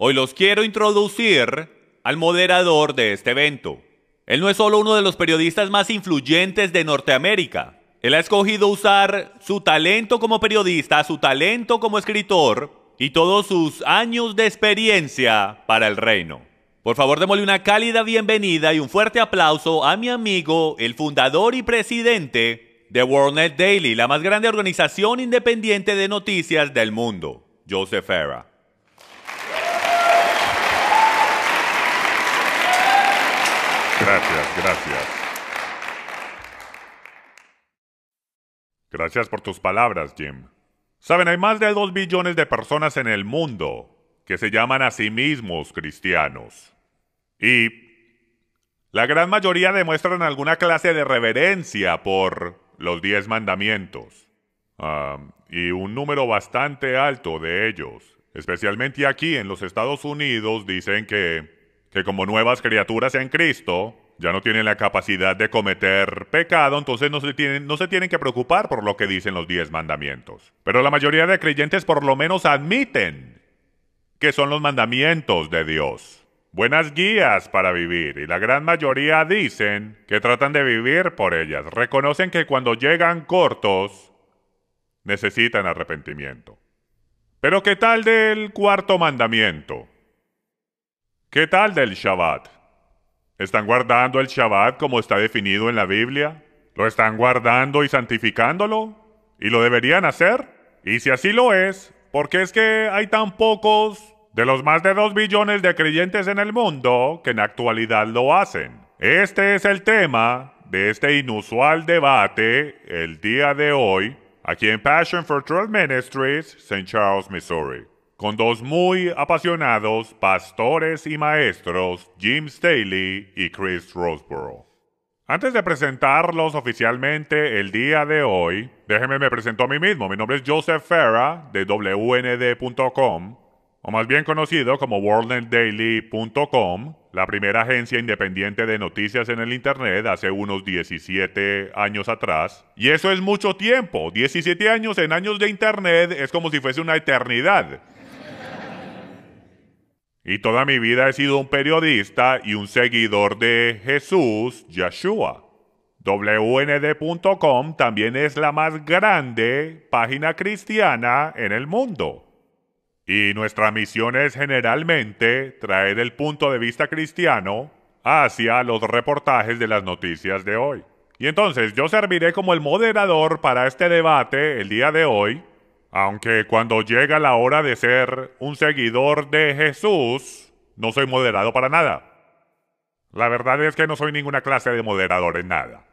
Hoy los quiero introducir al moderador de este evento. Él no es solo uno de los periodistas más influyentes de Norteamérica. Él ha escogido usar su talento como periodista, su talento como escritor y todos sus años de experiencia para el reino. Por favor, démosle una cálida bienvenida y un fuerte aplauso a mi amigo, el fundador y presidente de WorldNet Daily, la más grande organización independiente de noticias del mundo, Joseph Farah. Gracias. Gracias por tus palabras, Jim. Saben, hay más de 2 billones de personas en el mundo que se llaman a sí mismos cristianos. Y la gran mayoría demuestran alguna clase de reverencia por los 10 mandamientos. Y un número bastante alto de ellos, especialmente aquí en los Estados Unidos, dicen que como nuevas criaturas en Cristo, ya no tienen la capacidad de cometer pecado, entonces no se tienen que preocupar por lo que dicen los 10 mandamientos. Pero la mayoría de creyentes por lo menos admiten que son los mandamientos de Dios. Buenas guías para vivir, y la gran mayoría dicen que tratan de vivir por ellas. Reconocen que cuando llegan cortos, necesitan arrepentimiento. Pero ¿qué tal del 4º mandamiento? ¿Qué tal del Shabbat? ¿Están guardando el Shabbat como está definido en la Biblia? ¿Lo están guardando y santificándolo? ¿Y lo deberían hacer? Y si así lo es, ¿por qué es que hay tan pocos de los más de 2 billones de creyentes en el mundo que en la actualidad lo hacen? Este es el tema de este inusual debate el día de hoy, aquí en Passion for Truth Ministries, St. Charles, Missouri, con 2 muy apasionados pastores y maestros, Jim Staley y Chris Roseborough. Antes de presentarlos oficialmente el día de hoy, déjenme me presento a mí mismo. Mi nombre es Joseph Farah de WND.com, o más bien conocido como WorldNetDaily.com, la primera agencia independiente de noticias en el Internet hace unos 17 años atrás. Y eso es mucho tiempo. 17 años en años de Internet es como si fuese una eternidad. Y toda mi vida he sido un periodista y un seguidor de Jesús, Yeshua. WND.com también es la más grande página cristiana en el mundo. Y nuestra misión es generalmente traer el punto de vista cristiano hacia los reportajes de las noticias de hoy. Y entonces yo serviré como el moderador para este debate el día de hoy, aunque cuando llega la hora de ser un seguidor de Jesús, no soy moderado para nada. La verdad es que no soy ninguna clase de moderador en nada.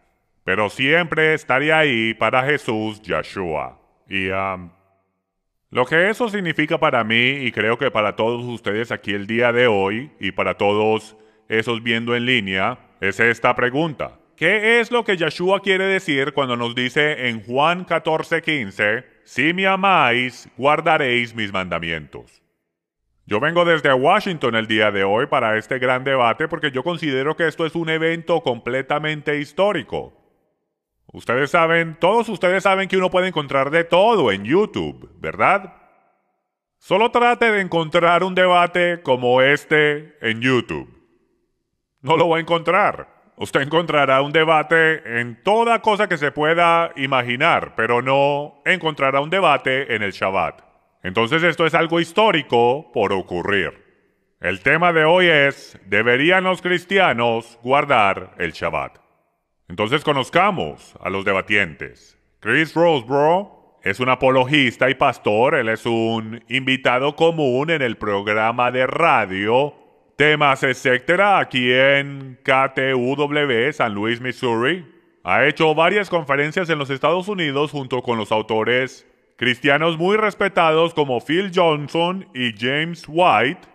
Pero siempre estaré ahí para Jesús, Yeshua. Y lo que eso significa para mí, y creo que para todos ustedes aquí el día de hoy, y para todos esos viendo en línea, es esta pregunta. ¿Qué es lo que Yeshua quiere decir cuando nos dice en Juan 14:15, si me amáis, guardaréis mis mandamientos? Yo vengo desde Washington el día de hoy para este gran debate porque yo considero que esto es un evento completamente histórico. Todos ustedes saben que uno puede encontrar de todo en YouTube, ¿verdad? Solo trate de encontrar un debate como este en YouTube. No lo va a encontrar. Usted encontrará un debate en toda cosa que se pueda imaginar, pero no encontrará un debate en el Shabbat. Entonces esto es algo histórico por ocurrir. El tema de hoy es, ¿deberían los cristianos guardar el Shabbat? Entonces conozcamos a los debatientes. Chris Roseborough es un apologista y pastor. Él es un invitado común en el programa de radio Temas Etcétera, aquí en KTUW, San Luis, Missouri. Ha hecho varias conferencias en los Estados Unidos junto con los autores cristianos muy respetados como Phil Johnson y James White.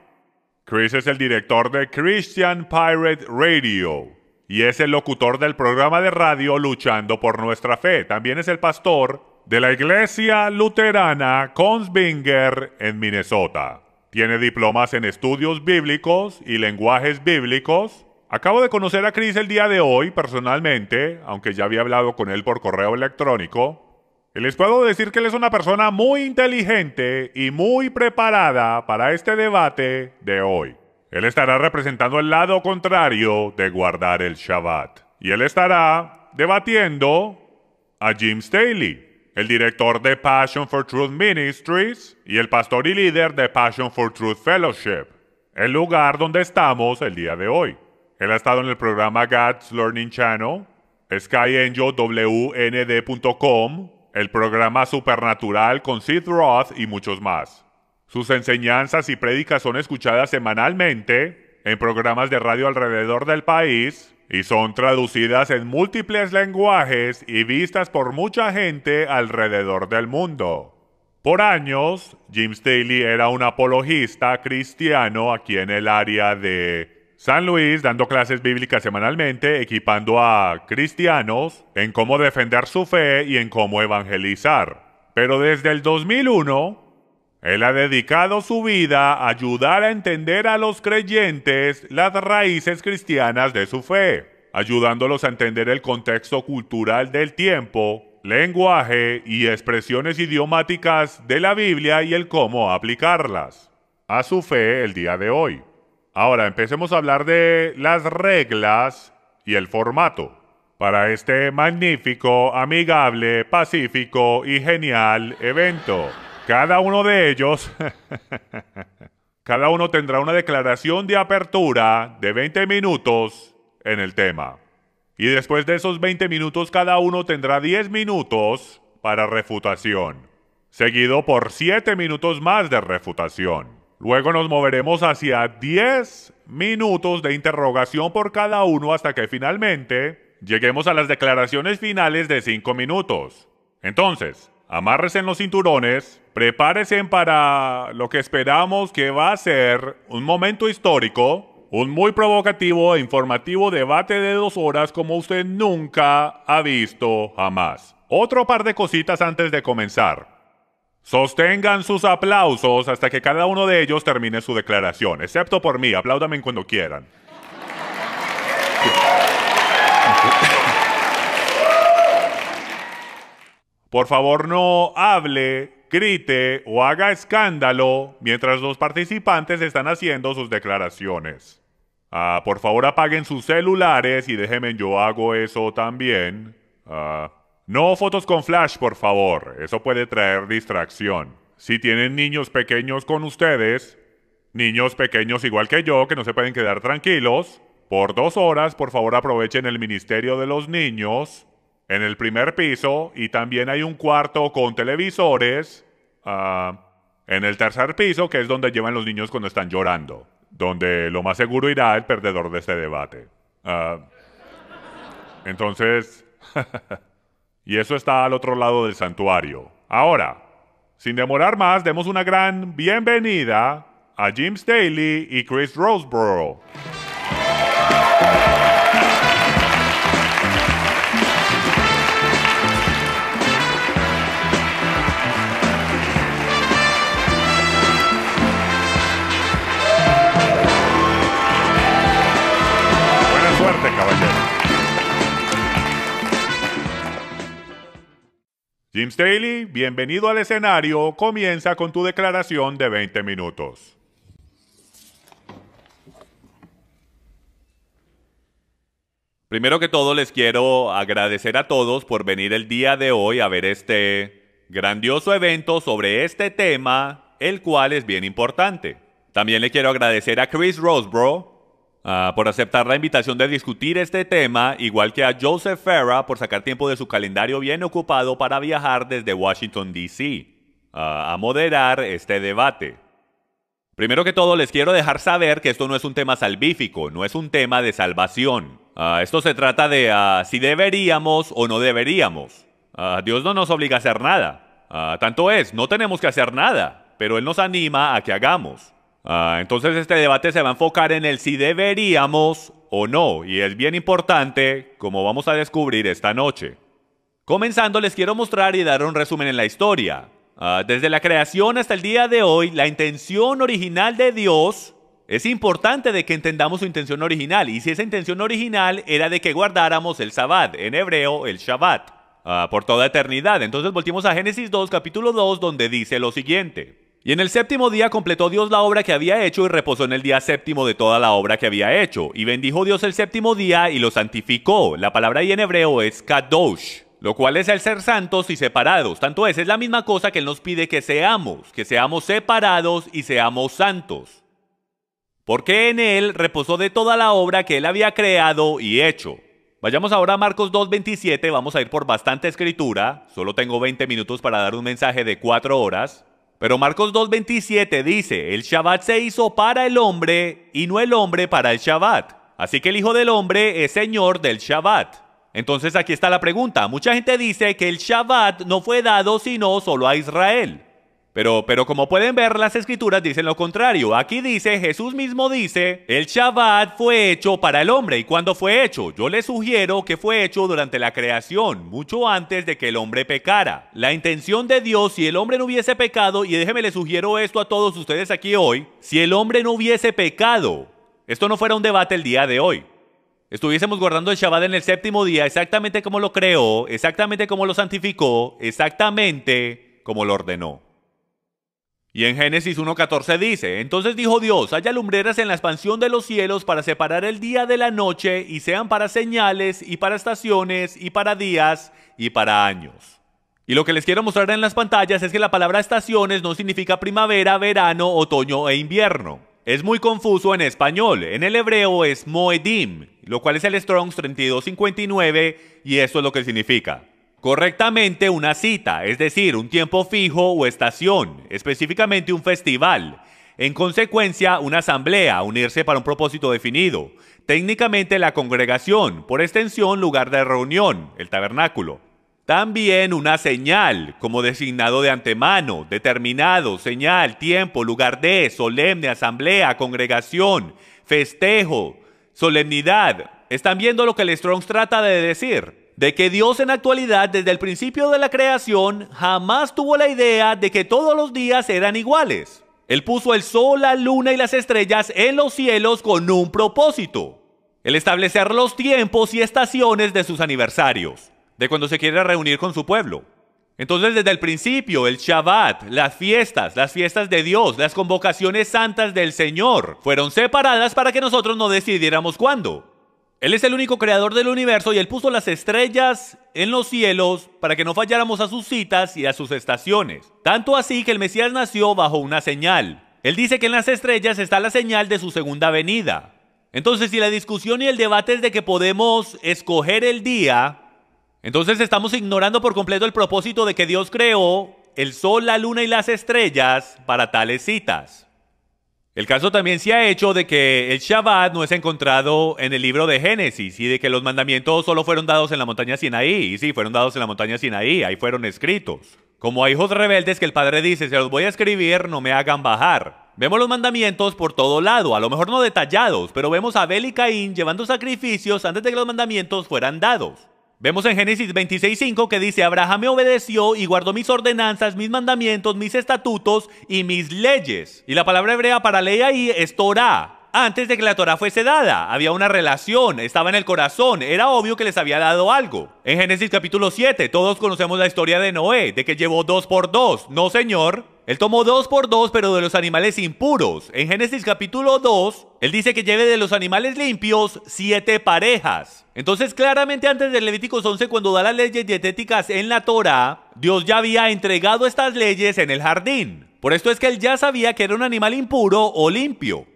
Chris es el director de Christian Pirate Radio y es el locutor del programa de radio Luchando por Nuestra Fe. También es el pastor de la Iglesia Luterana Kongsvinger en Minnesota. Tiene diplomas en estudios bíblicos y lenguajes bíblicos. Acabo de conocer a Chris el día de hoy personalmente, aunque ya había hablado con él por correo electrónico. Y les puedo decir que él es una persona muy inteligente y muy preparada para este debate de hoy. Él estará representando el lado contrario de guardar el Shabbat. Y él estará debatiendo a Jim Staley, el director de Passion for Truth Ministries y el pastor y líder de Passion for Truth Fellowship, el lugar donde estamos el día de hoy. Él ha estado en el programa God's Learning Channel, SkyAngelWND.com, el programa Supernatural con Sid Roth y muchos más. Sus enseñanzas y prédicas son escuchadas semanalmente en programas de radio alrededor del país y son traducidas en múltiples lenguajes y vistas por mucha gente alrededor del mundo. Por años, Jim Staley era un apologista cristiano aquí en el área de San Luis, dando clases bíblicas semanalmente, equipando a cristianos en cómo defender su fe y en cómo evangelizar. Pero desde el 2001, él ha dedicado su vida a ayudar a entender a los creyentes las raíces cristianas de su fe, ayudándolos a entender el contexto cultural del tiempo, lenguaje y expresiones idiomáticas de la Biblia y el cómo aplicarlas a su fe el día de hoy. Ahora empecemos a hablar de las reglas y el formato para este magnífico, amigable, pacífico y genial evento. Cada uno de ellos, cada uno tendrá una declaración de apertura de 20 minutos en el tema. Y después de esos 20 minutos, cada uno tendrá 10 minutos para refutación, seguido por 7 minutos más de refutación. Luego nos moveremos hacia 10 minutos de interrogación por cada uno hasta que finalmente lleguemos a las declaraciones finales de 5 minutos. Entonces, amárrese en los cinturones, prepárese para lo que esperamos que va a ser un momento histórico, un muy provocativo e informativo debate de 2 horas como usted nunca ha visto jamás. Otro par de cositas antes de comenzar. Sostengan sus aplausos hasta que cada uno de ellos termine su declaración, excepto por mí. Apláudame cuando quieran. Por favor, no hable, grite o haga escándalo mientras los participantes están haciendo sus declaraciones. Por favor, apaguen sus celulares y déjenme, yo hago eso también. No fotos con flash, por favor. Eso puede traer distracción. Si tienen niños pequeños con ustedes, niños pequeños igual que yo, que no se pueden quedar tranquilos, por 2 horas, por favor, aprovechen el Ministerio de los Niños en el primer piso, y también hay un cuarto con televisores en el tercer piso, que es donde llevan los niños cuando están llorando, donde lo más seguro irá el perdedor de este debate. Entonces... Y eso está al otro lado del santuario. Ahora, sin demorar más, demos una gran bienvenida a Jim Staley y Chris Roseborough. Buena suerte, caballero. Jim Staley, bienvenido al escenario. Comienza con tu declaración de 20 minutos. Primero que todo, les quiero agradecer a todos por venir el día de hoy a ver este grandioso evento sobre este tema, el cual es bien importante. También le quiero agradecer a Chris Roseborough por aceptar la invitación de discutir este tema, igual que a Joseph Farah por sacar tiempo de su calendario bien ocupado para viajar desde Washington, D.C. A moderar este debate. Primero que todo, les quiero dejar saber que esto no es un tema salvífico, no es un tema de salvación. Esto se trata de si deberíamos o no deberíamos. Dios no nos obliga a hacer nada. Tanto es, no tenemos que hacer nada, pero Él nos anima a que hagamos. Entonces este debate se va a enfocar en el si deberíamos o no, y es bien importante, como vamos a descubrir esta noche. Comenzando, les quiero mostrar y dar un resumen en la historia. Desde la creación hasta el día de hoy, la intención original de Dios, es importante de que entendamos su intención original, y si esa intención original era de que guardáramos el Sabbat, en hebreo el Shabbat. por toda eternidad. Entonces volvimos a Génesis 2, capítulo 2, donde dice lo siguiente. Y en el séptimo día completó Dios la obra que había hecho y reposó en el día séptimo de toda la obra que había hecho. Y bendijo Dios el séptimo día y lo santificó. La palabra ahí en hebreo es kadosh, lo cual es el ser santos y separados. Tanto es la misma cosa que Él nos pide que seamos separados y seamos santos. Porque en Él reposó de toda la obra que Él había creado y hecho. Vayamos ahora a Marcos 2:27, vamos a ir por bastante escritura. Solo tengo 20 minutos para dar un mensaje de 4 horas. Pero Marcos 2:27 dice, el Shabbat se hizo para el hombre y no el hombre para el Shabbat. Así que el Hijo del Hombre es Señor del Shabbat. Entonces aquí está la pregunta. Mucha gente dice que el Shabbat no fue dado sino solo a Israel. Pero como pueden ver, las escrituras dicen lo contrario. Aquí dice, Jesús mismo dice, el Shabbat fue hecho para el hombre. ¿Y cuándo fue hecho? Yo les sugiero que fue hecho durante la creación, mucho antes de que el hombre pecara. La intención de Dios, si el hombre no hubiese pecado, y déjenme les sugiero esto a todos ustedes aquí hoy, si el hombre no hubiese pecado, esto no fuera un debate el día de hoy. Estuviésemos guardando el Shabbat en el séptimo día exactamente como lo creó, exactamente como lo santificó, exactamente como lo ordenó. Y en Génesis 1:14 dice, entonces dijo Dios, haya lumbreras en la expansión de los cielos para separar el día de la noche y sean para señales y para estaciones y para días y para años. Y lo que les quiero mostrar en las pantallas es que la palabra estaciones no significa primavera, verano, otoño e invierno. Es muy confuso en español. En el hebreo es moedim, lo cual es el Strong's 3259 y eso es lo que significa. Correctamente una cita, es decir, un tiempo fijo o estación, específicamente un festival. En consecuencia, una asamblea, unirse para un propósito definido. Técnicamente la congregación, por extensión lugar de reunión, el tabernáculo. También una señal, como designado de antemano, determinado, señal, tiempo, lugar de, solemne, asamblea, congregación, festejo, solemnidad. ¿Están viendo lo que el Strong's trata de decir? De que Dios en actualidad, desde el principio de la creación, jamás tuvo la idea de que todos los días eran iguales. Él puso el sol, la luna y las estrellas en los cielos con un propósito. El establecer los tiempos y estaciones de sus aniversarios, de cuando se quiere reunir con su pueblo. Entonces, desde el principio, el Shabbat, las fiestas de Dios, las convocaciones santas del Señor, fueron separadas para que nosotros no decidiéramos cuándo. Él es el único creador del universo y Él puso las estrellas en los cielos para que no falláramos a sus citas y a sus estaciones. Tanto así que el Mesías nació bajo una señal. Él dice que en las estrellas está la señal de su segunda venida. Entonces, si la discusión y el debate es de que podemos escoger el día, entonces estamos ignorando por completo el propósito de que Dios creó el sol, la luna y las estrellas para tales citas. El caso también se ha hecho de que el Shabbat no es encontrado en el libro de Génesis y de que los mandamientos solo fueron dados en la montaña Sinaí. Y sí, fueron dados en la montaña Sinaí, ahí fueron escritos. Como a hijos rebeldes que el padre dice, se los voy a escribir, no me hagan bajar. Vemos los mandamientos por todo lado, a lo mejor no detallados, pero vemos a Abel y Caín llevando sacrificios antes de que los mandamientos fueran dados. Vemos en Génesis 26:5 que dice, Abraham me obedeció y guardó mis ordenanzas, mis mandamientos, mis estatutos y mis leyes. Y la palabra hebrea para ley ahí es Torah. Antes de que la Torah fuese dada, había una relación, estaba en el corazón, era obvio que les había dado algo. En Génesis capítulo 7, todos conocemos la historia de Noé, de que llevó 2 por 2. No, señor. Él tomó 2 por 2, pero de los animales impuros. En Génesis capítulo 2, él dice que lleve de los animales limpios 7 parejas. Entonces, claramente antes del Levíticos 11, cuando da las leyes dietéticas en la Torá, Dios ya había entregado estas leyes en el jardín. Por esto es que él ya sabía que era un animal impuro o limpio.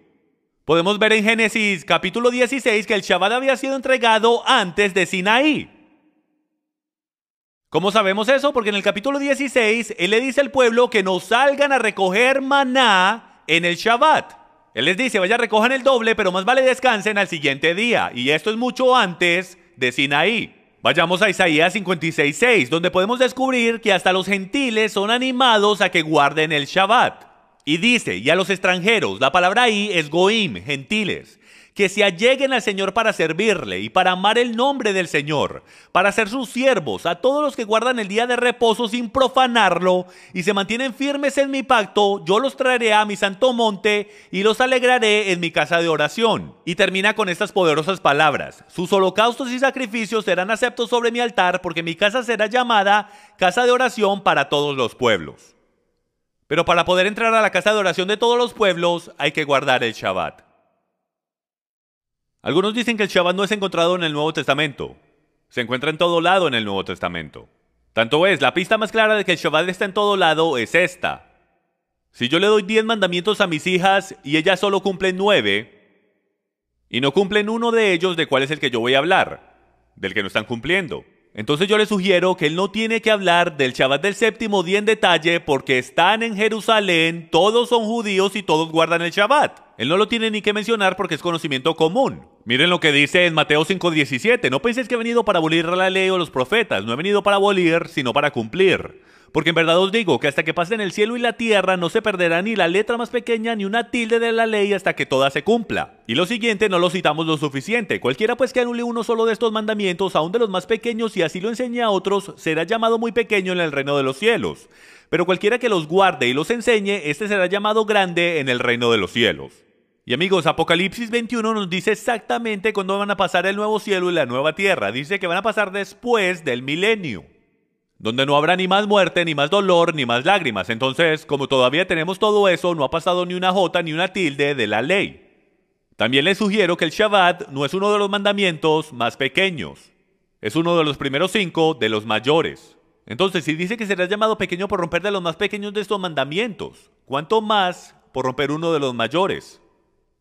Podemos ver en Génesis capítulo 16 que el Shabbat había sido entregado antes de Sinaí. ¿Cómo sabemos eso? Porque en el capítulo 16, él le dice al pueblo que no salgan a recoger maná en el Shabbat. Él les dice, vaya, recojan el doble, pero más vale descansen al siguiente día. Y esto es mucho antes de Sinaí. Vayamos a Isaías 56:6, donde podemos descubrir que hasta los gentiles son animados a que guarden el Shabbat. Y dice, y a los extranjeros, la palabra ahí es goim, gentiles, que se alleguen al Señor para servirle y para amar el nombre del Señor, para ser sus siervos, a todos los que guardan el día de reposo sin profanarlo y se mantienen firmes en mi pacto, yo los traeré a mi santo monte y los alegraré en mi casa de oración. Y termina con estas poderosas palabras: sus holocaustos y sacrificios serán aceptos sobre mi altar, porque mi casa será llamada casa de oración para todos los pueblos. Pero para poder entrar a la casa de oración de todos los pueblos hay que guardar el Shabbat. Algunos dicen que el Shabbat no es encontrado en el Nuevo Testamento. Se encuentra en todo lado en el Nuevo Testamento. Tanto es, la pista más clara de que el Shabbat está en todo lado es esta. Si yo le doy 10 mandamientos a mis hijas y ellas solo cumplen 9, y no cumplen uno de ellos, ¿de cuál es el que yo voy a hablar? Del que no están cumpliendo. Entonces yo le sugiero que él no tiene que hablar del Shabbat del séptimo día en detalle porque están en Jerusalén, todos son judíos y todos guardan el Shabbat. Él no lo tiene ni que mencionar porque es conocimiento común. Miren lo que dice en Mateo 5:17. No penséis que he venido para abolir la ley o los profetas. No he venido para abolir, sino para cumplir. Porque en verdad os digo que hasta que pasen el cielo y la tierra no se perderá ni la letra más pequeña ni una tilde de la ley hasta que toda se cumpla. Y lo siguiente no lo citamos lo suficiente. Cualquiera pues que anule uno solo de estos mandamientos, aun de los más pequeños, y así lo enseñe a otros, será llamado muy pequeño en el reino de los cielos. Pero cualquiera que los guarde y los enseñe, este será llamado grande en el reino de los cielos. Y amigos, Apocalipsis 21 nos dice exactamente cuándo van a pasar el nuevo cielo y la nueva tierra. Dice que van a pasar después del milenio, donde no habrá ni más muerte, ni más dolor, ni más lágrimas. Entonces, como todavía tenemos todo eso, no ha pasado ni una jota ni una tilde de la ley. También les sugiero que el Shabbat no es uno de los mandamientos más pequeños. Es uno de los primeros 5 de los mayores. Entonces, si dice que será llamado pequeño por romper de los más pequeños de estos mandamientos, ¿cuánto más por romper uno de los mayores?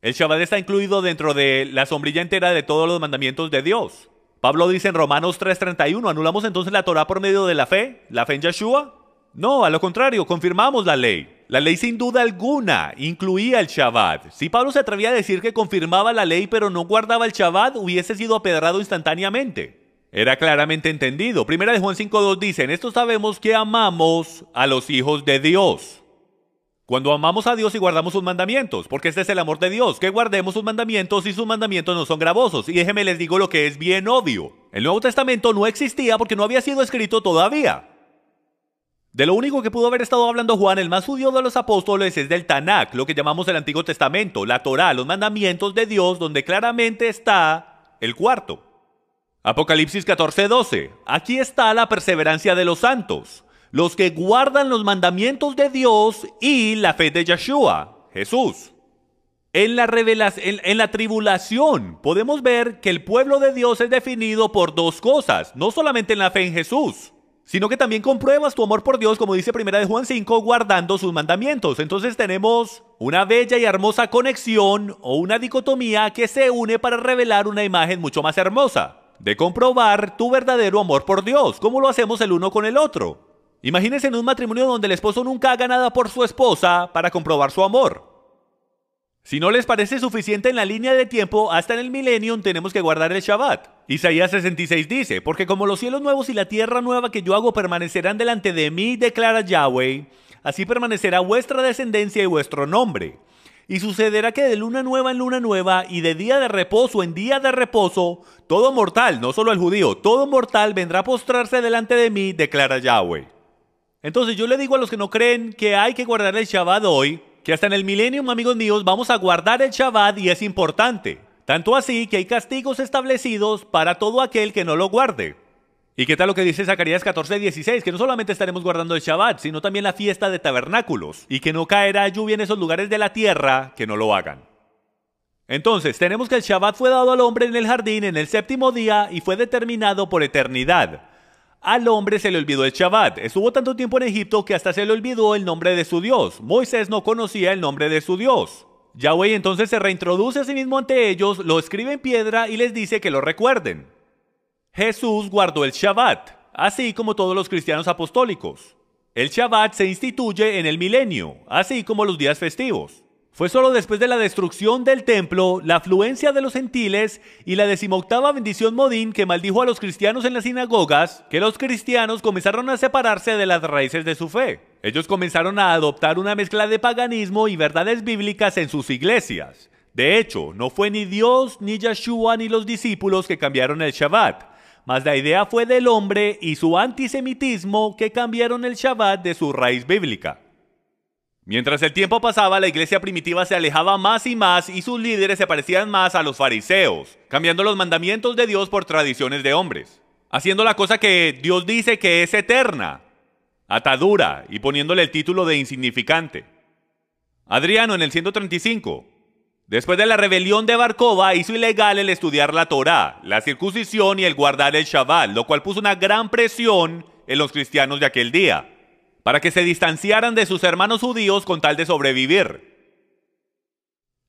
El Shabbat está incluido dentro de la sombrilla entera de todos los mandamientos de Dios. Pablo dice en Romanos 3:31, ¿anulamos entonces la Torá por medio de la fe en Yeshua? No, a lo contrario, confirmamos la ley. La ley sin duda alguna incluía el Shabbat. Si Pablo se atrevía a decir que confirmaba la ley pero no guardaba el Shabbat, hubiese sido apedrado instantáneamente. Era claramente entendido. Primera de Juan 5:2 dice, en esto sabemos que amamos a los hijos de Dios. Cuando amamos a Dios y guardamos sus mandamientos, porque este es el amor de Dios, que guardemos sus mandamientos y sus mandamientos no son gravosos. Y déjenme les digo lo que es bien obvio. El Nuevo Testamento no existía porque no había sido escrito todavía. De lo único que pudo haber estado hablando Juan, el más judío de los apóstoles, es del Tanakh, lo que llamamos el Antiguo Testamento, la Torá, los mandamientos de Dios, donde claramente está el cuarto. Apocalipsis 14:12. Aquí está la perseverancia de los santos, los que guardan los mandamientos de Dios y la fe de Yeshua, Jesús. En la tribulación podemos ver que el pueblo de Dios es definido por dos cosas, no solamente en la fe en Jesús, sino que también compruebas tu amor por Dios, como dice Primera de Juan 5, guardando sus mandamientos. Entonces tenemos una bella y hermosa conexión o una dicotomía que se une para revelar una imagen mucho más hermosa, de comprobar tu verdadero amor por Dios, como lo hacemos el uno con el otro. Imagínense en un matrimonio donde el esposo nunca haga nada por su esposa para comprobar su amor. Si no les parece suficiente en la línea de tiempo, hasta en el millennium tenemos que guardar el Shabbat. Isaías 66 dice, porque como los cielos nuevos y la tierra nueva que yo hago permanecerán delante de mí, declara Yahweh, así permanecerá vuestra descendencia y vuestro nombre. Y sucederá que de luna nueva en luna nueva y de día de reposo en día de reposo, todo mortal, no solo el judío, todo mortal vendrá a postrarse delante de mí, declara Yahweh. Entonces yo le digo a los que no creen que hay que guardar el Shabbat hoy, que hasta en el millennium, amigos míos, vamos a guardar el Shabbat y es importante. Tanto así que hay castigos establecidos para todo aquel que no lo guarde. ¿Y qué tal lo que dice Zacarías 14:16? Que no solamente estaremos guardando el Shabbat, sino también la fiesta de tabernáculos, y que no caerá lluvia en esos lugares de la tierra que no lo hagan. Entonces, tenemos que el Shabbat fue dado al hombre en el jardín en el séptimo día y fue determinado por eternidad. Al hombre se le olvidó el Shabbat. Estuvo tanto tiempo en Egipto que hasta se le olvidó el nombre de su Dios. Moisés no conocía el nombre de su Dios. Yahweh entonces se reintroduce a sí mismo ante ellos, lo escribe en piedra y les dice que lo recuerden. Jesús guardó el Shabbat, así como todos los cristianos apostólicos. El Shabbat se instituye en el milenio, así como los días festivos. Fue solo después de la destrucción del templo, la afluencia de los gentiles y la 18ª bendición Modín que maldijo a los cristianos en las sinagogas, que los cristianos comenzaron a separarse de las raíces de su fe. Ellos comenzaron a adoptar una mezcla de paganismo y verdades bíblicas en sus iglesias. De hecho, no fue ni Dios, ni Yeshua, ni los discípulos que cambiaron el Shabbat, mas la idea fue del hombre y su antisemitismo que cambiaron el Shabbat de su raíz bíblica. Mientras el tiempo pasaba, la iglesia primitiva se alejaba más y más y sus líderes se parecían más a los fariseos, cambiando los mandamientos de Dios por tradiciones de hombres, haciendo la cosa que Dios dice que es eterna, atadura, y poniéndole el título de insignificante. Adriano, en el 135, después de la rebelión de Bar Kokhba, hizo ilegal el estudiar la Torá, la circuncisión y el guardar el Shabbat, lo cual puso una gran presión en los cristianos de aquel día, para que se distanciaran de sus hermanos judíos con tal de sobrevivir.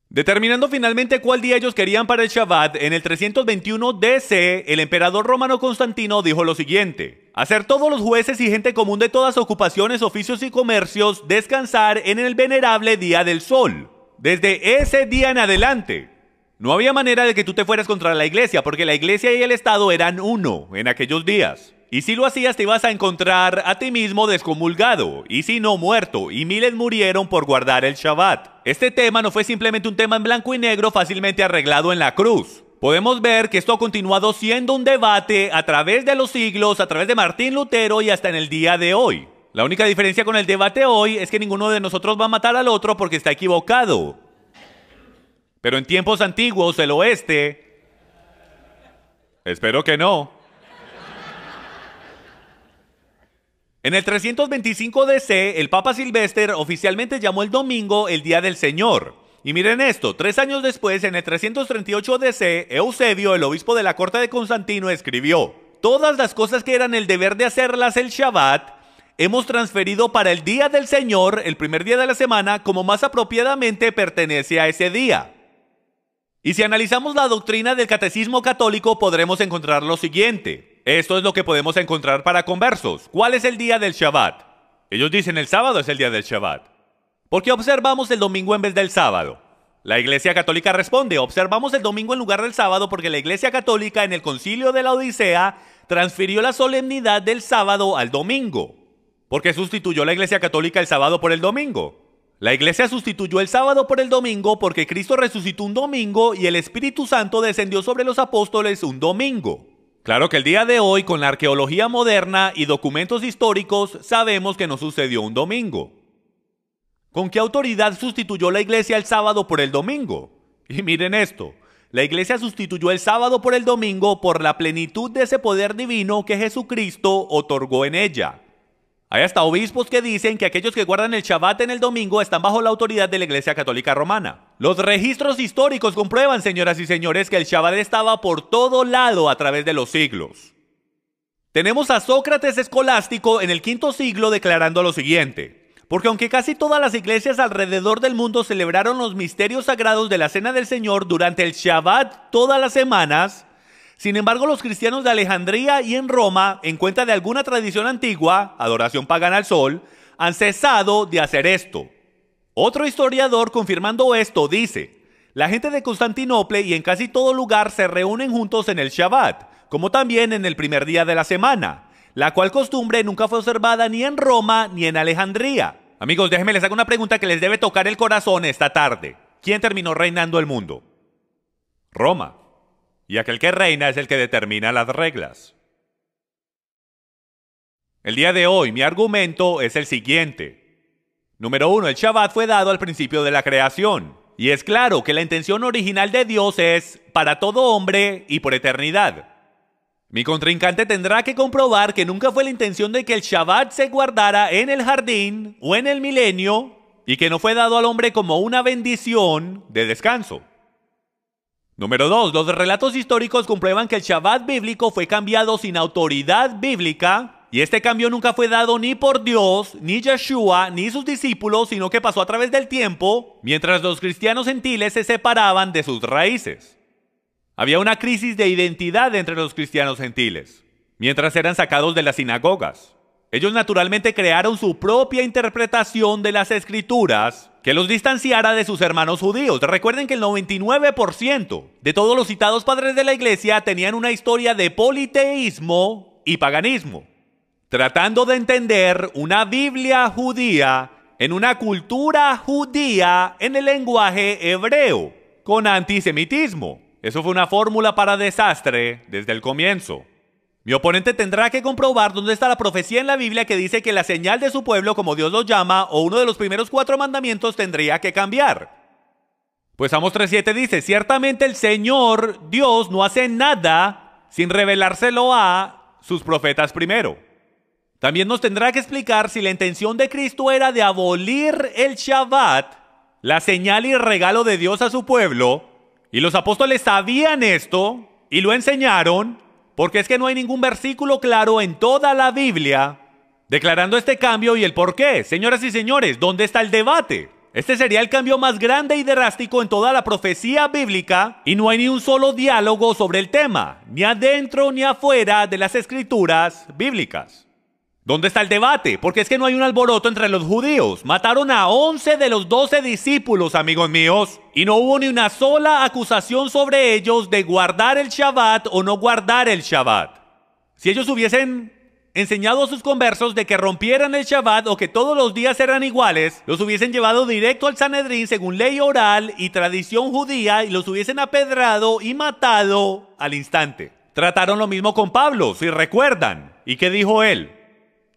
Determinando finalmente cuál día ellos querían para el Shabbat, en el 321 DC, el emperador romano Constantino dijo lo siguiente: hacer todos los jueces y gente común de todas ocupaciones, oficios y comercios descansar en el venerable día del sol. Desde ese día en adelante, no había manera de que tú te fueras contra la iglesia, porque la iglesia y el Estado eran uno en aquellos días. Y si lo hacías, te ibas a encontrar a ti mismo descomulgado, y si no, muerto, y miles murieron por guardar el Shabbat. Este tema no fue simplemente un tema en blanco y negro fácilmente arreglado en la cruz. Podemos ver que esto ha continuado siendo un debate a través de los siglos, a través de Martín Lutero y hasta en el día de hoy. La única diferencia con el debate hoy es que ninguno de nosotros va a matar al otro porque está equivocado. Pero en tiempos antiguos, el oeste... Espero que no. En el 325 DC, el Papa Silvestre oficialmente llamó el domingo el Día del Señor. Y miren esto, 3 años después, en el 338 DC, Eusebio, el obispo de la corte de Constantino, escribió: todas las cosas que eran el deber de hacerlas el Shabbat, hemos transferido para el Día del Señor, el primer día de la semana, como más apropiadamente pertenece a ese día. Y si analizamos la doctrina del catecismo católico, podremos encontrar lo siguiente. Esto es lo que podemos encontrar para conversos. ¿Cuál es el día del Shabbat? Ellos dicen el sábado es el día del Shabbat. ¿Por qué observamos el domingo en vez del sábado? La Iglesia Católica responde: observamos el domingo en lugar del sábado porque la Iglesia Católica en el Concilio de la Odisea transfirió la solemnidad del sábado al domingo. ¿Por qué sustituyó la Iglesia Católica el sábado por el domingo? La Iglesia sustituyó el sábado por el domingo porque Cristo resucitó un domingo y el Espíritu Santo descendió sobre los apóstoles un domingo. Claro que el día de hoy, con la arqueología moderna y documentos históricos, sabemos que no sucedió un domingo. ¿Con qué autoridad sustituyó la Iglesia el sábado por el domingo? Y miren esto, la Iglesia sustituyó el sábado por el domingo por la plenitud de ese poder divino que Jesucristo otorgó en ella. Hay hasta obispos que dicen que aquellos que guardan el Shabbat en el domingo están bajo la autoridad de la Iglesia Católica Romana. Los registros históricos comprueban, señoras y señores, que el Shabbat estaba por todo lado a través de los siglos. Tenemos a Sócrates escolástico en el V siglo declarando lo siguiente: porque aunque casi todas las iglesias alrededor del mundo celebraron los misterios sagrados de la Cena del Señor durante el Shabbat todas las semanas, sin embargo, los cristianos de Alejandría y en Roma, en cuenta de alguna tradición antigua, adoración pagana al sol, han cesado de hacer esto. Otro historiador, confirmando esto, dice: la gente de Constantinopla y en casi todo lugar se reúnen juntos en el Shabbat, como también en el primer día de la semana, la cual costumbre nunca fue observada ni en Roma ni en Alejandría. Amigos, déjenme les hago una pregunta que les debe tocar el corazón esta tarde. ¿Quién terminó reinando el mundo? Roma. Y aquel que reina es el que determina las reglas. El día de hoy mi argumento es el siguiente. Número 1, el Shabbat fue dado al principio de la creación. Y es claro que la intención original de Dios es para todo hombre y por eternidad. Mi contrincante tendrá que comprobar que nunca fue la intención de que el Shabbat se guardara en el jardín o en el milenio y que no fue dado al hombre como una bendición de descanso. Número 2. Los relatos históricos comprueban que el Shabbat bíblico fue cambiado sin autoridad bíblica y este cambio nunca fue dado ni por Dios, ni Yeshua, ni sus discípulos, sino que pasó a través del tiempo mientras los cristianos gentiles se separaban de sus raíces. Había una crisis de identidad entre los cristianos gentiles, mientras eran sacados de las sinagogas. Ellos naturalmente crearon su propia interpretación de las escrituras que los distanciara de sus hermanos judíos. Recuerden que el 99% de todos los citados padres de la iglesia tenían una historia de politeísmo y paganismo, tratando de entender una Biblia judía en una cultura judía en el lenguaje hebreo. con antisemitismo. Eso fue una fórmula para desastre desde el comienzo. Mi oponente tendrá que comprobar dónde está la profecía en la Biblia que dice que la señal de su pueblo, como Dios lo llama, o uno de los primeros 4 mandamientos tendría que cambiar. Pues Amos 3:7 dice, ciertamente el Señor Dios no hace nada sin revelárselo a sus profetas primero. También nos tendrá que explicar si la intención de Cristo era de abolir el Shabbat, la señal y regalo de Dios a su pueblo, y los apóstoles sabían esto y lo enseñaron, porque es que no hay ningún versículo claro en toda la Biblia declarando este cambio y el por qué. Señoras y señores, ¿dónde está el debate? Este sería el cambio más grande y drástico en toda la profecía bíblica y no hay ni un solo diálogo sobre el tema, ni adentro ni afuera de las escrituras bíblicas. ¿Dónde está el debate? Porque es que no hay un alboroto entre los judíos. Mataron a 11 de los 12 discípulos, amigos míos, y no hubo ni una sola acusación sobre ellos de guardar el Shabbat o no guardar el Shabbat. Si ellos hubiesen enseñado a sus conversos de que rompieran el Shabbat o que todos los días eran iguales, los hubiesen llevado directo al Sanedrín según ley oral y tradición judía y los hubiesen apedrado y matado al instante. Trataron lo mismo con Pablo, si recuerdan. ¿Y qué dijo él?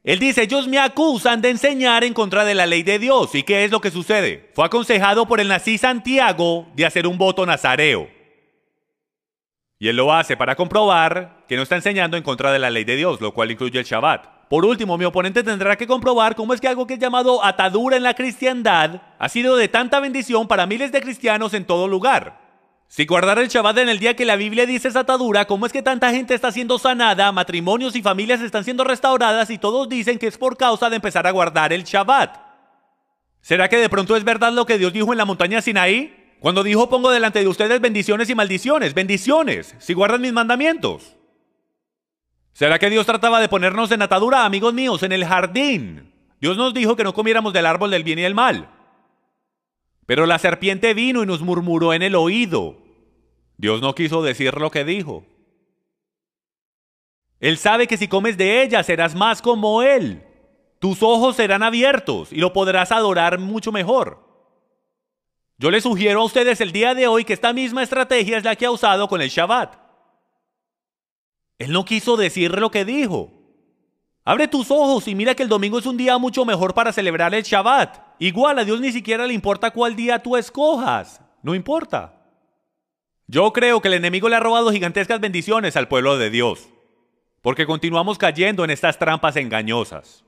Él dice, ellos me acusan de enseñar en contra de la ley de Dios. ¿Y qué es lo que sucede? Fue aconsejado por el nazí Santiago de hacer un voto nazareo. Y él lo hace para comprobar que no está enseñando en contra de la ley de Dios, lo cual incluye el Shabbat. Por último, mi oponente tendrá que comprobar cómo es que algo que es llamado atadura en la cristiandad ha sido de tanta bendición para miles de cristianos en todo lugar. Si guardar el Shabbat en el día que la Biblia dice es atadura, ¿cómo es que tanta gente está siendo sanada, matrimonios y familias están siendo restauradas y todos dicen que es por causa de empezar a guardar el Shabbat? ¿Será que de pronto es verdad lo que Dios dijo en la montaña Sinaí? Cuando dijo, pongo delante de ustedes bendiciones y maldiciones, bendiciones, si guardan mis mandamientos. ¿Será que Dios trataba de ponernos en atadura, amigos míos, en el jardín? Dios nos dijo que no comiéramos del árbol del bien y del mal. Pero la serpiente vino y nos murmuró en el oído. Dios no quiso decir lo que dijo. Él sabe que si comes de ella serás más como Él. Tus ojos serán abiertos y lo podrás adorar mucho mejor. Yo les sugiero a ustedes el día de hoy que esta misma estrategia es la que ha usado con el Shabbat. Él no quiso decir lo que dijo. Abre tus ojos y mira que el domingo es un día mucho mejor para celebrar el Shabbat. Igual a Dios ni siquiera le importa cuál día tú escojas. No importa. Yo creo que el enemigo le ha robado gigantescas bendiciones al pueblo de Dios, porque continuamos cayendo en estas trampas engañosas.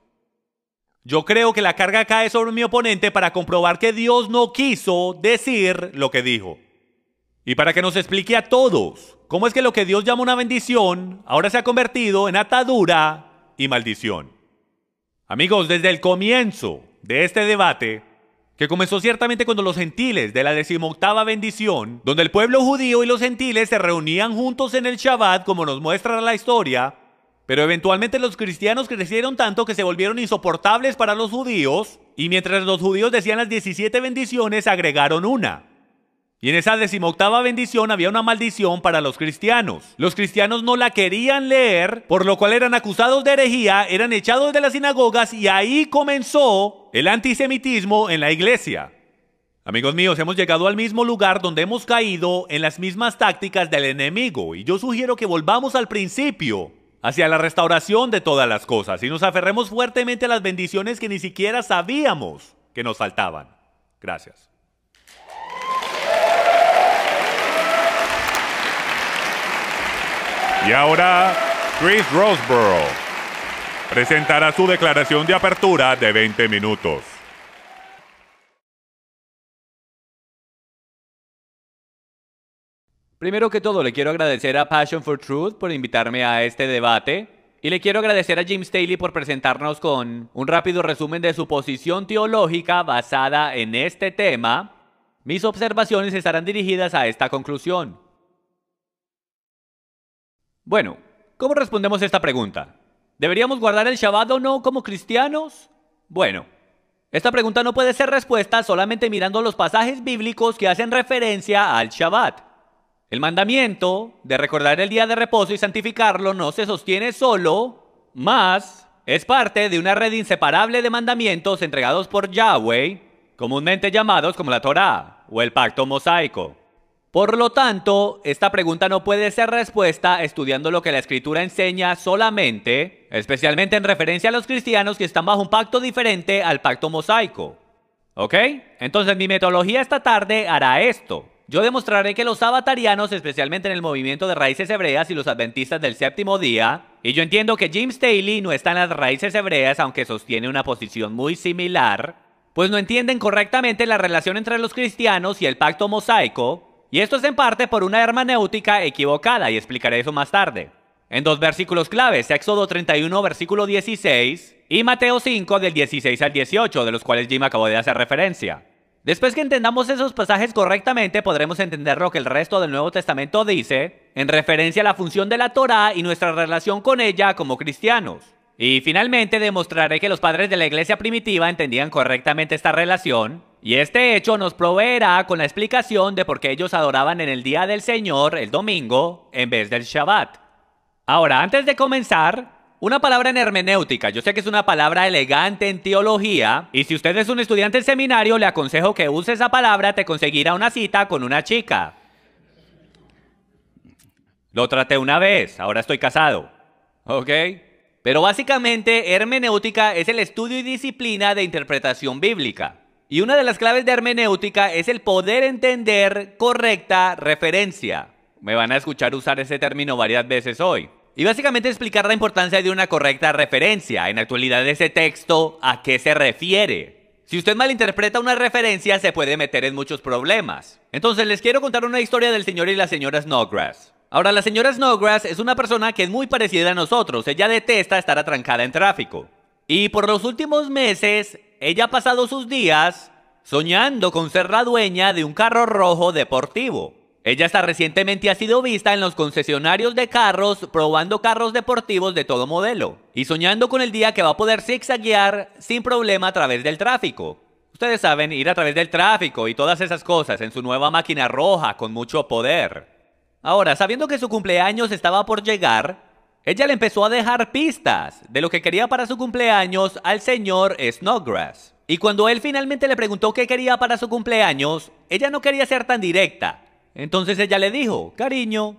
Yo creo que la carga cae sobre mi oponente para comprobar que Dios no quiso decir lo que dijo. Y para que nos explique a todos cómo es que lo que Dios llama una bendición ahora se ha convertido en atadura y maldición. Amigos, desde el comienzo de este debate, que comenzó ciertamente cuando los gentiles de la 18ª bendición, donde el pueblo judío y los gentiles se reunían juntos en el Shabbat, como nos muestra la historia, pero eventualmente los cristianos crecieron tanto que se volvieron insoportables para los judíos, y mientras los judíos decían las 17 bendiciones, agregaron una. Y en esa 18ª bendición había una maldición para los cristianos. Los cristianos no la querían leer, por lo cual eran acusados de herejía, eran echados de las sinagogas y ahí comenzó el antisemitismo en la iglesia. Amigos míos, hemos llegado al mismo lugar donde hemos caído en las mismas tácticas del enemigo y yo sugiero que volvamos al principio, hacia la restauración de todas las cosas y nos aferremos fuertemente a las bendiciones que ni siquiera sabíamos que nos faltaban. Gracias. Y ahora, Chris Roseborough presentará su declaración de apertura de 20 minutos. Primero que todo, le quiero agradecer a Passion for Truth por invitarme a este debate. Y le quiero agradecer a Jim Staley por presentarnos con un rápido resumen de su posición teológica basada en este tema. Mis observaciones estarán dirigidas a esta conclusión. Bueno, ¿cómo respondemos esta pregunta? ¿Deberíamos guardar el Shabbat o no como cristianos? Bueno, esta pregunta no puede ser respuesta solamente mirando los pasajes bíblicos que hacen referencia al Shabbat. El mandamiento de recordar el día de reposo y santificarlo no se sostiene solo, más es parte de una red inseparable de mandamientos entregados por Yahweh, comúnmente llamados como la Torá o el Pacto Mosaico. Por lo tanto, esta pregunta no puede ser respuesta estudiando lo que la Escritura enseña solamente, especialmente en referencia a los cristianos que están bajo un pacto diferente al pacto mosaico. ¿Ok? Entonces mi metodología esta tarde hará esto. Yo demostraré que los sabatarianos, especialmente en el movimiento de raíces hebreas y los adventistas del séptimo día, y yo entiendo que James Staley no está en las raíces hebreas, aunque sostiene una posición muy similar, pues no entienden correctamente la relación entre los cristianos y el pacto mosaico, y esto es en parte por una hermenéutica equivocada, y explicaré eso más tarde. En dos versículos claves, Éxodo 31, versículo 16, y Mateo 5, del 16 al 18, de los cuales Jim acabó de hacer referencia. Después que entendamos esos pasajes correctamente, podremos entender lo que el resto del Nuevo Testamento dice, en referencia a la función de la Torá y nuestra relación con ella como cristianos. Y finalmente demostraré que los padres de la iglesia primitiva entendían correctamente esta relación, y este hecho nos proveerá con la explicación de por qué ellos adoraban en el día del Señor, el domingo, en vez del Shabbat. Ahora, antes de comenzar, una palabra en hermenéutica. Yo sé que es una palabra elegante en teología, y si usted es un estudiante en seminario, le aconsejo que use esa palabra, te conseguirá una cita con una chica. Lo traté una vez, ahora estoy casado. ¿Ok? Pero básicamente, hermenéutica es el estudio y disciplina de interpretación bíblica. Y una de las claves de hermenéutica es el poder entender correcta referencia. Me van a escuchar usar ese término varias veces hoy. Y básicamente explicar la importancia de una correcta referencia. En la actualidad ese texto, ¿a qué se refiere? Si usted malinterpreta una referencia, se puede meter en muchos problemas. Entonces les quiero contar una historia del señor y la señora Snodgrass. Ahora, la señora Snodgrass es una persona que es muy parecida a nosotros. Ella detesta estar atrancada en tráfico. Y por los últimos meses, ella ha pasado sus días soñando con ser la dueña de un carro rojo deportivo. Ella hasta recientemente ha sido vista en los concesionarios de carros probando carros deportivos de todo modelo y soñando con el día que va a poder zigzaguear sin problema a través del tráfico. Ustedes saben, ir a través del tráfico y todas esas cosas en su nueva máquina roja con mucho poder. Ahora, sabiendo que su cumpleaños estaba por llegar, ella le empezó a dejar pistas de lo que quería para su cumpleaños al señor Snodgrass. Y cuando él finalmente le preguntó qué quería para su cumpleaños, ella no quería ser tan directa. Entonces ella le dijo: cariño,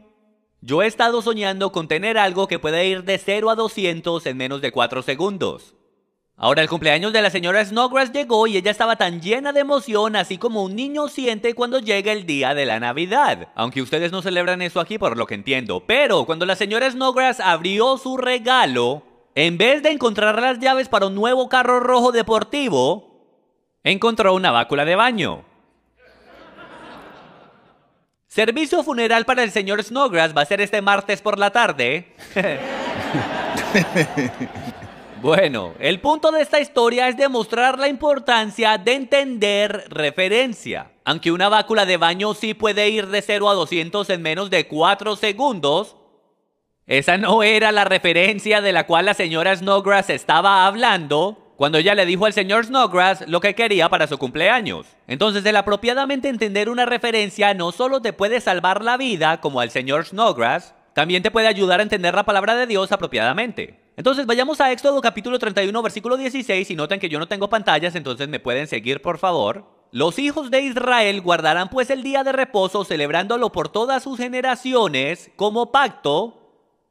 yo he estado soñando con tener algo que pueda ir de 0 a 200 en menos de 4 segundos. Ahora el cumpleaños de la señora Snodgrass llegó y ella estaba tan llena de emoción, así como un niño siente cuando llega el día de la Navidad. Aunque ustedes no celebran eso aquí por lo que entiendo. Pero cuando la señora Snodgrass abrió su regalo, en vez de encontrar las llaves para un nuevo carro rojo deportivo, encontró una bácula de baño. Servicio funeral para el señor Snodgrass va a ser este martes por la tarde. Bueno, el punto de esta historia es demostrar la importancia de entender referencia. Aunque una bácula de baño sí puede ir de 0 a 200 en menos de 4 segundos, esa no era la referencia de la cual la señora Snodgrass estaba hablando cuando ella le dijo al señor Snodgrass lo que quería para su cumpleaños. Entonces, el apropiadamente entender una referencia no solo te puede salvar la vida, como al señor Snodgrass, también te puede ayudar a entender la palabra de Dios apropiadamente. Entonces, vayamos a Éxodo capítulo 31, versículo 16, y noten que yo no tengo pantallas, entonces me pueden seguir, por favor. Los hijos de Israel guardarán pues el día de reposo, celebrándolo por todas sus generaciones, como pacto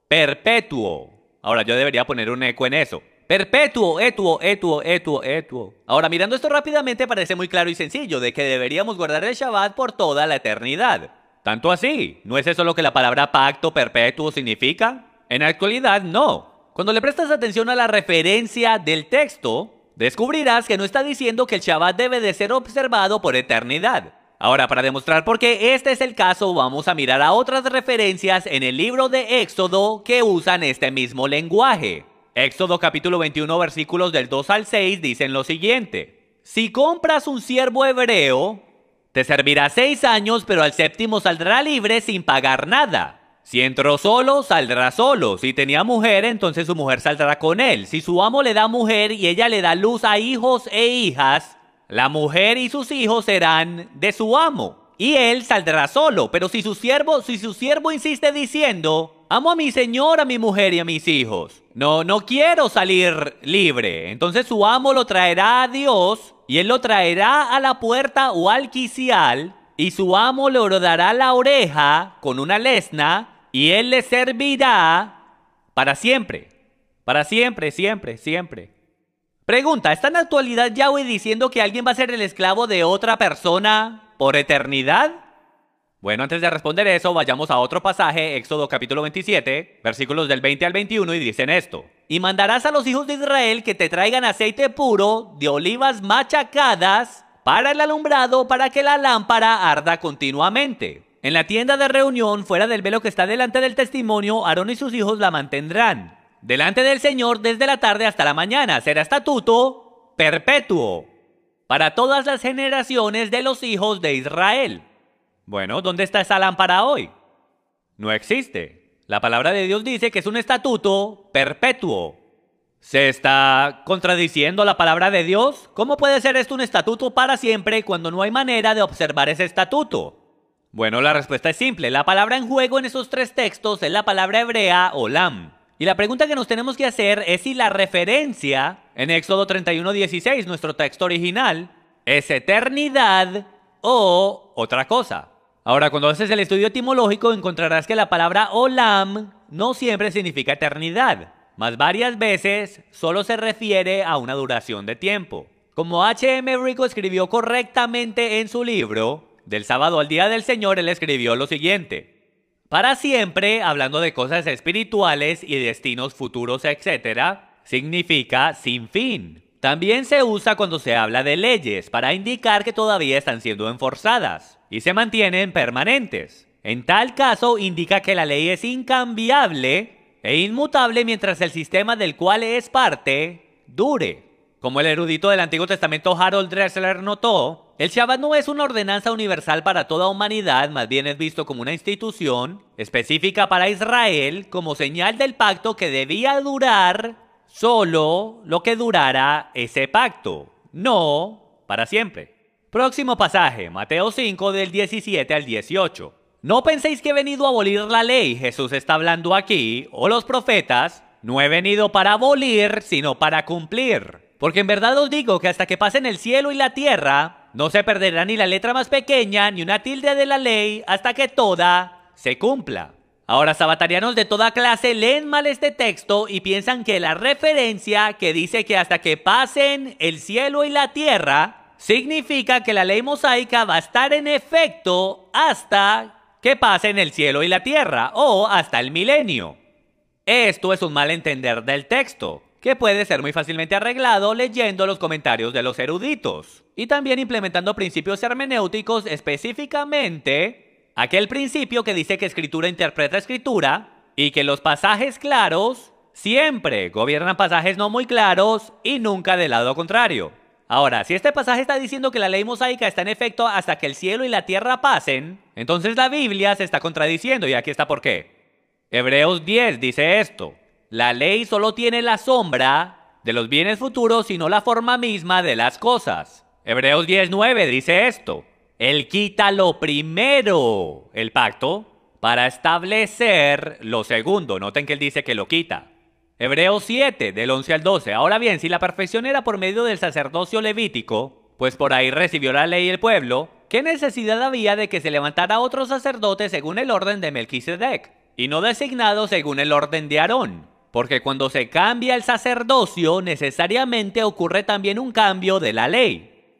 perpetuo. Ahora, yo debería poner un eco en eso. Perpetuo, etuo. Ahora, mirando esto rápidamente, parece muy claro y sencillo, de que deberíamos guardar el Shabbat por toda la eternidad. Tanto así, ¿no es eso lo que la palabra pacto perpetuo significa? En la actualidad, no. Cuando le prestas atención a la referencia del texto, descubrirás que no está diciendo que el Shabbat debe de ser observado por eternidad. Ahora, para demostrar por qué este es el caso, vamos a mirar a otras referencias en el libro de Éxodo que usan este mismo lenguaje. Éxodo capítulo 21, versículos del 2 al 6 dicen lo siguiente: si compras un siervo hebreo, te servirá 6 años, pero al séptimo saldrá libre sin pagar nada. Si entró solo, saldrá solo. Si tenía mujer, entonces su mujer saldrá con él. Si su amo le da mujer y ella le da luz a hijos e hijas, la mujer y sus hijos serán de su amo, y él saldrá solo. Pero si su siervo insiste diciendo: amo a mi señor, a mi mujer y a mis hijos, no quiero salir libre, entonces su amo lo traerá a Dios, y él lo traerá a la puerta o al quicial, y su amo le hordará la oreja con una lesna, y él le servirá para siempre. Para siempre, siempre, siempre. Pregunta, ¿está en la actualidad Yahweh diciendo que alguien va a ser el esclavo de otra persona por eternidad? Bueno, antes de responder eso, vayamos a otro pasaje, Éxodo capítulo 27, versículos del 20 al 21, y dicen esto. Y mandarás a los hijos de Israel que te traigan aceite puro de olivas machacadas para el alumbrado, para que la lámpara arda continuamente. En la tienda de reunión, fuera del velo que está delante del testimonio, Aarón y sus hijos la mantendrán delante del Señor desde la tarde hasta la mañana. Será estatuto perpetuo para todas las generaciones de los hijos de Israel. Bueno, ¿dónde está esa lámpara hoy? No existe. La palabra de Dios dice que es un estatuto perpetuo. ¿Se está contradiciendo la palabra de Dios? ¿Cómo puede ser esto un estatuto para siempre cuando no hay manera de observar ese estatuto? Bueno, la respuesta es simple. La palabra en juego en esos tres textos es la palabra hebrea olam. Y la pregunta que nos tenemos que hacer es si la referencia en Éxodo 31:16, nuestro texto original, es eternidad o otra cosa. Ahora, cuando haces el estudio etimológico, encontrarás que la palabra olam no siempre significa eternidad, mas varias veces solo se refiere a una duración de tiempo. Como H.M. Rico escribió correctamente en su libro, Del sábado al día del Señor, él escribió lo siguiente. Para siempre, hablando de cosas espirituales y destinos futuros, etc., significa sin fin. También se usa cuando se habla de leyes, para indicar que todavía están siendo enforzadas y se mantienen permanentes. En tal caso, indica que la ley es incambiable e inmutable mientras el sistema del cual es parte dure. Como el erudito del Antiguo Testamento Harold Dressler notó, el Shabbat no es una ordenanza universal para toda humanidad, más bien es visto como una institución específica para Israel, como señal del pacto que debía durar solo lo que durara ese pacto, no para siempre. Próximo pasaje, Mateo 5 del 17 al 18. No penséis que he venido a abolir la ley, Jesús está hablando aquí, o los profetas. No he venido para abolir, sino para cumplir. Porque en verdad os digo que hasta que pasen el cielo y la tierra, no se perderá ni la letra más pequeña, ni una tilde de la ley, hasta que toda se cumpla. Ahora, sabatarianos de toda clase leen mal este texto y piensan que la referencia que dice que hasta que pasen el cielo y la tierra, significa que la ley mosaica va a estar en efecto hasta que pasen el cielo y la tierra, o hasta el milenio. Esto es un mal entender del texto, que puede ser muy fácilmente arreglado leyendo los comentarios de los eruditos, y también implementando principios hermenéuticos, específicamente aquel principio que dice que escritura interpreta escritura, y que los pasajes claros siempre gobiernan pasajes no muy claros y nunca del lado contrario. Ahora, si este pasaje está diciendo que la ley mosaica está en efecto hasta que el cielo y la tierra pasen, entonces la Biblia se está contradiciendo, y aquí está por qué. Hebreos 10 dice esto: la ley solo tiene la sombra de los bienes futuros y no la forma misma de las cosas. Hebreos 10:9 dice esto: él quita lo primero, el pacto, para establecer lo segundo. Noten que él dice que lo quita. Hebreos 7, del 11 al 12. Ahora bien, si la perfección era por medio del sacerdocio levítico, pues por ahí recibió la ley el pueblo, ¿qué necesidad había de que se levantara otro sacerdote según el orden de Melquisedec, y no designado según el orden de Aarón? Porque cuando se cambia el sacerdocio, necesariamente ocurre también un cambio de la ley.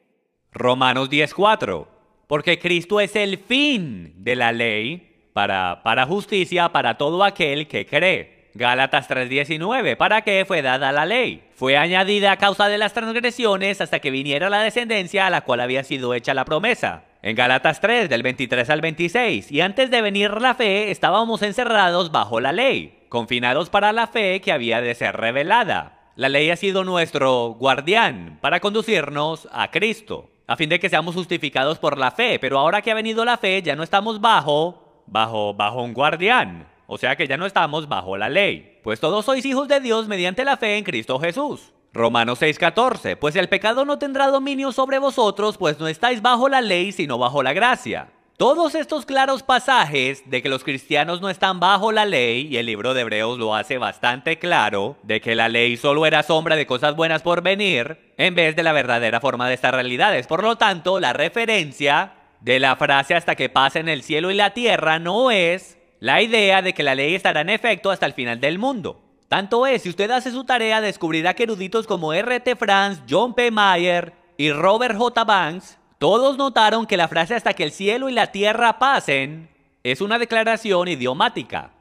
Romanos 10:4. Porque Cristo es el fin de la ley para justicia para todo aquel que cree. Gálatas 3:19. ¿Para qué fue dada la ley? Fue añadida a causa de las transgresiones hasta que viniera la descendencia a la cual había sido hecha la promesa. En Gálatas 3, del 23 al 26. Y antes de venir la fe, estábamos encerrados bajo la ley, confinados para la fe que había de ser revelada. La ley ha sido nuestro guardián para conducirnos a Cristo, a fin de que seamos justificados por la fe. Pero ahora que ha venido la fe, ya no estamos bajo un guardián. O sea que ya no estamos bajo la ley. Pues todos sois hijos de Dios mediante la fe en Cristo Jesús. Romanos 6:14. Pues el pecado no tendrá dominio sobre vosotros, pues no estáis bajo la ley, sino bajo la gracia. Todos estos claros pasajes de que los cristianos no están bajo la ley, y el libro de Hebreos lo hace bastante claro, de que la ley solo era sombra de cosas buenas por venir, en vez de la verdadera forma de estas realidades. Por lo tanto, la referencia de la frase hasta que pasen el cielo y la tierra no es la idea de que la ley estará en efecto hasta el final del mundo. Tanto es, si usted hace su tarea, descubrirá que eruditos como R.T. France, John P. Mayer y Robert J. Banks, todos notaron que la frase hasta que el cielo y la tierra pasen es una declaración idiomática.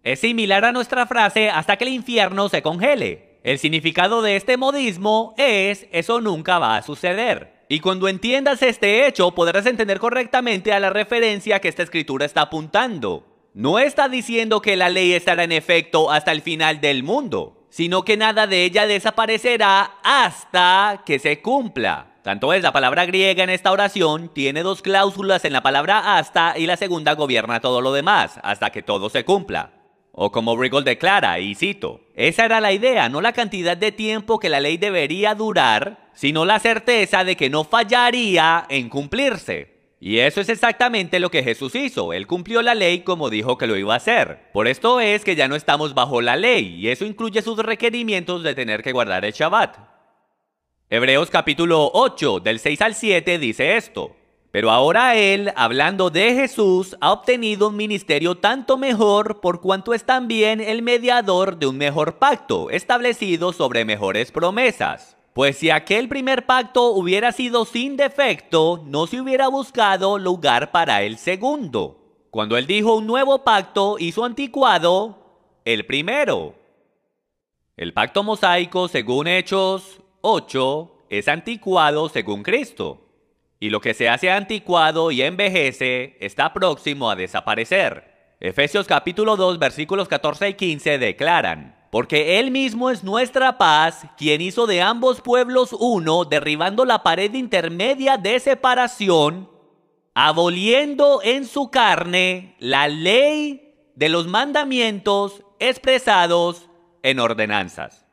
Es similar a nuestra frase hasta que el infierno se congele. El significado de este modismo es eso nunca va a suceder. Y cuando entiendas este hecho, podrás entender correctamente a la referencia que esta escritura está apuntando. No está diciendo que la ley estará en efecto hasta el final del mundo, sino que nada de ella desaparecerá hasta que se cumpla. Tanto es, la palabra griega en esta oración tiene dos cláusulas en la palabra hasta y la segunda gobierna todo lo demás, hasta que todo se cumpla. O como Riggle declara, y cito, esa era la idea, no la cantidad de tiempo que la ley debería durar, sino la certeza de que no fallaría en cumplirse. Y eso es exactamente lo que Jesús hizo, él cumplió la ley como dijo que lo iba a hacer. Por esto es que ya no estamos bajo la ley, y eso incluye sus requerimientos de tener que guardar el Shabbat. Hebreos capítulo 8, del 6 al 7 dice esto. Pero ahora él, hablando de Jesús, ha obtenido un ministerio tanto mejor por cuanto es también el mediador de un mejor pacto, establecido sobre mejores promesas. Pues si aquel primer pacto hubiera sido sin defecto, no se hubiera buscado lugar para el segundo. Cuando él dijo un nuevo pacto, hizo anticuado el primero. El pacto mosaico, según Hechos 8, es anticuado según Cristo. Y lo que se hace anticuado y envejece está próximo a desaparecer. Efesios capítulo 2, versículos 14 y 15 declaran: porque Él mismo es nuestra paz, quien hizo de ambos pueblos uno, derribando la pared intermedia de separación, aboliendo en su carne la ley de los mandamientos expresados en ordenanzas.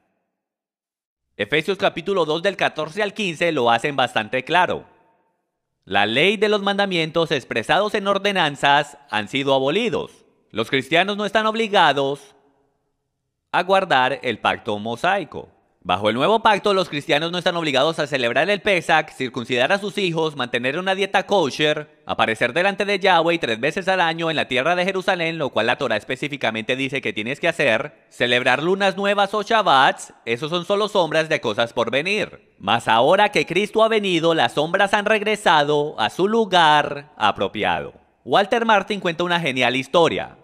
Efesios capítulo 2 del 14 al 15 lo hacen bastante claro. La ley de los mandamientos expresados en ordenanzas han sido abolidos. Los cristianos no están obligados a guardar el pacto mosaico. Bajo el nuevo pacto, los cristianos no están obligados a celebrar el Pesach, circuncidar a sus hijos, mantener una dieta kosher, aparecer delante de Yahweh 3 veces al año en la tierra de Jerusalén, lo cual la Torah específicamente dice que tienes que hacer, celebrar lunas nuevas o shabbats, esos son solo sombras de cosas por venir. Mas ahora que Cristo ha venido, las sombras han regresado a su lugar apropiado. Walter Martin cuenta una genial historia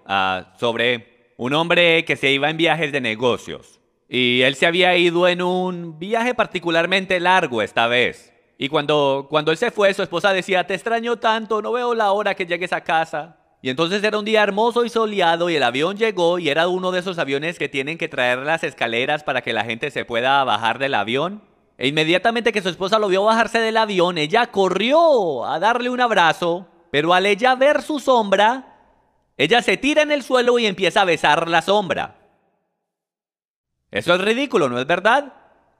sobre un hombre que se iba en viajes de negocios. Y él se había ido en un viaje particularmente largo esta vez. Y cuando él se fue, su esposa decía: te extraño tanto, no veo la hora que llegues a casa. Y entonces era un día hermoso y soleado y el avión llegó y era uno de esos aviones que tienen que traer las escaleras para que la gente se pueda bajar del avión. E inmediatamente que su esposa lo vio bajarse del avión, ella corrió a darle un abrazo, pero al ella ver su sombra, ella se tira en el suelo y empieza a besar la sombra. Eso es ridículo, ¿no es verdad?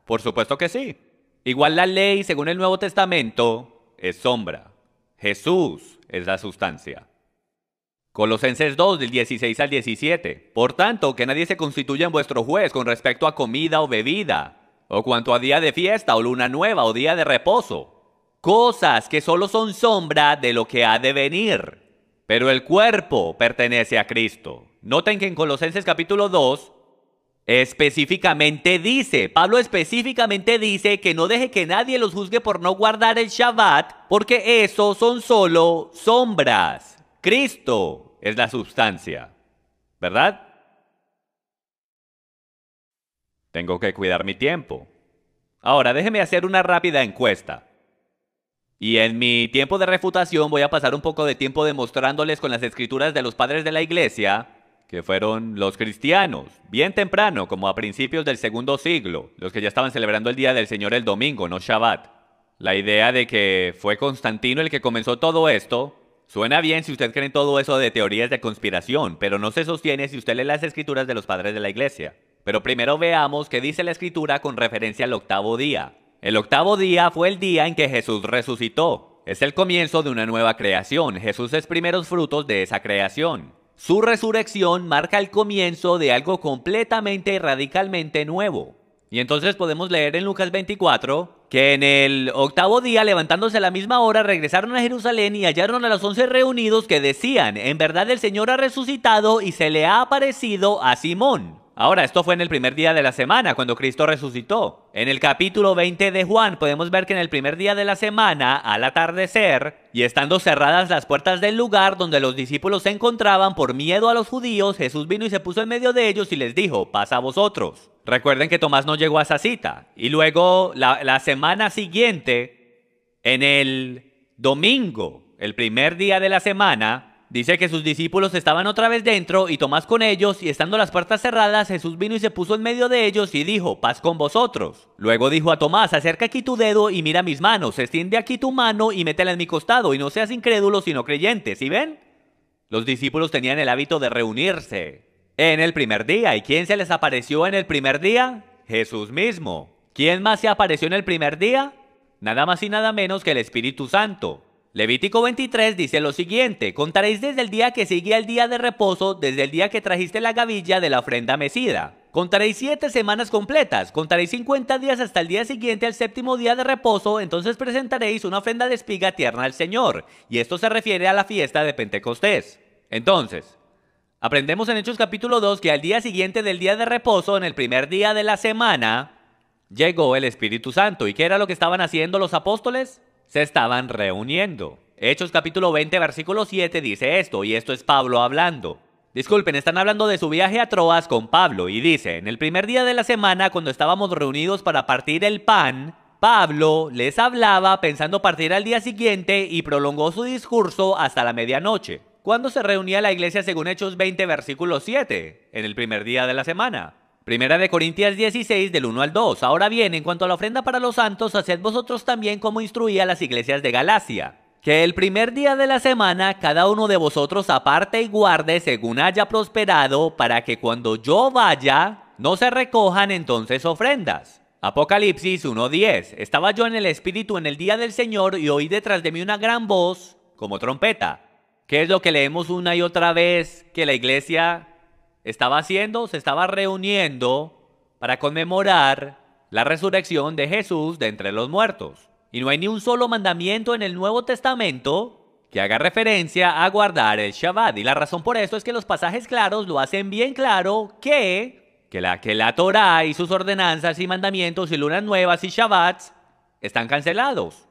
Por supuesto que sí. Igual la ley, según el Nuevo Testamento, es sombra. Jesús es la sustancia. Colosenses 2, del 16 al 17. Por tanto, que nadie se constituya en vuestro juez con respecto a comida o bebida, o cuanto a día de fiesta o luna nueva o día de reposo. Cosas que solo son sombra de lo que ha de venir. Pero el cuerpo pertenece a Cristo. Noten que en Colosenses capítulo 2, Pablo específicamente dice que no deje que nadie los juzgue por no guardar el Shabbat, porque eso son solo sombras. Cristo es la sustancia, ¿verdad? Tengo que cuidar mi tiempo. Ahora, déjeme hacer una rápida encuesta. Y en mi tiempo de refutación voy a pasar un poco de tiempo demostrándoles con las escrituras de los padres de la iglesia, que fueron los cristianos, bien temprano, como a principios del segundo siglo, los que ya estaban celebrando el Día del Señor el domingo, no Shabbat. La idea de que fue Constantino el que comenzó todo esto, suena bien si usted cree en todo eso de teorías de conspiración, pero no se sostiene si usted lee las escrituras de los padres de la iglesia. Pero primero veamos qué dice la escritura con referencia al octavo día. El octavo día fue el día en que Jesús resucitó. Es el comienzo de una nueva creación. Jesús es primeros frutos de esa creación. Su resurrección marca el comienzo de algo completamente y radicalmente nuevo. Y entonces podemos leer en Lucas 24 que en el octavo día, levantándose a la misma hora, regresaron a Jerusalén y hallaron a los 11 reunidos que decían: en verdad el Señor ha resucitado y se le ha aparecido a Simón. Ahora, esto fue en el primer día de la semana, cuando Cristo resucitó. En el capítulo 20 de Juan podemos ver que en el primer día de la semana, al atardecer, y estando cerradas las puertas del lugar donde los discípulos se encontraban por miedo a los judíos, Jesús vino y se puso en medio de ellos y les dijo: paz a vosotros. Recuerden que Tomás no llegó a esa cita. Y luego, la semana siguiente, en el domingo, el primer día de la semana, dice que sus discípulos estaban otra vez dentro y Tomás con ellos, y estando las puertas cerradas, Jesús vino y se puso en medio de ellos y dijo: paz con vosotros. Luego dijo a Tomás: acerca aquí tu dedo y mira mis manos, extiende aquí tu mano y métela en mi costado, y no seas incrédulo sino creyente. ¿Sí ven? Los discípulos tenían el hábito de reunirse en el primer día. ¿Y quién se les apareció en el primer día? Jesús mismo. ¿Quién más se apareció en el primer día? Nada más y nada menos que el Espíritu Santo. Levítico 23 dice lo siguiente: contaréis desde el día que sigue al día de reposo, desde el día que trajiste la gavilla de la ofrenda mecida. Contaréis 7 semanas completas, contaréis 50 días hasta el día siguiente al séptimo día de reposo, entonces presentaréis una ofrenda de espiga tierna al Señor. Y esto se refiere a la fiesta de Pentecostés. Entonces, aprendemos en Hechos capítulo 2 que al día siguiente del día de reposo, en el primer día de la semana, llegó el Espíritu Santo. ¿Y qué era lo que estaban haciendo los apóstoles? Se estaban reuniendo. Hechos capítulo 20 versículo 7 dice esto, y esto es Pablo hablando. Disculpen, están hablando de su viaje a Troas con Pablo, y dice: en el primer día de la semana, cuando estábamos reunidos para partir el pan, Pablo les hablaba pensando partir al día siguiente y prolongó su discurso hasta la medianoche. ¿Cuándo se reunía la iglesia según Hechos 20 versículo 7? En el primer día de la semana. Primera de Corintios 16 del 1 al 2. Ahora bien, en cuanto a la ofrenda para los santos, haced vosotros también como instruía a las iglesias de Galacia: que el primer día de la semana cada uno de vosotros aparte y guarde según haya prosperado, para que cuando yo vaya no se recojan entonces ofrendas. Apocalipsis 1:10. Estaba yo en el Espíritu en el día del Señor y oí detrás de mí una gran voz como trompeta. ¿Qué es lo que leemos una y otra vez que la iglesia estaba haciendo? Se estaba reuniendo para conmemorar la resurrección de Jesús de entre los muertos. Y no hay ni un solo mandamiento en el Nuevo Testamento que haga referencia a guardar el Shabbat. Y la razón por eso es que los pasajes claros lo hacen bien claro que la Torá y sus ordenanzas y mandamientos y lunas nuevas y Shabbats están cancelados.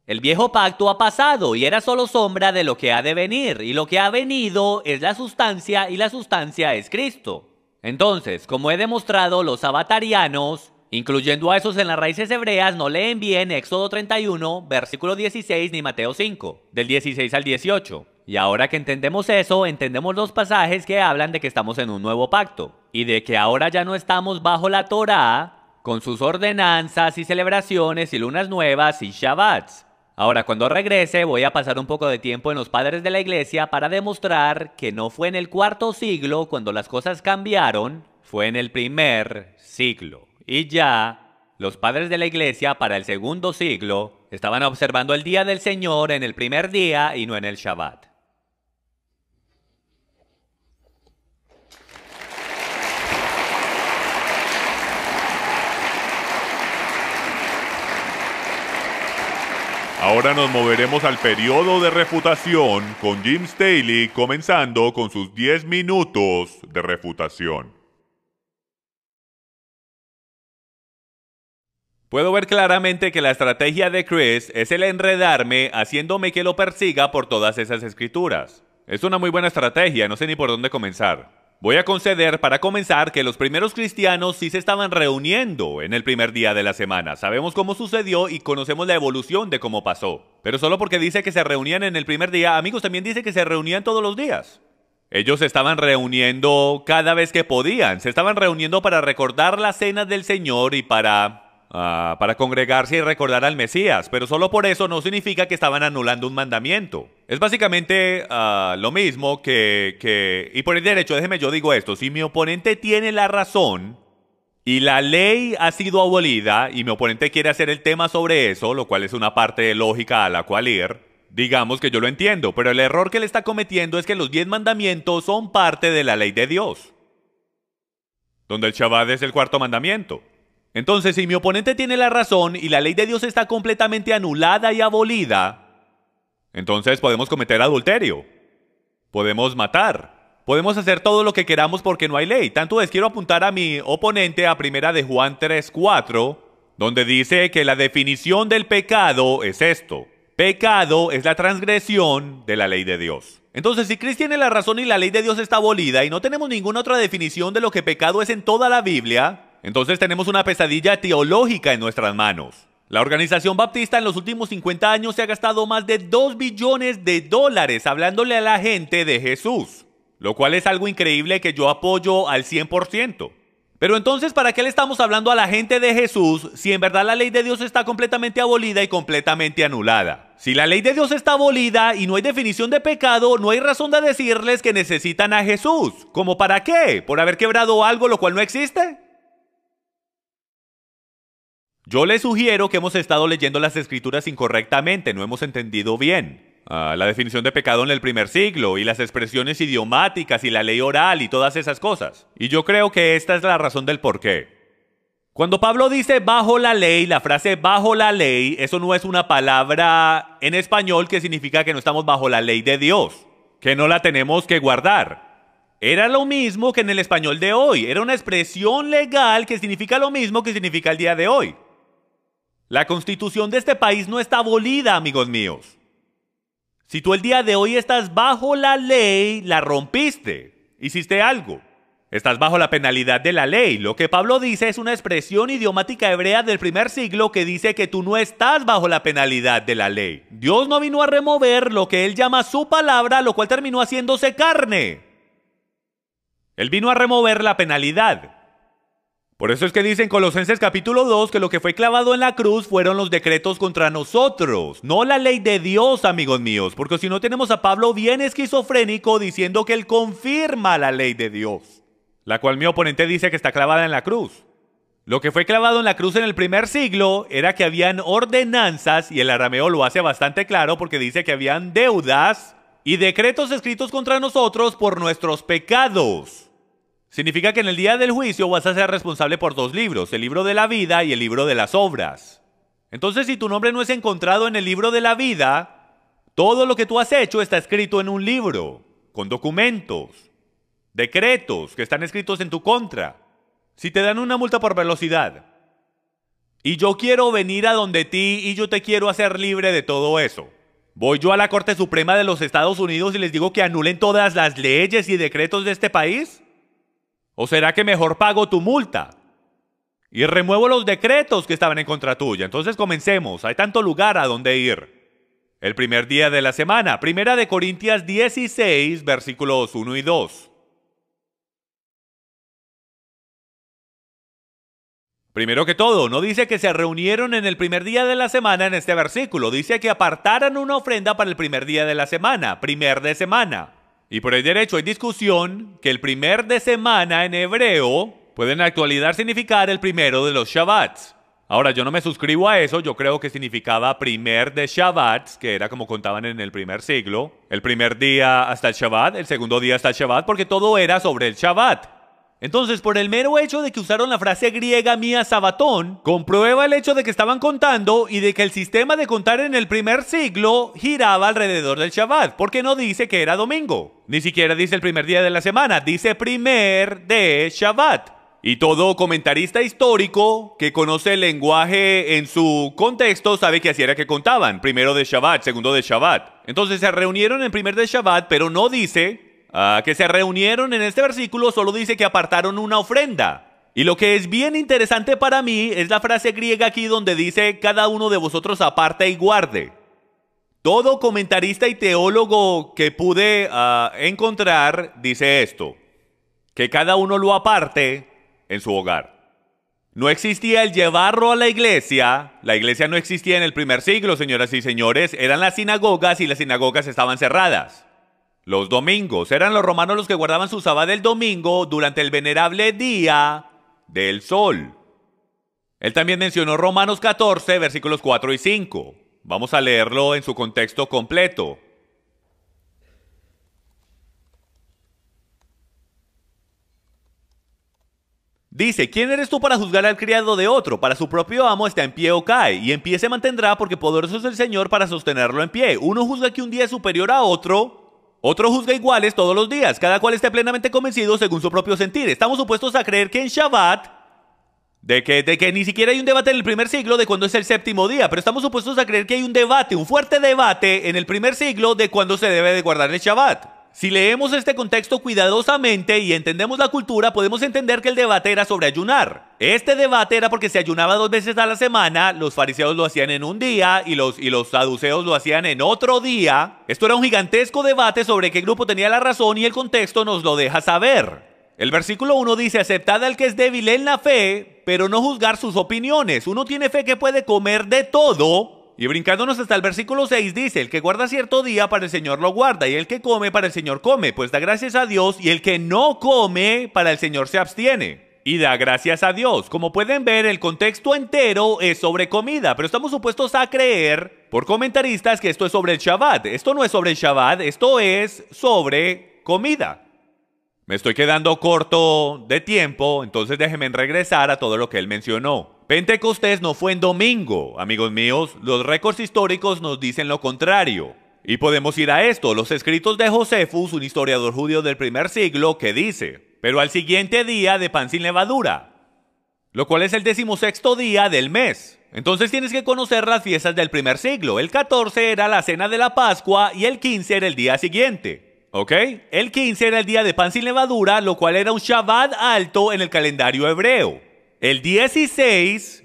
El viejo pacto ha pasado y era solo sombra de lo que ha de venir, y lo que ha venido es la sustancia, y la sustancia es Cristo. Entonces, como he demostrado, los sabatarianos, incluyendo a esos en las raíces hebreas, no leen bien Éxodo 31, versículo 16, ni Mateo 5, del 16 al 18. Y ahora que entendemos eso, entendemos los pasajes que hablan de que estamos en un nuevo pacto, y de que ahora ya no estamos bajo la Torá, con sus ordenanzas y celebraciones y lunas nuevas y Shabbats. Ahora, cuando regrese, voy a pasar un poco de tiempo en los padres de la iglesia para demostrar que no fue en el cuarto siglo cuando las cosas cambiaron, fue en el primer siglo. Y ya, los padres de la iglesia para el segundo siglo estaban observando el día del Señor en el primer día y no en el Shabbat. Ahora nos moveremos al periodo de refutación con Jim Staley, comenzando con sus 10 minutos de refutación. Puedo ver claramente que la estrategia de Chris es el enredarme haciéndome que lo persiga por todas esas escrituras. Es una muy buena estrategia, no sé ni por dónde comenzar. Voy a conceder para comenzar que los primeros cristianos sí se estaban reuniendo en el primer día de la semana. Sabemos cómo sucedió y conocemos la evolución de cómo pasó. Pero solo porque dice que se reunían en el primer día, amigos, también dice que se reunían todos los días. Ellos se estaban reuniendo cada vez que podían. Se estaban reuniendo para recordar las cenas del Señor y para congregarse y recordar al Mesías, pero solo por eso no significa que estaban anulando un mandamiento. Es básicamente lo mismo y por el derecho, déjeme yo digo esto, si mi oponente tiene la razón y la ley ha sido abolida y mi oponente quiere hacer el tema sobre eso, lo cual es una parte lógica a la cual ir, digamos que yo lo entiendo, pero el error que él está cometiendo es que los 10 mandamientos son parte de la ley de Dios, donde el Shabbat es el cuarto mandamiento. Entonces, si mi oponente tiene la razón y la ley de Dios está completamente anulada y abolida, entonces podemos cometer adulterio, podemos matar, podemos hacer todo lo que queramos porque no hay ley. Tanto es, quiero apuntar a mi oponente a primera de Juan 3:4, donde dice que la definición del pecado es esto: pecado es la transgresión de la ley de Dios. Entonces, si Cristo tiene la razón y la ley de Dios está abolida y no tenemos ninguna otra definición de lo que pecado es en toda la Biblia, entonces tenemos una pesadilla teológica en nuestras manos. La organización baptista en los últimos 50 años se ha gastado más de $2 billones hablándole a la gente de Jesús, lo cual es algo increíble que yo apoyo al 100%. Pero entonces, ¿para qué le estamos hablando a la gente de Jesús si en verdad la ley de Dios está completamente abolida y completamente anulada? Si la ley de Dios está abolida y no hay definición de pecado, no hay razón de decirles que necesitan a Jesús. ¿Cómo para qué? ¿Por haber quebrado algo lo cual no existe? Yo les sugiero que hemos estado leyendo las escrituras incorrectamente, no hemos entendido bien la definición de pecado en el primer siglo y las expresiones idiomáticas y la ley oral y todas esas cosas. Y yo creo que esta es la razón del por qué. Cuando Pablo dice bajo la ley, la frase bajo la ley, eso no es una palabra en español que significa que no estamos bajo la ley de Dios, que no la tenemos que guardar. Era lo mismo que en el español de hoy, era una expresión legal que significa lo mismo que significa el día de hoy. La constitución de este país no está abolida, amigos míos. Si tú el día de hoy estás bajo la ley, la rompiste, hiciste algo. Estás bajo la penalidad de la ley. Lo que Pablo dice es una expresión idiomática hebrea del primer siglo que dice que tú no estás bajo la penalidad de la ley. Dios no vino a remover lo que él llama su palabra, lo cual terminó haciéndose carne. Él vino a remover la penalidad. Por eso es que dice en Colosenses capítulo 2 que lo que fue clavado en la cruz fueron los decretos contra nosotros, no la ley de Dios, amigos míos, porque si no tenemos a Pablo bien esquizofrénico diciendo que él confirma la ley de Dios, la cual mi oponente dice que está clavada en la cruz. Lo que fue clavado en la cruz en el primer siglo era que habían ordenanzas, y el arameo lo hace bastante claro porque dice que habían deudas y decretos escritos contra nosotros por nuestros pecados. Significa que en el día del juicio vas a ser responsable por 2 libros, el libro de la vida y el libro de las obras. Entonces, si tu nombre no es encontrado en el libro de la vida, todo lo que tú has hecho está escrito en un libro, con documentos, decretos que están escritos en tu contra. Si te dan una multa por velocidad, y yo quiero venir a donde ti y yo te quiero hacer libre de todo eso, ¿voy yo a la Corte Suprema de los Estados Unidos y les digo que anulen todas las leyes y decretos de este país? ¿O será que mejor pago tu multa y remuevo los decretos que estaban en contra tuya? Entonces comencemos, hay tanto lugar a donde ir. El primer día de la semana, primera de Corintios 16, versículos 1 y 2. Primero que todo, no dice que se reunieron en el primer día de la semana en este versículo, dice que apartaran una ofrenda para el primer día de la semana, primer de semana. Y por el derecho hay discusión que el primer de semana en hebreo puede en la actualidad significar el primero de los Shabbats. Ahora, yo no me suscribo a eso, yo creo que significaba primer de Shabbats, que era como contaban en el primer siglo. El primer día hasta el Shabbat, el segundo día hasta el Shabbat, porque todo era sobre el Shabbat. Entonces, por el mero hecho de que usaron la frase griega mía sabatón, comprueba el hecho de que estaban contando y de que el sistema de contar en el primer siglo giraba alrededor del Shabbat, porque no dice que era domingo. Ni siquiera dice el primer día de la semana, dice primer de Shabbat. Y todo comentarista histórico que conoce el lenguaje en su contexto sabe que así era que contaban, primero de Shabbat, segundo de Shabbat. Entonces se reunieron en primer de Shabbat, pero no dice que se reunieron en este versículo, solo dice que apartaron una ofrenda. Y lo que es bien interesante para mí es la frase griega aquí donde dice cada uno de vosotros aparte y guarde. Todo comentarista y teólogo que pude encontrar dice esto, que cada uno lo aparte en su hogar. No existía el llevarlo a la iglesia no existía en el primer siglo, señoras y señores, eran las sinagogas y las sinagogas estaban cerradas. Los domingos, eran los romanos los que guardaban su sabbat del domingo durante el venerable día del sol. Él también mencionó Romanos 14, versículos 4 y 5. Vamos a leerlo en su contexto completo. Dice, ¿quién eres tú para juzgar al criado de otro? Para su propio amo está en pie o cae, y en pie se mantendrá porque poderoso es el Señor para sostenerlo en pie. Uno juzga que un día es superior a otro, otro juzga iguales todos los días, cada cual esté plenamente convencido según su propio sentir. Estamos supuestos a creer que en Shabbat, de que ni siquiera hay un debate en el primer siglo de cuándo es el séptimo día, pero estamos supuestos a creer que hay un debate, un fuerte debate en el primer siglo de cuándo se debe de guardar el Shabbat. Si leemos este contexto cuidadosamente y entendemos la cultura, podemos entender que el debate era sobre ayunar. Este debate era porque se ayunaba 2 veces a la semana, los fariseos lo hacían en un día y los saduceos lo hacían en otro día. Esto era un gigantesco debate sobre qué grupo tenía la razón y el contexto nos lo deja saber. El versículo 1 dice, aceptad al que es débil en la fe, pero no juzgar sus opiniones. Uno tiene fe que puede comer de todo. Y brincándonos hasta el versículo 6 dice, el que guarda cierto día para el Señor lo guarda, y el que come para el Señor come, pues da gracias a Dios, y el que no come para el Señor se abstiene, y da gracias a Dios. Como pueden ver, el contexto entero es sobre comida, pero estamos supuestos a creer, por comentaristas, que esto es sobre el Shabbat. Esto no es sobre el Shabbat, esto es sobre comida. Me estoy quedando corto de tiempo, entonces déjenme regresar a todo lo que él mencionó. Pentecostés no fue en domingo, amigos míos, los récords históricos nos dicen lo contrario. Y podemos ir a esto, los escritos de Josefus, un historiador judío del primer siglo, que dice, pero al siguiente día de pan sin levadura, lo cual es el 16º día del mes. Entonces tienes que conocer las fiestas del primer siglo. El 14 era la cena de la Pascua y el 15 era el día siguiente. ¿Ok? El 15 era el día de pan sin levadura, lo cual era un Shabbat alto en el calendario hebreo. El 16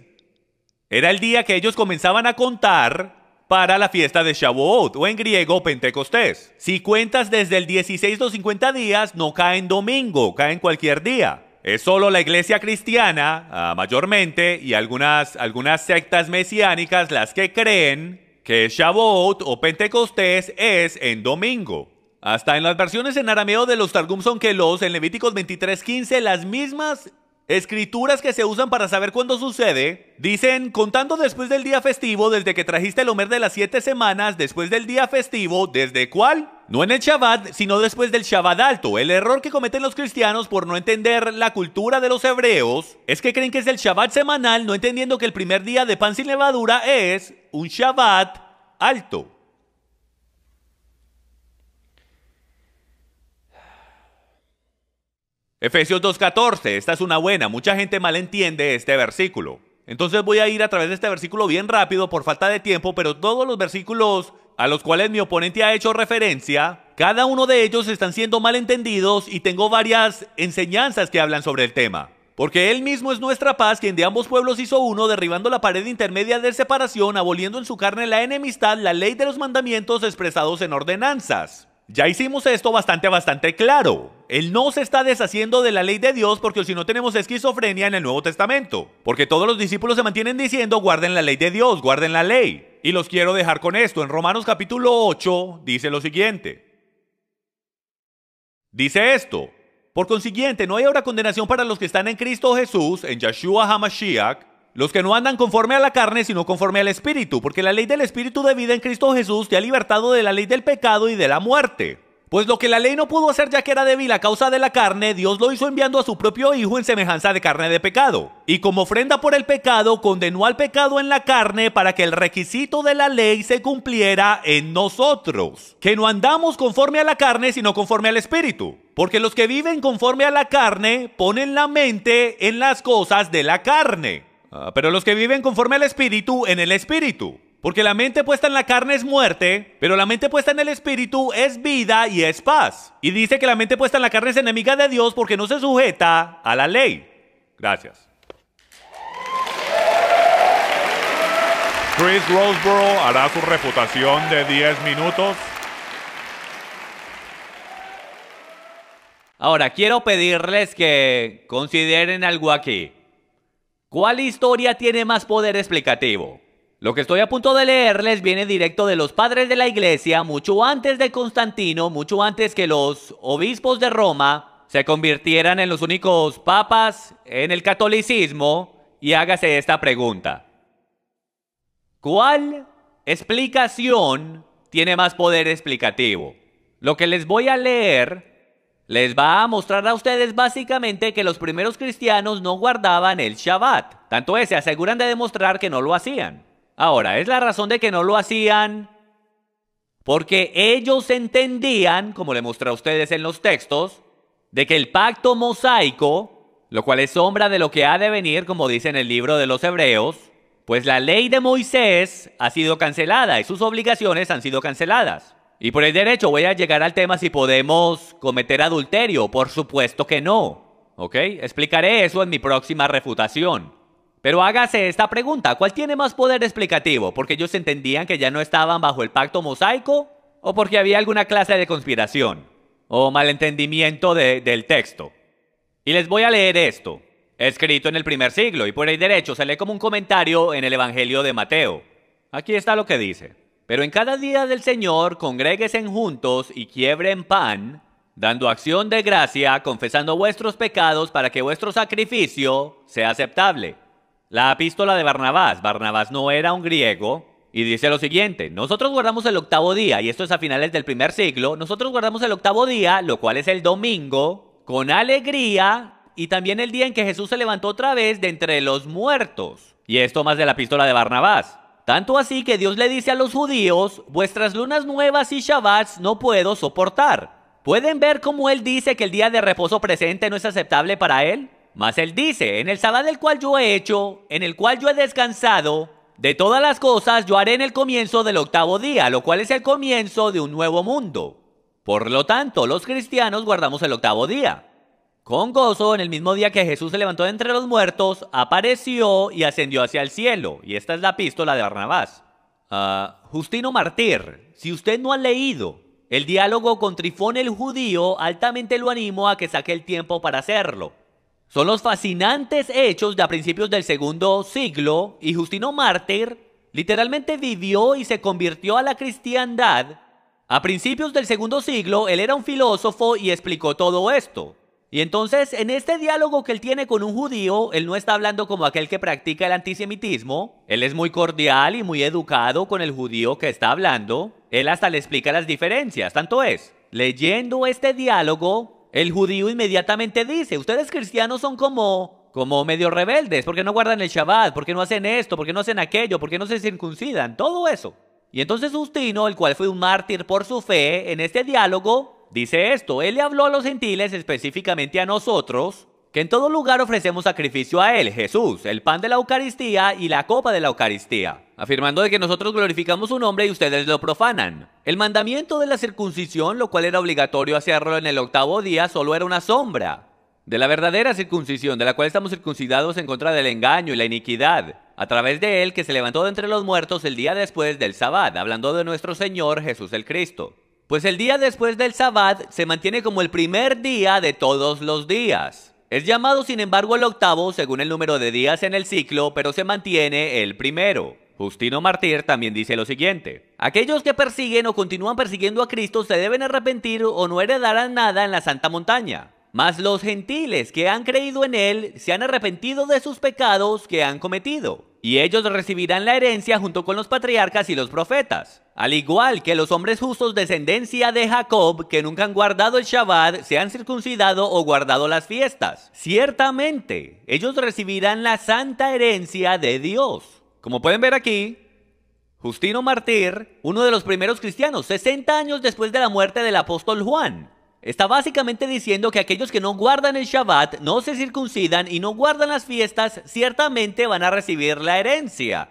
era el día que ellos comenzaban a contar para la fiesta de Shavuot, o en griego Pentecostés. Si cuentas desde el 16 los 50 días, no cae en domingo, cae en cualquier día. Es solo la iglesia cristiana, mayormente, y algunas sectas mesiánicas las que creen que Shavuot o Pentecostés es en domingo. Hasta en las versiones en arameo de los Targum Onkelos, en Levíticos 23:15, las mismas escrituras que se usan para saber cuándo sucede, dicen, contando después del día festivo, desde que trajiste el Omer de las 7 semanas, después del día festivo, ¿desde cuál? No en el Shabbat, sino después del Shabbat alto. El error que cometen los cristianos por no entender la cultura de los hebreos es que creen que es el Shabbat semanal, no entendiendo que el primer día de pan sin levadura es un Shabbat alto. Efesios 2:14, esta es una buena, mucha gente malentiende este versículo. Entonces voy a ir a través de este versículo bien rápido por falta de tiempo, pero todos los versículos a los cuales mi oponente ha hecho referencia, cada uno de ellos están siendo malentendidos y tengo varias enseñanzas que hablan sobre el tema. Porque Él mismo es nuestra paz, quien de ambos pueblos hizo uno, derribando la pared intermedia de separación, aboliendo en su carne la enemistad, la ley de los mandamientos expresados en ordenanzas. Ya hicimos esto bastante claro. Él no se está deshaciendo de la ley de Dios porque si no tenemos esquizofrenia en el Nuevo Testamento. Porque todos los discípulos se mantienen diciendo guarden la ley de Dios, guarden la ley. Y los quiero dejar con esto. En Romanos capítulo 8 dice lo siguiente. Dice esto. Por consiguiente, no hay ahora condenación para los que están en Cristo Jesús, en Yeshua HaMashiach, los que no andan conforme a la carne, sino conforme al Espíritu, porque la ley del Espíritu de vida en Cristo Jesús te ha libertado de la ley del pecado y de la muerte. Pues lo que la ley no pudo hacer ya que era débil a causa de la carne, Dios lo hizo enviando a su propio Hijo en semejanza de carne de pecado. Y como ofrenda por el pecado, condenó al pecado en la carne para que el requisito de la ley se cumpliera en nosotros. Que no andamos conforme a la carne, sino conforme al Espíritu. Porque los que viven conforme a la carne ponen la mente en las cosas de la carne. Pero los que viven conforme al Espíritu, en el Espíritu. Porque la mente puesta en la carne es muerte, pero la mente puesta en el Espíritu es vida y es paz. Y dice que la mente puesta en la carne es enemiga de Dios porque no se sujeta a la ley. Gracias. Chris Roseborough hará su refutación de 10 minutos. Ahora, quiero pedirles que consideren algo aquí. ¿Cuál historia tiene más poder explicativo? Lo que estoy a punto de leerles viene directo de los padres de la iglesia, mucho antes de Constantino, mucho antes que los obispos de Roma se convirtieran en los únicos papas en el catolicismo, y hágase esta pregunta. ¿Cuál explicación tiene más poder explicativo? Lo que les voy a leer les va a mostrar a ustedes básicamente que los primeros cristianos no guardaban el Shabbat. Tanto es, se aseguran de demostrar que no lo hacían. Ahora, ¿es la razón de que no lo hacían? Porque ellos entendían, como le mostré a ustedes en los textos, de que el pacto mosaico, lo cual es sombra de lo que ha de venir, como dice en el libro de los Hebreos, pues la ley de Moisés ha sido cancelada y sus obligaciones han sido canceladas. Y por el derecho voy a llegar al tema si podemos cometer adulterio. Por supuesto que no. ¿Ok? Explicaré eso en mi próxima refutación. Pero hágase esta pregunta. ¿Cuál tiene más poder explicativo? ¿Porque ellos entendían que ya no estaban bajo el pacto mosaico? ¿O porque había alguna clase de conspiración? ¿O malentendimiento del texto? Y les voy a leer esto. Escrito en el primer siglo. Y por el derecho se lee como un comentario en el Evangelio de Mateo. Aquí está lo que dice. Pero en cada día del Señor congréguense juntos y quiebren pan, dando acción de gracia, confesando vuestros pecados para que vuestro sacrificio sea aceptable. La epístola de Barnabás. Barnabás no era un griego. Y dice lo siguiente: nosotros guardamos el octavo día, y esto es a finales del primer siglo. Nosotros guardamos el octavo día, lo cual es el domingo, con alegría, y también el día en que Jesús se levantó otra vez de entre los muertos. Y esto más de la epístola de Barnabás. Tanto así que Dios le dice a los judíos: vuestras lunas nuevas y shabbats no puedo soportar. ¿Pueden ver cómo él dice que el día de reposo presente no es aceptable para él? Mas él dice: en el sábado el cual yo he hecho, en el cual yo he descansado, de todas las cosas yo haré en el comienzo del octavo día, lo cual es el comienzo de un nuevo mundo. Por lo tanto, los cristianos guardamos el octavo día. Con gozo, en el mismo día que Jesús se levantó de entre los muertos, apareció y ascendió hacia el cielo. Y esta es la epístola de Barnabás. Justino Mártir, si usted no ha leído el diálogo con Trifón el judío, altamente lo animo a que saque el tiempo para hacerlo. Son los fascinantes hechos de a principios del segundo siglo, y Justino Mártir literalmente vivió y se convirtió a la cristiandad. A principios del segundo siglo, él era un filósofo y explicó todo esto. Y entonces, en este diálogo que él tiene con un judío, él no está hablando como aquel que practica el antisemitismo. Él es muy cordial y muy educado con el judío que está hablando. Él hasta le explica las diferencias. Tanto es, leyendo este diálogo, el judío inmediatamente dice: ustedes cristianos son como medio rebeldes, porque no guardan el Shabbat, porque no hacen esto, porque no hacen aquello, porque no se circuncidan, todo eso. Y entonces Justino, el cual fue un mártir por su fe, en este diálogo dice esto: él le habló a los gentiles, específicamente a nosotros, que en todo lugar ofrecemos sacrificio a él, Jesús, el pan de la Eucaristía y la copa de la Eucaristía, afirmando de que nosotros glorificamos su nombre y ustedes lo profanan. El mandamiento de la circuncisión, lo cual era obligatorio hacerlo en el octavo día, solo era una sombra de la verdadera circuncisión, de la cual estamos circuncidados en contra del engaño y la iniquidad, a través de él que se levantó de entre los muertos el día después del Sabbat, hablando de nuestro Señor Jesús el Cristo. Pues el día después del Sabbat se mantiene como el primer día de todos los días. Es llamado sin embargo el octavo según el número de días en el ciclo, pero se mantiene el primero. Justino Mártir también dice lo siguiente: aquellos que persiguen o continúan persiguiendo a Cristo se deben arrepentir o no heredarán nada en la santa montaña. Mas los gentiles que han creído en él se han arrepentido de sus pecados que han cometido, y ellos recibirán la herencia junto con los patriarcas y los profetas. Al igual que los hombres justos descendencia de Jacob, que nunca han guardado el Shabbat, se han circuncidado o guardado las fiestas. Ciertamente, ellos recibirán la santa herencia de Dios. Como pueden ver aquí, Justino Mártir, uno de los primeros cristianos, 60 años después de la muerte del apóstol Juan, está básicamente diciendo que aquellos que no guardan el Shabbat, no se circuncidan y no guardan las fiestas, ciertamente van a recibir la herencia.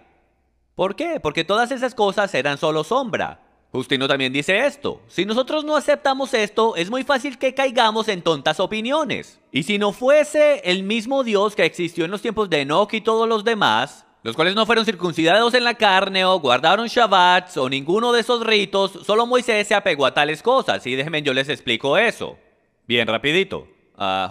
¿Por qué? Porque todas esas cosas eran solo sombra. Justino también dice esto: si nosotros no aceptamos esto, es muy fácil que caigamos en tontas opiniones. Y si no fuese el mismo Dios que existió en los tiempos de Enoch y todos los demás, los cuales no fueron circuncidados en la carne o guardaron Shabbats o ninguno de esos ritos, solo Moisés se apegó a tales cosas. Y déjenme, yo les explico eso. Bien, rapidito.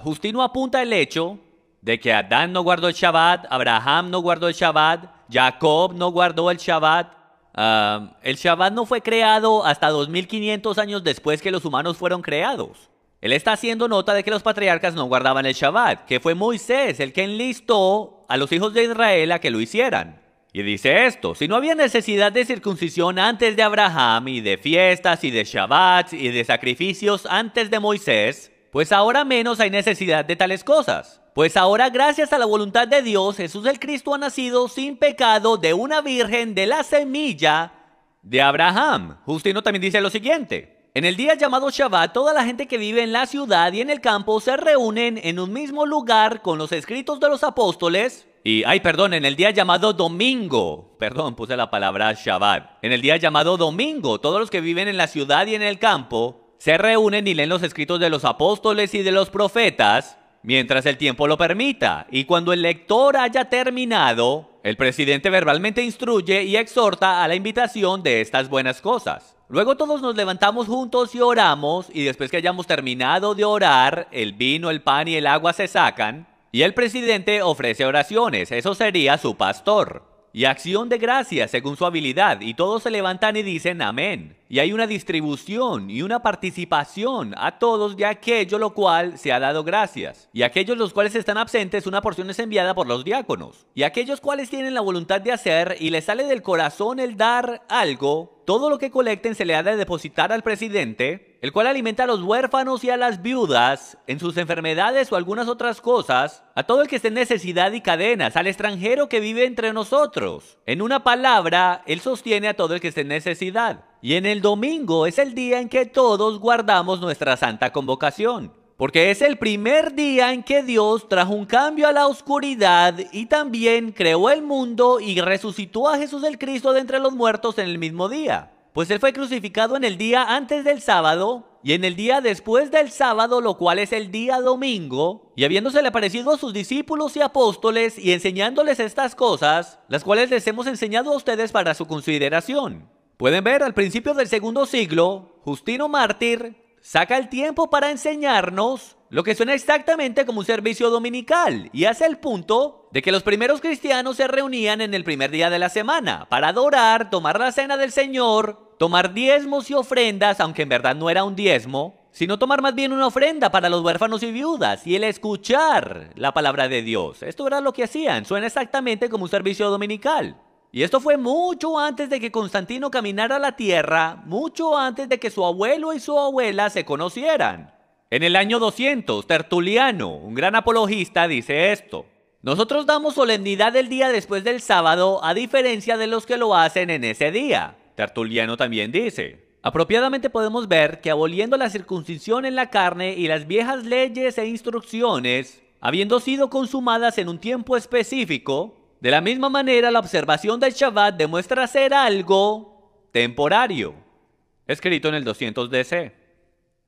Justino apunta el hecho de que Adán no guardó el Shabbat, Abraham no guardó el Shabbat, Jacob no guardó el Shabbat. El Shabbat no fue creado hasta 2500 años después que los humanos fueron creados. Él está haciendo nota de que los patriarcas no guardaban el Shabbat, que fue Moisés el que enlistó a los hijos de Israel a que lo hicieran. Y dice esto: si no había necesidad de circuncisión antes de Abraham, y de fiestas, y de Shabbats, y de sacrificios antes de Moisés, pues ahora menos hay necesidad de tales cosas. Pues ahora, gracias a la voluntad de Dios, Jesús el Cristo ha nacido sin pecado de una virgen de la semilla de Abraham. Justino también dice lo siguiente: en el día llamado Shabbat, toda la gente que vive en la ciudad y en el campo se reúnen en un mismo lugar con los escritos de los apóstoles. En el día llamado domingo, puse la palabra Shabbat. En el día llamado domingo, todos los que viven en la ciudad y en el campo se reúnen y leen los escritos de los apóstoles y de los profetas, mientras el tiempo lo permita. Y cuando el lector haya terminado, el presidente verbalmente instruye y exhorta a la invitación de estas buenas cosas. Luego todos nos levantamos juntos y oramos, y después que hayamos terminado de orar, el vino, el pan y el agua se sacan, y el presidente ofrece oraciones, eso sería su pastor, y acción de gracias según su habilidad, y todos se levantan y dicen amén. Y hay una distribución y una participación a todos de aquello lo cual se ha dado gracias. Y aquellos los cuales están absentes, una porción es enviada por los diáconos. Y aquellos cuales tienen la voluntad de hacer y les sale del corazón el dar algo, todo lo que colecten se le ha de depositar al presidente, el cual alimenta a los huérfanos y a las viudas en sus enfermedades o algunas otras cosas, a todo el que esté en necesidad y cadenas, al extranjero que vive entre nosotros. En una palabra, él sostiene a todo el que esté en necesidad. Y en el domingo es el día en que todos guardamos nuestra santa convocación, porque es el primer día en que Dios trajo un cambio a la oscuridad y también creó el mundo y resucitó a Jesús el Cristo de entre los muertos en el mismo día. Pues Él fue crucificado en el día antes del sábado y en el día después del sábado, lo cual es el día domingo, y habiéndosele aparecido a sus discípulos y apóstoles y enseñándoles estas cosas, las cuales les hemos enseñado a ustedes para su consideración. Pueden ver, al principio del segundo siglo, Justino Mártir saca el tiempo para enseñarnos lo que suena exactamente como un servicio dominical, y hace el punto de que los primeros cristianos se reunían en el primer día de la semana para adorar, tomar la cena del Señor, tomar diezmos y ofrendas, aunque en verdad no era un diezmo, sino tomar más bien una ofrenda para los huérfanos y viudas, y el escuchar la palabra de Dios. Esto era lo que hacían, suena exactamente como un servicio dominical. Y esto fue mucho antes de que Constantino caminara a la tierra, mucho antes de que su abuelo y su abuela se conocieran. En el año 200, Tertuliano, un gran apologista, dice esto: nosotros damos solemnidad el día después del sábado, a diferencia de los que lo hacen en ese día. Tertuliano también dice: apropiadamente podemos ver que aboliendo la circuncisión en la carne y las viejas leyes e instrucciones, habiendo sido consumadas en un tiempo específico, de la misma manera la observación del Shabbat demuestra ser algo temporario. Escrito en el 200 DC.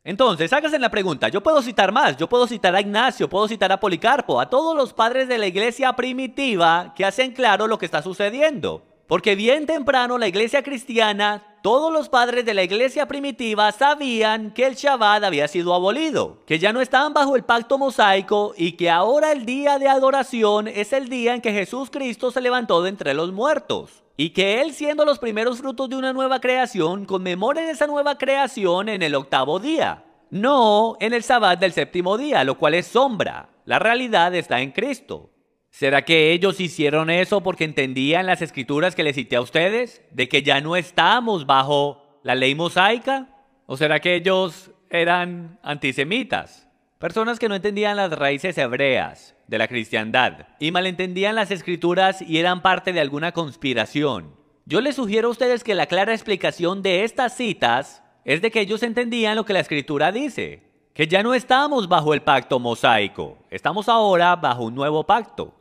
Entonces, hágase la pregunta, yo puedo citar más, yo puedo citar a Ignacio, puedo citar a Policarpo, a todos los padres de la iglesia primitiva que hacen claro lo que está sucediendo. Porque bien temprano la iglesia cristiana, todos los padres de la iglesia primitiva sabían que el Shabbat había sido abolido, que ya no estaban bajo el pacto mosaico y que ahora el día de adoración es el día en que Jesús Cristo se levantó de entre los muertos. Y que Él, siendo los primeros frutos de una nueva creación, conmemoren esa nueva creación en el octavo día, no en el Shabbat del séptimo día, lo cual es sombra. La realidad está en Cristo. ¿Será que ellos hicieron eso porque entendían las escrituras que les cité a ustedes? ¿De que ya no estamos bajo la ley mosaica? ¿O será que ellos eran antisemitas? Personas que no entendían las raíces hebreas de la cristiandad y malentendían las escrituras y eran parte de alguna conspiración. Yo les sugiero a ustedes que la clara explicación de estas citas es de que ellos entendían lo que la escritura dice, que ya no estamos bajo el pacto mosaico, estamos ahora bajo un nuevo pacto.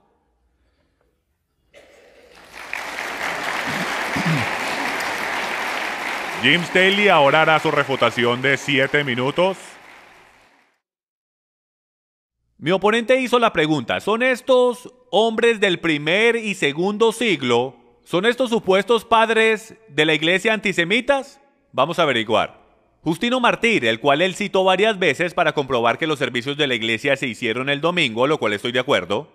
Jim Staley ahora hará su refutación de 7 minutos. Mi oponente hizo la pregunta: ¿son estos hombres del primer y segundo siglo? ¿Son estos supuestos padres de la iglesia antisemitas? Vamos a averiguar. Justino Mártir, el cual él citó varias veces para comprobar que los servicios de la iglesia se hicieron el domingo, lo cual estoy de acuerdo.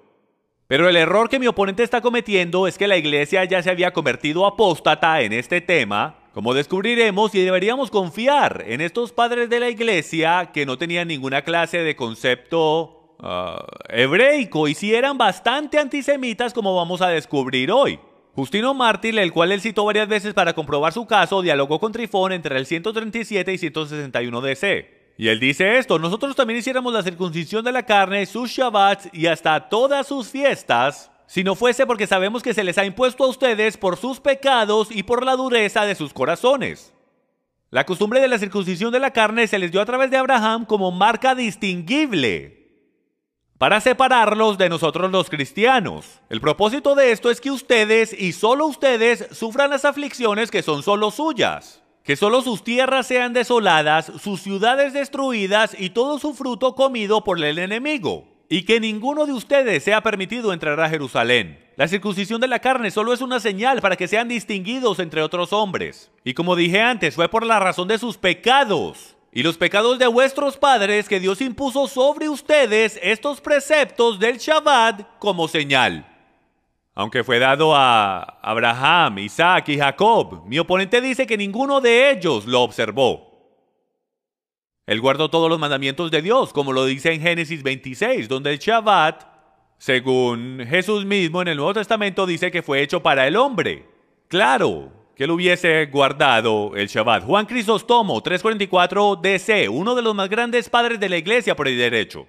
Pero el error que mi oponente está cometiendo es que la iglesia ya se había convertido apóstata en este tema, como descubriremos, y deberíamos confiar en estos padres de la iglesia que no tenían ninguna clase de concepto hebreico y sí eran bastante antisemitas, como vamos a descubrir hoy. Justino Mártir, el cual él citó varias veces para comprobar su caso, dialogó con Trifón entre el 137 y 161 DC. Y él dice esto: nosotros también hiciéramos la circuncisión de la carne, sus Shabbats y hasta todas sus fiestas, si no fuese porque sabemos que se les ha impuesto a ustedes por sus pecados y por la dureza de sus corazones. La costumbre de la circuncisión de la carne se les dio a través de Abraham como marca distinguible para separarlos de nosotros los cristianos. El propósito de esto es que ustedes y solo ustedes sufran las aflicciones que son solo suyas, que solo sus tierras sean desoladas, sus ciudades destruidas y todo su fruto comido por el enemigo, y que ninguno de ustedes sea permitido entrar a Jerusalén. La circuncisión de la carne solo es una señal para que sean distinguidos entre otros hombres. Y como dije antes, fue por la razón de sus pecados y los pecados de vuestros padres que Dios impuso sobre ustedes estos preceptos del Shabbat como señal. Aunque fue dado a Abraham, Isaac y Jacob, mi oponente dice que ninguno de ellos lo observó. Él guardó todos los mandamientos de Dios, como lo dice en Génesis 26, donde el Shabbat, según Jesús mismo en el Nuevo Testamento, dice que fue hecho para el hombre. Claro que él hubiese guardado el Shabbat. Juan Crisóstomo, 344 DC, uno de los más grandes padres de la iglesia por el derecho.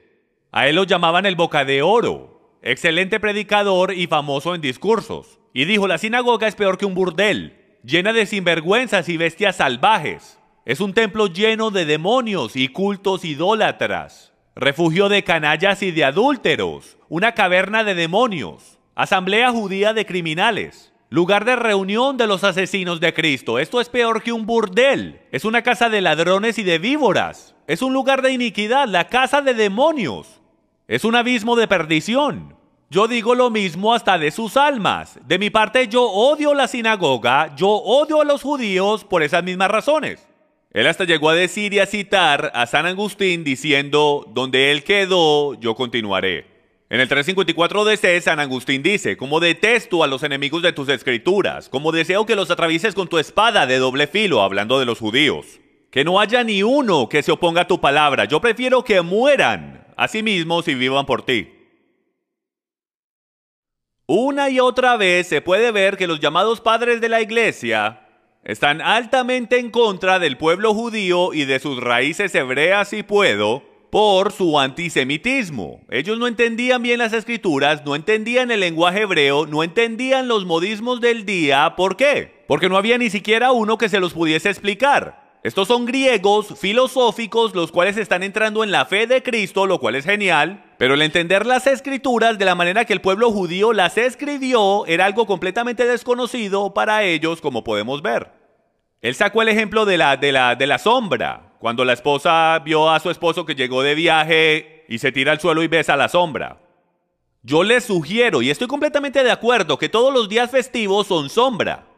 A él lo llamaban el Boca de Oro, excelente predicador y famoso en discursos. Y dijo: la sinagoga es peor que un burdel, llena de sinvergüenzas y bestias salvajes. Es un templo lleno de demonios y cultos idólatras, refugio de canallas y de adúlteros, una caverna de demonios, asamblea judía de criminales, lugar de reunión de los asesinos de Cristo. Esto es peor que un burdel, es una casa de ladrones y de víboras, es un lugar de iniquidad, la casa de demonios, es un abismo de perdición. Yo digo lo mismo hasta de sus almas. De mi parte, yo odio la sinagoga, yo odio a los judíos por esas mismas razones. Él hasta llegó a decir y a citar a San Agustín diciendo: donde él quedó, yo continuaré. En el 354 DC, San Agustín dice: como detesto a los enemigos de tus escrituras, como deseo que los atravieses con tu espada de doble filo, hablando de los judíos. Que no haya ni uno que se oponga a tu palabra, yo prefiero que mueran a sí mismos y vivan por ti. Una y otra vez se puede ver que los llamados padres de la iglesia están altamente en contra del pueblo judío y de sus raíces hebreas, si puedo, por su antisemitismo. Ellos no entendían bien las escrituras, no entendían el lenguaje hebreo, no entendían los modismos del día. ¿Por qué? Porque no había ni siquiera uno que se los pudiese explicar. Estos son griegos filosóficos, los cuales están entrando en la fe de Cristo, lo cual es genial, pero el entender las escrituras de la manera que el pueblo judío las escribió era algo completamente desconocido para ellos, como podemos ver. Él sacó el ejemplo de la sombra, cuando la esposa vio a su esposo que llegó de viaje y se tira al suelo y besa la sombra. Yo les sugiero, y estoy completamente de acuerdo, que todos los días festivos son sombra.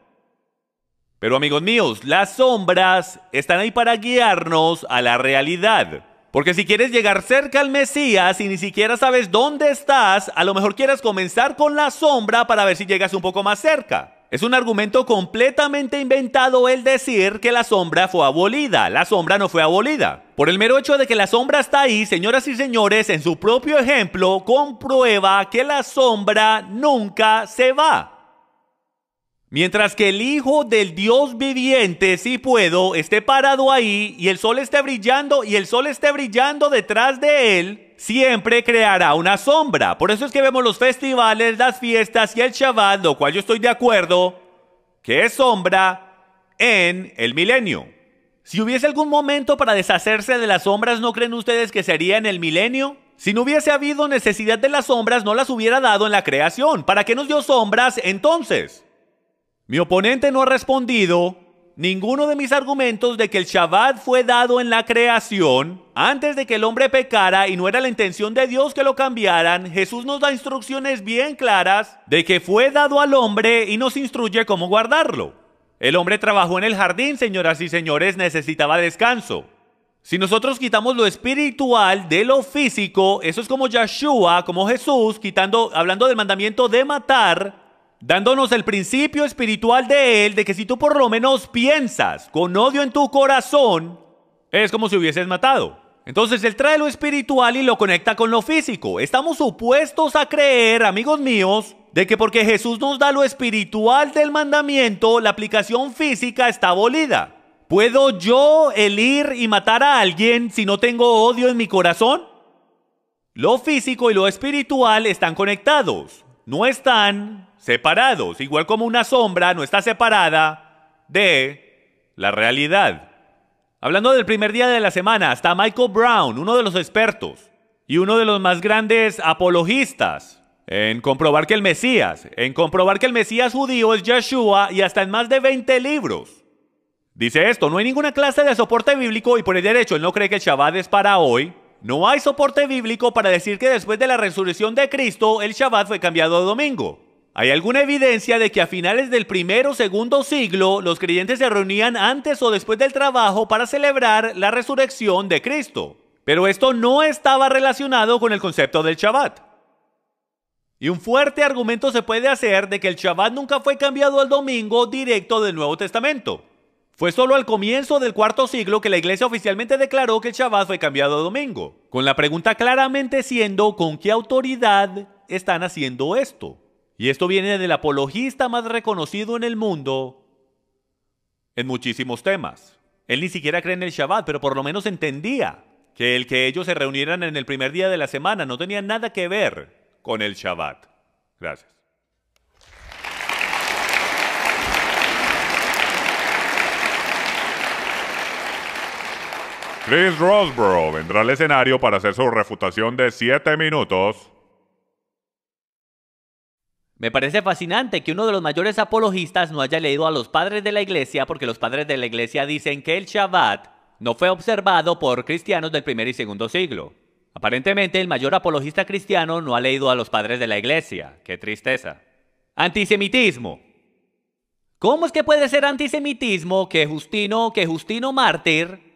Pero amigos míos, las sombras están ahí para guiarnos a la realidad. Porque si quieres llegar cerca al Mesías y ni siquiera sabes dónde estás, a lo mejor quieras comenzar con la sombra para ver si llegas un poco más cerca. Es un argumento completamente inventado el decir que la sombra fue abolida. La sombra no fue abolida. Por el mero hecho de que la sombra está ahí, señoras y señores, en su propio ejemplo, comprueba que la sombra nunca se va. Mientras que el Hijo del Dios viviente, si puedo, esté parado ahí y el sol esté brillando detrás de él, siempre creará una sombra. Por eso es que vemos los festivales, las fiestas y el Shabbat, lo cual yo estoy de acuerdo, que es sombra en el milenio. Si hubiese algún momento para deshacerse de las sombras, ¿no creen ustedes que sería en el milenio? Si no hubiese habido necesidad de las sombras, no las hubiera dado en la creación. ¿Para qué nos dio sombras entonces? Mi oponente no ha respondido ninguno de mis argumentos de que el Shabbat fue dado en la creación antes de que el hombre pecara y no era la intención de Dios que lo cambiaran. Jesús nos da instrucciones bien claras de que fue dado al hombre y nos instruye cómo guardarlo. El hombre trabajó en el jardín, señoras y señores, necesitaba descanso. Si nosotros quitamos lo espiritual de lo físico, eso es como Yeshua, como Jesús, hablando del mandamiento de matar, dándonos el principio espiritual de él, de que si tú por lo menos piensas con odio en tu corazón, es como si hubieses matado. Entonces él trae lo espiritual y lo conecta con lo físico. Estamos supuestos a creer, amigos míos, de que porque Jesús nos da lo espiritual del mandamiento, la aplicación física está abolida. ¿Puedo yo el ir y matar a alguien si no tengo odio en mi corazón? Lo físico y lo espiritual están conectados, no están separados, igual como una sombra no está separada de la realidad. Hablando del primer día de la semana, está Michael Brown, uno de los expertos y uno de los más grandes apologistas en comprobar que el Mesías judío es Yeshua, y hasta en más de 20 libros. Dice esto: no hay ninguna clase de soporte bíblico, y por el derecho él no cree que el Shabbat es para hoy. No hay soporte bíblico para decir que después de la resurrección de Cristo el Shabbat fue cambiado a domingo. ¿Hay alguna evidencia de que a finales del primero o segundo siglo los creyentes se reunían antes o después del trabajo para celebrar la resurrección de Cristo? Pero esto no estaba relacionado con el concepto del Shabbat. Y un fuerte argumento se puede hacer de que el Shabbat nunca fue cambiado al domingo directo del Nuevo Testamento. Fue solo al comienzo del cuarto siglo que la iglesia oficialmente declaró que el Shabbat fue cambiado a domingo, con la pregunta claramente siendo ¿con qué autoridad están haciendo esto? Y esto viene del apologista más reconocido en el mundo en muchísimos temas. Él ni siquiera cree en el Shabbat, pero por lo menos entendía que el que ellos se reunieran en el primer día de la semana no tenía nada que ver con el Shabbat. Gracias. Chris Roseborough vendrá al escenario para hacer su refutación de 7 minutos. Me parece fascinante que uno de los mayores apologistas no haya leído a los padres de la iglesia, porque los padres de la iglesia dicen que el Shabbat no fue observado por cristianos del primer y segundo siglo. Aparentemente el mayor apologista cristiano no ha leído a los padres de la iglesia. ¡Qué tristeza! Antisemitismo. ¿Cómo es que puede ser antisemitismo que Justino Mártir,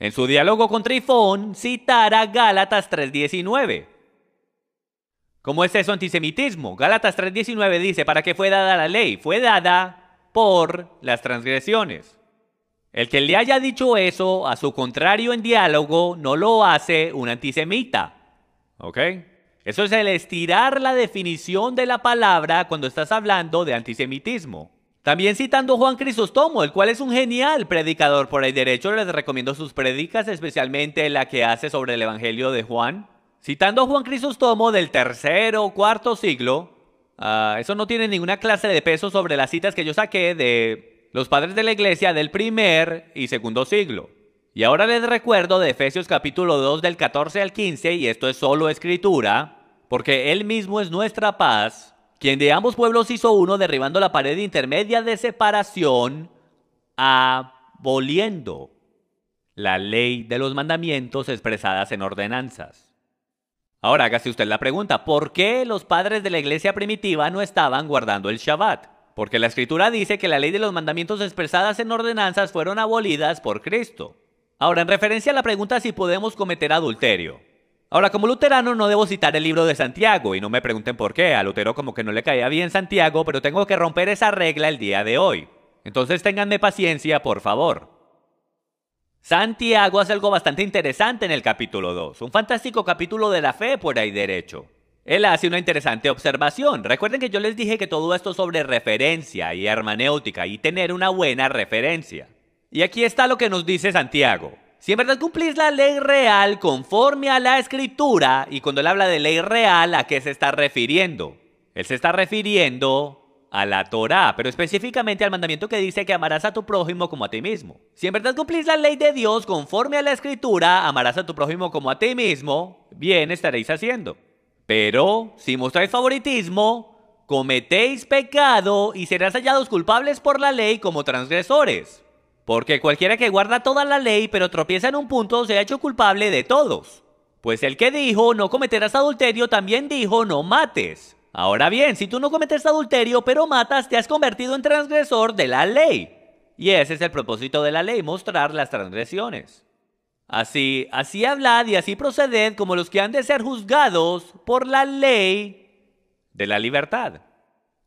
en su diálogo con Trifón, citara Gálatas 3:19? ¿Cómo es eso antisemitismo? Gálatas 3:19 dice: ¿para qué fue dada la ley? Fue dada por las transgresiones. El que le haya dicho eso a su contrario en diálogo no lo hace un antisemita. ¿Ok? Eso es el estirar la definición de la palabra cuando estás hablando de antisemitismo. También citando Juan Crisóstomo, el cual es un genial predicador por el derecho. Les recomiendo sus prédicas, especialmente la que hace sobre el Evangelio de Juan. Citando a Juan Crisóstomo del tercero o cuarto siglo, eso no tiene ninguna clase de peso sobre las citas que yo saqué de los padres de la iglesia del primer y segundo siglo. Y ahora les recuerdo de Efesios capítulo 2 del 14 al 15, y esto es solo escritura, porque Él mismo es nuestra paz, quien de ambos pueblos hizo uno, derribando la pared intermedia de separación, aboliendo la ley de los mandamientos expresadas en ordenanzas. Ahora hágase usted la pregunta: ¿por qué los padres de la iglesia primitiva no estaban guardando el Shabbat? Porque la escritura dice que la ley de los mandamientos expresadas en ordenanzas fueron abolidas por Cristo. Ahora, en referencia a la pregunta si podemos cometer adulterio. Ahora, como luterano no debo citar el libro de Santiago, y no me pregunten por qué. A Lutero como que no le caía bien Santiago, pero tengo que romper esa regla el día de hoy. Entonces ténganme paciencia, por favor. Santiago hace algo bastante interesante en el capítulo 2, un fantástico capítulo de la fe por ahí derecho. Él hace una interesante observación. Recuerden que yo les dije que todo esto es sobre referencia y hermenéutica y tener una buena referencia. Y aquí está lo que nos dice Santiago. Si en verdad cumplís la ley real conforme a la escritura, y cuando él habla de ley real, ¿a qué se está refiriendo? Él se está refiriendo a la Torá, pero específicamente al mandamiento que dice que amarás a tu prójimo como a ti mismo. Si en verdad cumplís la ley de Dios conforme a la escritura, amarás a tu prójimo como a ti mismo, bien estaréis haciendo. Pero si mostráis favoritismo, cometéis pecado y serás hallados culpables por la ley como transgresores. Porque cualquiera que guarda toda la ley pero tropieza en un punto se ha hecho culpable de todos. Pues el que dijo no cometerás adulterio también dijo no mates. Ahora bien, si tú no cometes adulterio pero matas, te has convertido en transgresor de la ley. Y ese es el propósito de la ley, mostrar las transgresiones. Así hablad y así proceded como los que han de ser juzgados por la ley de la libertad.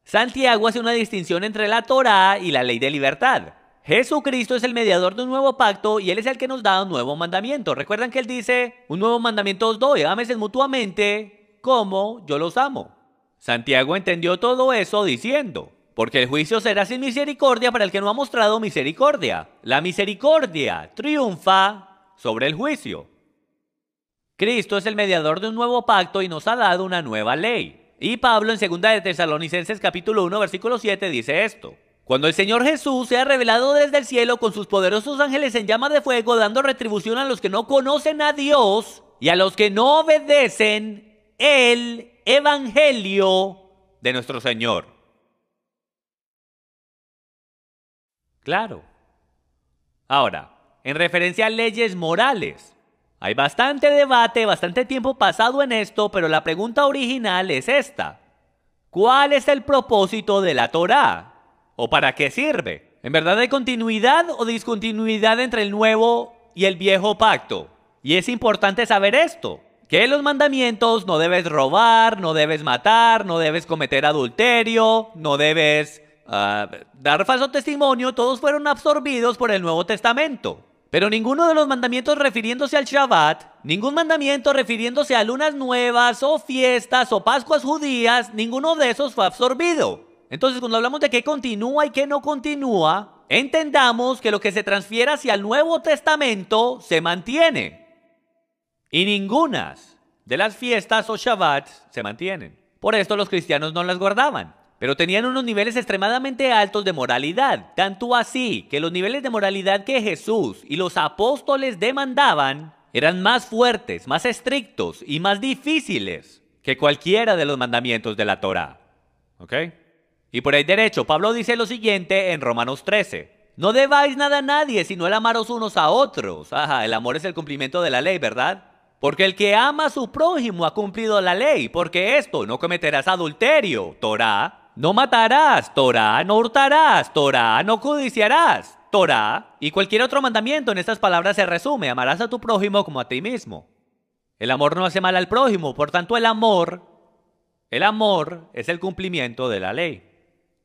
Santiago hace una distinción entre la Torá y la ley de libertad. Jesucristo es el mediador de un nuevo pacto y Él es el que nos da un nuevo mandamiento. Recuerdan que Él dice: un nuevo mandamiento os doy, ámense mutuamente como yo los amo. Santiago entendió todo eso diciendo: porque el juicio será sin misericordia para el que no ha mostrado misericordia. la misericordia triunfa sobre el juicio. Cristo es el mediador de un nuevo pacto y nos ha dado una nueva ley. Y Pablo en 2 de Tesalonicenses capítulo 1 versículo 7 dice esto: cuando el Señor Jesús sea revelado desde el cielo con sus poderosos ángeles en llama de fuego, dando retribución a los que no conocen a Dios y a los que no obedecen el evangelio de nuestro Señor. Claro. Ahora, en referencia a leyes morales, hay bastante debate, bastante tiempo pasado en esto, pero la pregunta original es esta: ¿cuál es el propósito de la Torá? ¿O para qué sirve? ¿En verdad hay continuidad o discontinuidad entre el nuevo y el viejo pacto? Y es importante saber esto, que los mandamientos: no debes robar, no debes matar, no debes cometer adulterio, no debes dar falso testimonio, todos fueron absorbidos por el Nuevo Testamento. Pero ninguno de los mandamientos refiriéndose al Shabbat, ningún mandamiento refiriéndose a lunas nuevas o fiestas o Pascuas judías, ninguno de esos fue absorbido. Entonces, cuando hablamos de qué continúa y qué no continúa, entendamos que lo que se transfiere hacia el Nuevo Testamento se mantiene. Y ninguna de las fiestas o Shabbats se mantienen. Por esto los cristianos no las guardaban, pero tenían unos niveles extremadamente altos de moralidad. Tanto así que los niveles de moralidad que Jesús y los apóstoles demandaban eran más fuertes, más estrictos y más difíciles que cualquiera de los mandamientos de la Torá. ¿Ok? Y por ahí derecho, Pablo dice lo siguiente en Romanos 13. No debáis nada a nadie, sino el amaros unos a otros. Ajá, el amor es el cumplimiento de la ley, ¿verdad? Porque el que ama a su prójimo ha cumplido la ley. Porque esto: no cometerás adulterio, Torá. No matarás, Torá. No hurtarás, Torá. No codiciarás, Torá. Y cualquier otro mandamiento en estas palabras se resume: amarás a tu prójimo como a ti mismo. El amor no hace mal al prójimo, por tanto el amor es el cumplimiento de la ley.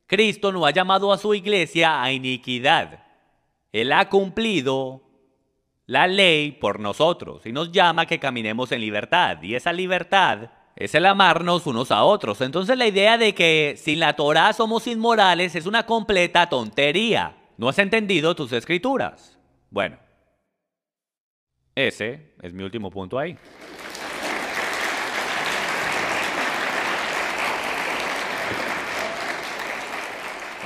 Cristo no ha llamado a su iglesia a iniquidad. Él ha cumplido la ley por nosotros y nos llama a que caminemos en libertad. Y esa libertad es el amarnos unos a otros. Entonces la idea de que sin la Torá somos inmorales es una completa tontería. ¿No has entendido tus escrituras? Bueno, ese es mi último punto ahí.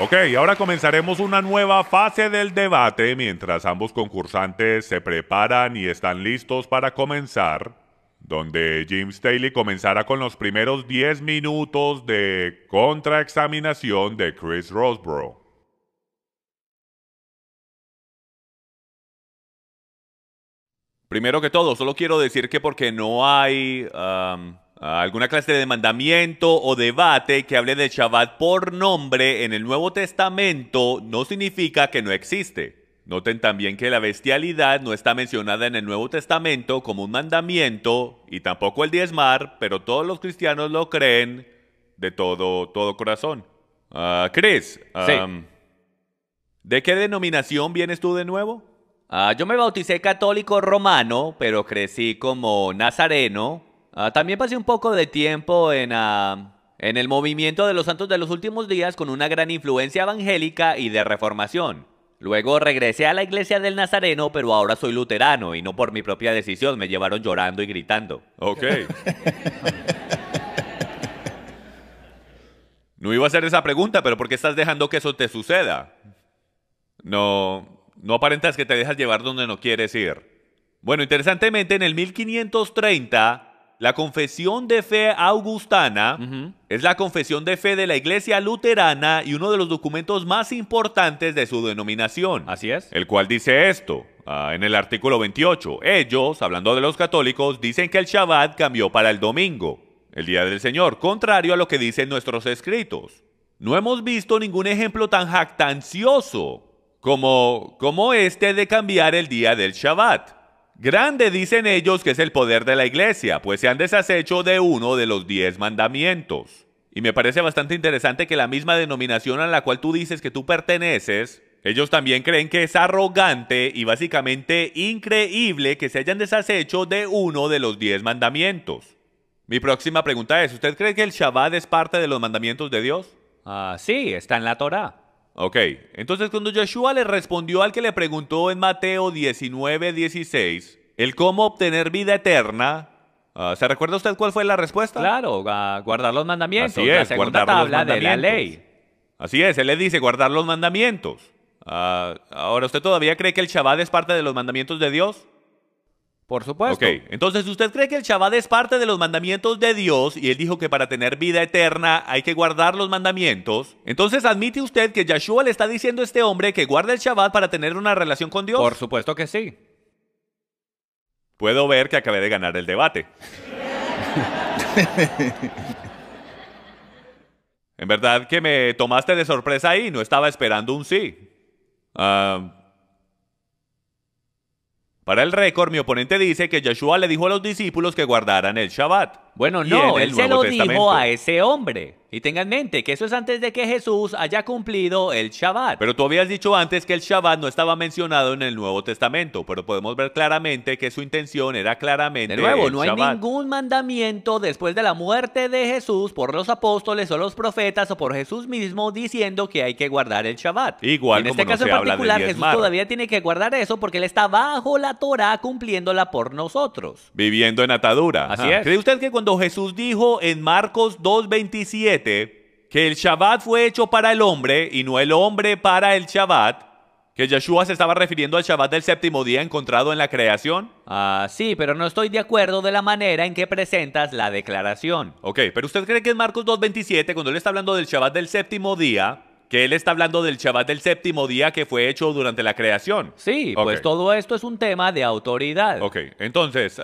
Ok, ahora comenzaremos una nueva fase del debate mientras ambos concursantes se preparan y están listos para comenzar, donde Jim Staley comenzará con los primeros 10 minutos de contraexaminación de Chris Roseborough. Primero que todo, solo quiero decir que porque no hay alguna clase de mandamiento o debate que hable del Shabbat por nombre en el Nuevo Testamento, no significa que no existe. Noten también que la bestialidad no está mencionada en el Nuevo Testamento como un mandamiento, y tampoco el diezmar, pero todos los cristianos lo creen de todo corazón. Chris, Sí. ¿de qué denominación vienes tú de nuevo? Yo me bauticé católico romano, pero crecí como nazareno. También pasé un poco de tiempo en el movimiento de los santos de los últimos días con una gran influencia evangélica y de reformación. Luego regresé a la iglesia del Nazareno, pero ahora soy luterano y no por mi propia decisión, me llevaron llorando y gritando. Ok. No iba a hacer esa pregunta, pero ¿por qué estás dejando que eso te suceda? No aparentas que te dejas llevar donde no quieres ir. Bueno, interesantemente, en el 1530, la confesión de fe augustana es la confesión de fe de la iglesia luterana y uno de los documentos más importantes de su denominación. Así es. El cual dice esto, en el artículo 28. Ellos, hablando de los católicos, dicen que el Shabbat cambió para el domingo, el día del Señor, contrario a lo que dicen nuestros escritos. No hemos visto ningún ejemplo tan jactancioso como este de cambiar el día del Shabbat. Grande dicen ellos que es el poder de la iglesia, pues se han deshecho de uno de los 10 mandamientos. Y me parece bastante interesante que la misma denominación a la cual tú dices que tú perteneces, ellos también creen que es arrogante y básicamente increíble que se hayan deshecho de uno de los 10 mandamientos. Mi próxima pregunta es, ¿usted cree que el Shabbat es parte de los mandamientos de Dios? Sí, está en la Torá. Ok, entonces cuando Yeshua le respondió al que le preguntó en Mateo 19:16, el cómo obtener vida eterna, ¿se recuerda usted cuál fue la respuesta? Claro, guardar los mandamientos. Así es, la segunda guardar los tabla de la mandamientos. ley. Así es, él le dice guardar los mandamientos. Ahora, ¿usted todavía cree que el Shabbat es parte de los mandamientos de Dios? Por supuesto. Ok, entonces usted cree que el Shabbat es parte de los mandamientos de Dios y él dijo que para tener vida eterna hay que guardar los mandamientos. Entonces admite usted que Yeshua le está diciendo a este hombre que guarde el Shabbat para tener una relación con Dios. Por supuesto que sí. Puedo ver que acabé de ganar el debate. En verdad que me tomaste de sorpresa ahí, no estaba esperando un sí. Para el récord, mi oponente dice que Yeshua le dijo a los discípulos que guardaran el Shabbat. Bueno, Y no, en el él se Nuevo lo dijo Testamento. a ese hombre. Y tenga en mente que eso es antes de que Jesús haya cumplido el Shabbat. Pero tú habías dicho antes que el Shabbat no estaba mencionado en el Nuevo Testamento, pero podemos ver claramente que su intención era claramente De nuevo, el no hay Shabbat. ningún mandamiento después de la muerte de Jesús por los apóstoles o los profetas o por Jesús mismo diciendo que hay que guardar el Shabbat. Igual en como este no caso se en habla de particular, Jesús diezmar. todavía tiene que guardar eso porque él está bajo la Torá cumpliéndola por nosotros. Viviendo en atadura. Así es. ¿Cree usted que cuando Jesús dijo en Marcos 2:27 que el Shabbat fue hecho para el hombre y no el hombre para el Shabbat, que Yeshua se estaba refiriendo al Shabbat del séptimo día encontrado en la creación? Sí, pero no estoy de acuerdo de la manera en que presentas la declaración. Ok, pero ¿usted cree que en Marcos 2:27, cuando él está hablando del Shabbat del séptimo día, que él está hablando del Shabbat del séptimo día que fue hecho durante la creación? Sí, Ok. pues todo esto es un tema de autoridad. Ok, entonces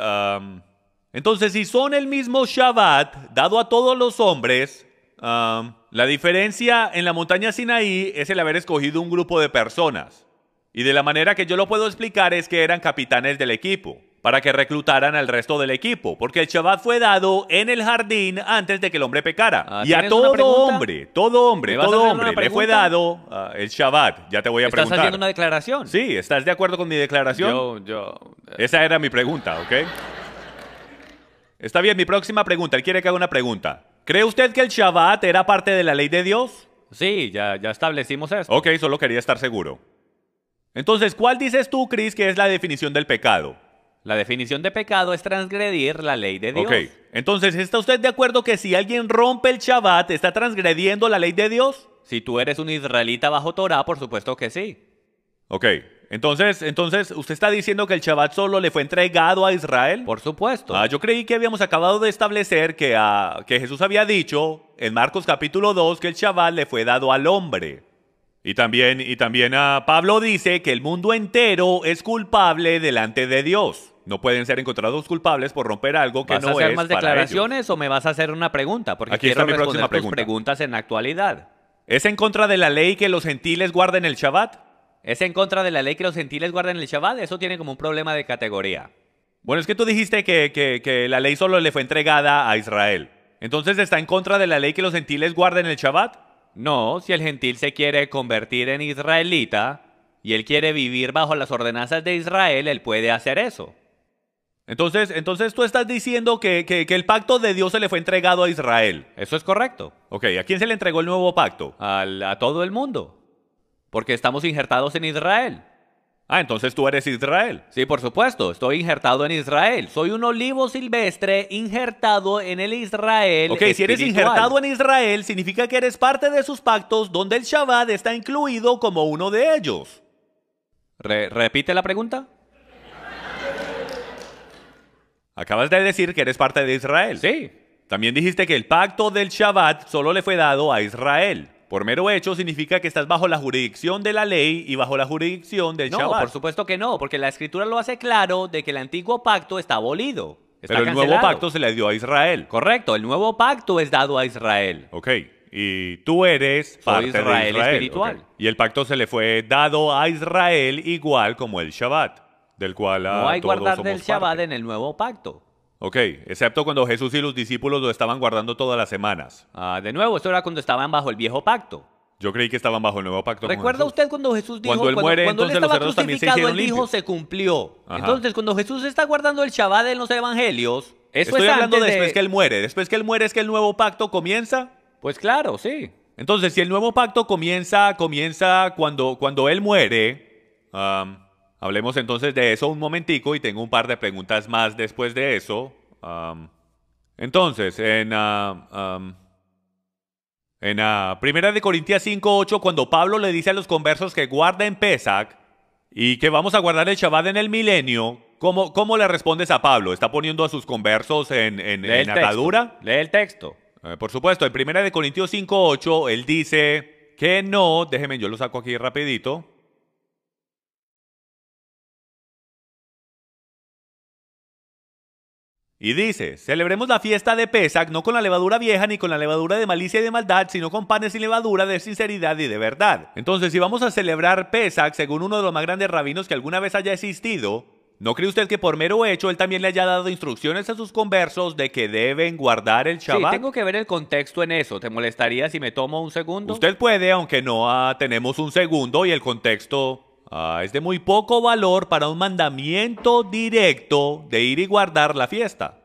si son el mismo Shabbat dado a todos los hombres, la diferencia en la montaña Sinaí es el haber escogido un grupo de personas. Y de la manera que yo lo puedo explicar es que eran capitanes del equipo, para que reclutaran al resto del equipo, porque el Shabbat fue dado en el jardín antes de que el hombre pecara. Y a ¿tienes una pregunta? todo hombre ¿Me vas a hacer una le fue pregunta? dado el Shabbat. Ya te voy a ¿Estás preguntar. haciendo una declaración? Sí, ¿estás de acuerdo con mi declaración? Esa era mi pregunta, ¿ok? Está bien, mi próxima pregunta. Él quiere que haga una pregunta. ¿Cree usted que el Shabbat era parte de la ley de Dios? Sí, ya establecimos esto. Ok, solo quería estar seguro. Entonces, ¿cuál dices tú, Chris, que es la definición del pecado? La definición de pecado es transgredir la ley de Dios. Ok, entonces, ¿está usted de acuerdo que si alguien rompe el Shabbat, está transgrediendo la ley de Dios? Si tú eres un israelita bajo Torah, por supuesto que sí. Ok, entonces, ¿usted está diciendo que el Shabbat solo le fue entregado a Israel? Por supuesto. Yo creí que habíamos acabado de establecer que Jesús había dicho en Marcos capítulo 2 que el Shabbat le fue dado al hombre. Y también Pablo dice que el mundo entero es culpable delante de Dios. No pueden ser encontrados culpables por romper algo que ¿Vas no a hacer es más para declaraciones o me vas a hacer una pregunta? Porque Aquí quiero está mi responder próxima tus pregunta. preguntas en la actualidad. ¿Es en contra de la ley que los gentiles guarden el Shabbat? ¿Es en contra de la ley que los gentiles guarden el Shabbat? Eso tiene como un problema de categoría. Bueno, es que tú dijiste que la ley solo le fue entregada a Israel. Entonces, ¿está en contra de la ley que los gentiles guarden el Shabbat? No, si el gentil se quiere convertir en israelita y él quiere vivir bajo las ordenanzas de Israel, él puede hacer eso. Entonces tú estás diciendo que el pacto de Dios se le fue entregado a Israel. Eso es correcto. Ok, ¿a quién se le entregó el nuevo pacto? A todo el mundo. Porque estamos injertados en Israel. Entonces tú eres Israel. Sí, por supuesto, estoy injertado en Israel. Soy un olivo silvestre injertado en el Israel Ok, si eres espiritual. injertado en Israel, significa que eres parte de sus pactos donde el Shabbat está incluido como uno de ellos. ¿Repite la pregunta? Acabas de decir que eres parte de Israel. Sí. También dijiste que el pacto del Shabbat solo le fue dado a Israel. Por mero hecho significa que estás bajo la jurisdicción de la ley y bajo la jurisdicción del No, Shabbat. por supuesto que no, porque la Escritura lo hace claro de que el antiguo pacto está abolido. Está Pero el nuevo cancelado. pacto se le dio a Israel. Correcto, el nuevo pacto es dado a Israel. Ok, y tú eres parte de Israel Israel. espiritual. Ok. Y el pacto se le fue dado a Israel igual como el Shabbat, del cual No hay todos guardar somos del Shabbat parte. en el nuevo pacto. Ok, excepto cuando Jesús y los discípulos lo estaban guardando todas las semanas. De nuevo, esto era cuando estaban bajo el viejo pacto. Yo creí que estaban bajo el nuevo pacto. con ¿Recuerda Jesús. usted cuando Jesús dijo, Cuando él muere, cuando él entonces los estaba cerdos también se crucificado, hicieron él dijo, limpios. se cumplió? Ajá. Entonces, cuando Jesús está guardando el Shabbat en los evangelios, eso Estoy es hablando antes después de... que él muere. Después que él muere es que el nuevo pacto comienza. Pues claro, sí. Entonces, si el nuevo pacto comienza cuando Él muere, hablemos entonces de eso un momentico y tengo un par de preguntas más después de eso. Entonces, en Primera de Corintios 5:8, cuando Pablo le dice a los conversos que guarden Pesach y que vamos a guardar el Shabbat en el milenio, ¿cómo le respondes a Pablo? ¿Está poniendo a sus conversos en atadura? Lee el texto. Por supuesto, en Primera de Corintios 5:8, él dice que no, déjenme, yo lo saco aquí rapidito. Y dice, celebremos la fiesta de Pesach no con la levadura vieja ni con la levadura de malicia y de maldad, sino con panes sin levadura de sinceridad y de verdad. Entonces, si vamos a celebrar Pesach según uno de los más grandes rabinos que alguna vez haya existido, ¿no cree usted que por mero hecho él también le haya dado instrucciones a sus conversos de que deben guardar el Shabbat? Sí, tengo que ver el contexto en eso. ¿Te molestaría si me tomo un segundo? Usted puede, aunque no tenemos un segundo y el contexto es de muy poco valor para un mandamiento directo de ir y guardar la fiesta.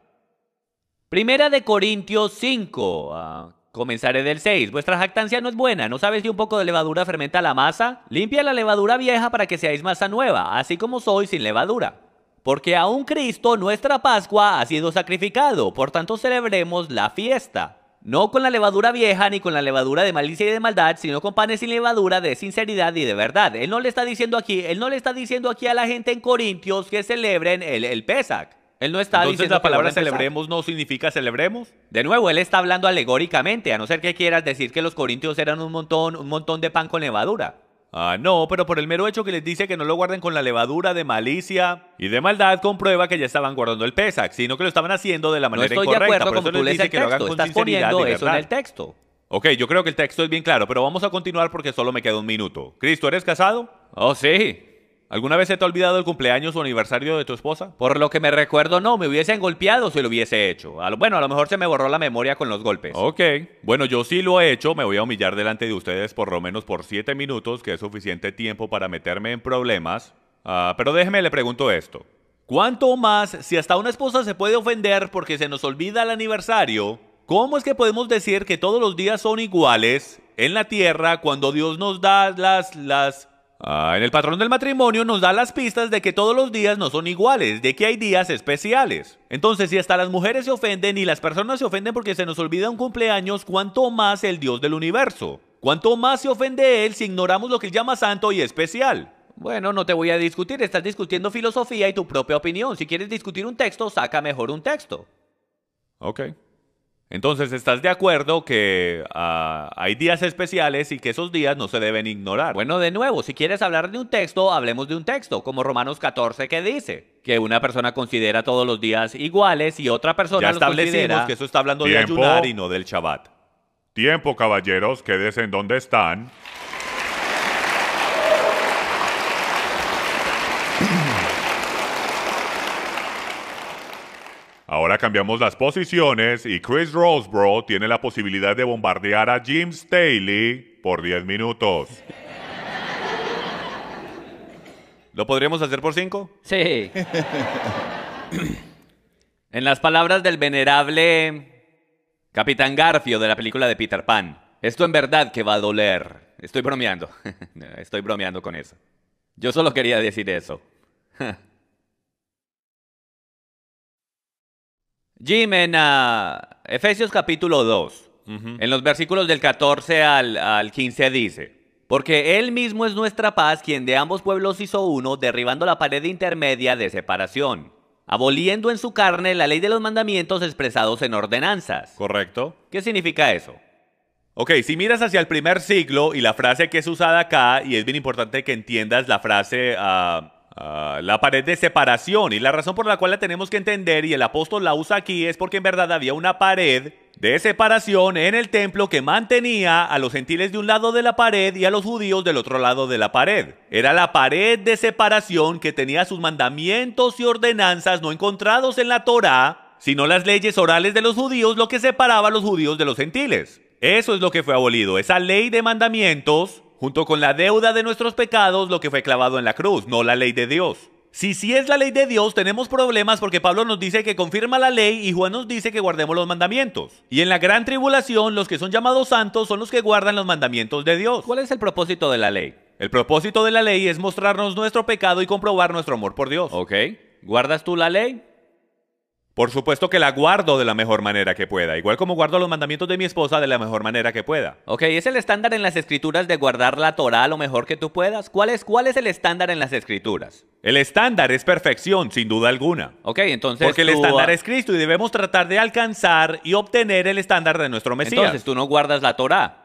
Primera de Corintios 5. Comenzaré del 6. Vuestra jactancia no es buena. ¿No sabes si un poco de levadura fermenta la masa? Limpia la levadura vieja para que seáis masa nueva, así como sois sin levadura. Porque aún Cristo, nuestra Pascua, ha sido sacrificado. Por tanto, celebremos la fiesta. No con la levadura vieja ni con la levadura de malicia y de maldad, sino con panes sin levadura de sinceridad y de verdad. Él no le está diciendo aquí a la gente en Corintios que celebren el Pesach. Él no está Entonces diciendo la palabra que guarden celebremos no significa celebremos. De nuevo, él está hablando alegóricamente, a no ser que quieras decir que los corintios eran un montón de pan con levadura. No, pero por el mero hecho que les dice que no lo guarden con la levadura de malicia y de maldad, comprueba que ya estaban guardando el Pesach, sino que lo estaban haciendo de la manera incorrecta. No estoy de acuerdo por eso como tú les lees dice el que lo hagan texto, con estás sinceridad poniendo y eso verdad. en el texto. Ok, yo creo que el texto es bien claro, pero vamos a continuar porque solo me queda un minuto. Cristo, ¿eres casado? Oh, sí. ¿Alguna vez se te ha olvidado el cumpleaños o aniversario de tu esposa? Por lo que me recuerdo, no, me hubiesen golpeado si lo hubiese hecho. Bueno, a lo mejor se me borró la memoria con los golpes. Ok, bueno, yo sí lo he hecho, me voy a humillar delante de ustedes por lo menos por 7 minutos, que es suficiente tiempo para meterme en problemas. Pero déjeme, le pregunto esto. ¿Cuánto más, si hasta una esposa se puede ofender porque se nos olvida el aniversario, cómo es que podemos decir que todos los días son iguales en la tierra cuando Dios nos da en el patrón del matrimonio nos da las pistas de que todos los días no son iguales, de que hay días especiales? Entonces, si hasta las mujeres se ofenden y las personas se ofenden porque se nos olvida un cumpleaños, ¿cuánto más el Dios del universo? ¿Cuánto más se ofende Él si ignoramos lo que Él llama santo y especial? Bueno, no te voy a discutir, estás discutiendo filosofía y tu propia opinión. Si quieres discutir un texto, saca mejor un texto. Ok. Entonces, ¿estás de acuerdo que hay días especiales y que esos días no se deben ignorar? Bueno, de nuevo, si quieres hablar de un texto, hablemos de un texto, como Romanos 14 que dice que una persona considera todos los días iguales y otra persona ya los establecimos considera... que eso está hablando de Tiempo. ayunar y no del Shabbat. Tiempo, caballeros, quédense en donde están. Ahora cambiamos las posiciones y Chris Rosebrough tiene la posibilidad de bombardear a Jim Staley por 10 minutos. ¿Lo podríamos hacer por 5? Sí. En las palabras del venerable Capitán Garfio de la película de Peter Pan, esto en verdad que va a doler. Estoy bromeando. Estoy bromeando con eso. Yo solo quería decir eso. Jim, en Efesios capítulo 2, en los versículos del 14 al 15 dice: porque Él mismo es nuestra paz, quien de ambos pueblos hizo uno, derribando la pared intermedia de separación, aboliendo en su carne la ley de los mandamientos expresados en ordenanzas. ¿Correcto? ¿Qué significa eso? Ok, si miras hacia el primer siglo y la frase que es usada acá, y es bien importante que entiendas la frase... la pared de separación, y la razón por la cual la tenemos que entender y el apóstol la usa aquí es porque en verdad había una pared de separación en el templo que mantenía a los gentiles de un lado de la pared y a los judíos del otro lado de la pared. Era la pared de separación que tenía sus mandamientos y ordenanzas no encontrados en la Torá, sino las leyes orales de los judíos, lo que separaba a los judíos de los gentiles. Eso es lo que fue abolido, esa ley de mandamientos junto con la deuda de nuestros pecados, lo que fue clavado en la cruz, no la ley de Dios. Si sí es la ley de Dios, tenemos problemas porque Pablo nos dice que confirma la ley y Juan nos dice que guardemos los mandamientos. Y en la gran tribulación, los que son llamados santos son los que guardan los mandamientos de Dios. ¿Cuál es el propósito de la ley? El propósito de la ley es mostrarnos nuestro pecado y comprobar nuestro amor por Dios. Ok. ¿Guardas tú la ley? Por supuesto que la guardo de la mejor manera que pueda, igual como guardo los mandamientos de mi esposa de la mejor manera que pueda. Ok, ¿es el estándar en las escrituras de guardar la Torá lo mejor que tú puedas? ¿Cuál es el estándar en las escrituras? El estándar es perfección, sin duda alguna. Ok, entonces Porque el estándar es Cristo y debemos tratar de alcanzar y obtener el estándar de nuestro Mesías. Entonces tú no guardas la Torá.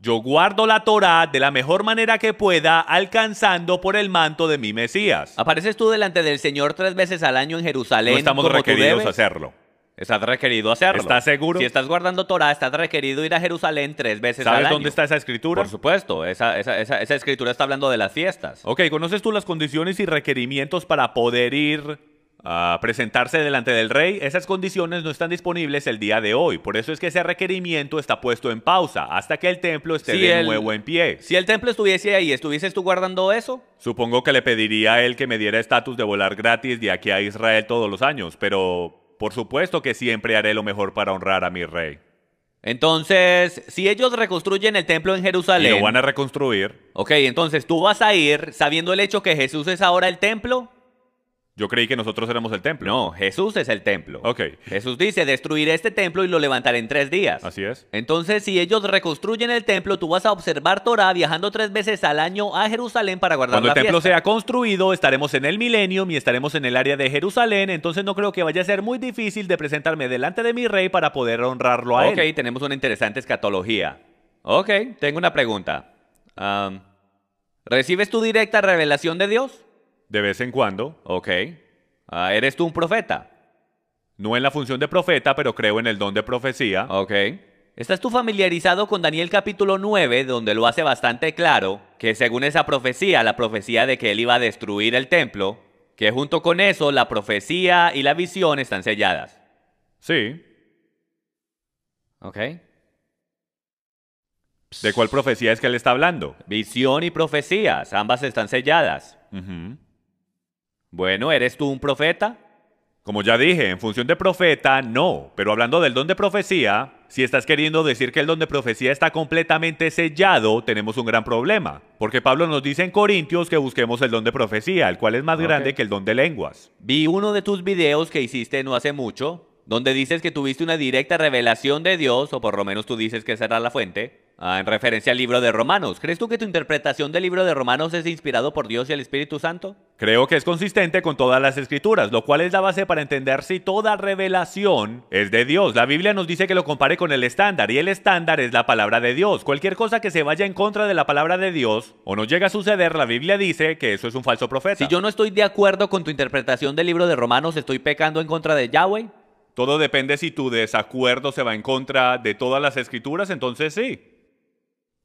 Yo guardo la Torá de la mejor manera que pueda, alcanzando por el manto de mi Mesías. ¿Apareces tú delante del Señor 3 veces al año en Jerusalén? No estamos como tú requeridos debes? a hacerlo. Estás requerido hacerlo. ¿Estás seguro? Si estás guardando Torá, estás requerido ir a Jerusalén 3 veces al ¿Sabes año. dónde está esa escritura? Por supuesto, esa escritura está hablando de las fiestas. Ok, ¿conoces tú las condiciones y requerimientos para poder ir a presentarse delante del rey? Esas condiciones no están disponibles el día de hoy. Por eso es que ese requerimiento está puesto en pausa hasta que el templo esté de nuevo en pie. Si el templo estuviese ahí, ¿estuvieses tú guardando eso? Supongo que le pediría a él que me diera estatus de volar gratis de aquí a Israel todos los años, pero por supuesto que siempre haré lo mejor para honrar a mi rey. Entonces, si ellos reconstruyen el templo en Y Jerusalén... lo van a reconstruir. Ok, entonces tú vas a ir sabiendo el hecho que Jesús es ahora el templo. Yo creí que nosotros éramos el templo. No, Jesús es el templo. Ok, Jesús dice, destruiré este templo y lo levantaré en 3 días. así es. Entonces, si ellos reconstruyen el templo, tú vas a observar Torah viajando 3 veces al año a Jerusalén para guardar Cuando la el templo fiesta. sea construido, estaremos en el Millennium y estaremos en el área de Jerusalén, entonces no creo que vaya a ser muy difícil de presentarme delante de mi rey para poder honrarlo a Ok, él. tenemos una interesante escatología. Ok, tengo una pregunta. ¿Recibes tu directa revelación de Dios? De vez en cuando, Ok. ¿Eres tú un profeta? no en la función de profeta, pero creo en el don de profecía. Ok. ¿Estás tú familiarizado con Daniel capítulo 9, donde lo hace bastante claro que según esa profecía, la profecía de que él iba a destruir el templo, que junto con eso la profecía y la visión están selladas? Sí. Ok. ¿De cuál profecía es que él está hablando? Visión y profecías, ambas están selladas. Ujú. Bueno, ¿eres tú un profeta? Como ya dije, en función de profeta, no. Pero hablando del don de profecía, si estás queriendo decir que el don de profecía está completamente sellado, tenemos un gran problema. Porque Pablo nos dice en Corintios que busquemos el don de profecía, el cual es más grande que el don de lenguas. Vi uno de tus videos que hiciste no hace mucho, donde dices que tuviste una directa revelación de Dios, o por lo menos tú dices que esa era la fuente, en referencia al libro de Romanos. ¿Crees tú que tu interpretación del libro de Romanos es inspirado por Dios y el Espíritu Santo? Creo que es consistente con todas las escrituras, lo cual es la base para entender si toda revelación es de Dios. La Biblia nos dice que lo compare con el estándar, y el estándar es la palabra de Dios. Cualquier cosa que se vaya en contra de la palabra de Dios, o no llega a suceder, la Biblia dice que eso es un falso profeta. Si yo no estoy de acuerdo con tu interpretación del libro de Romanos, ¿estoy pecando en contra de Yahweh? Todo depende si tu desacuerdo se va en contra de todas las escrituras, entonces sí.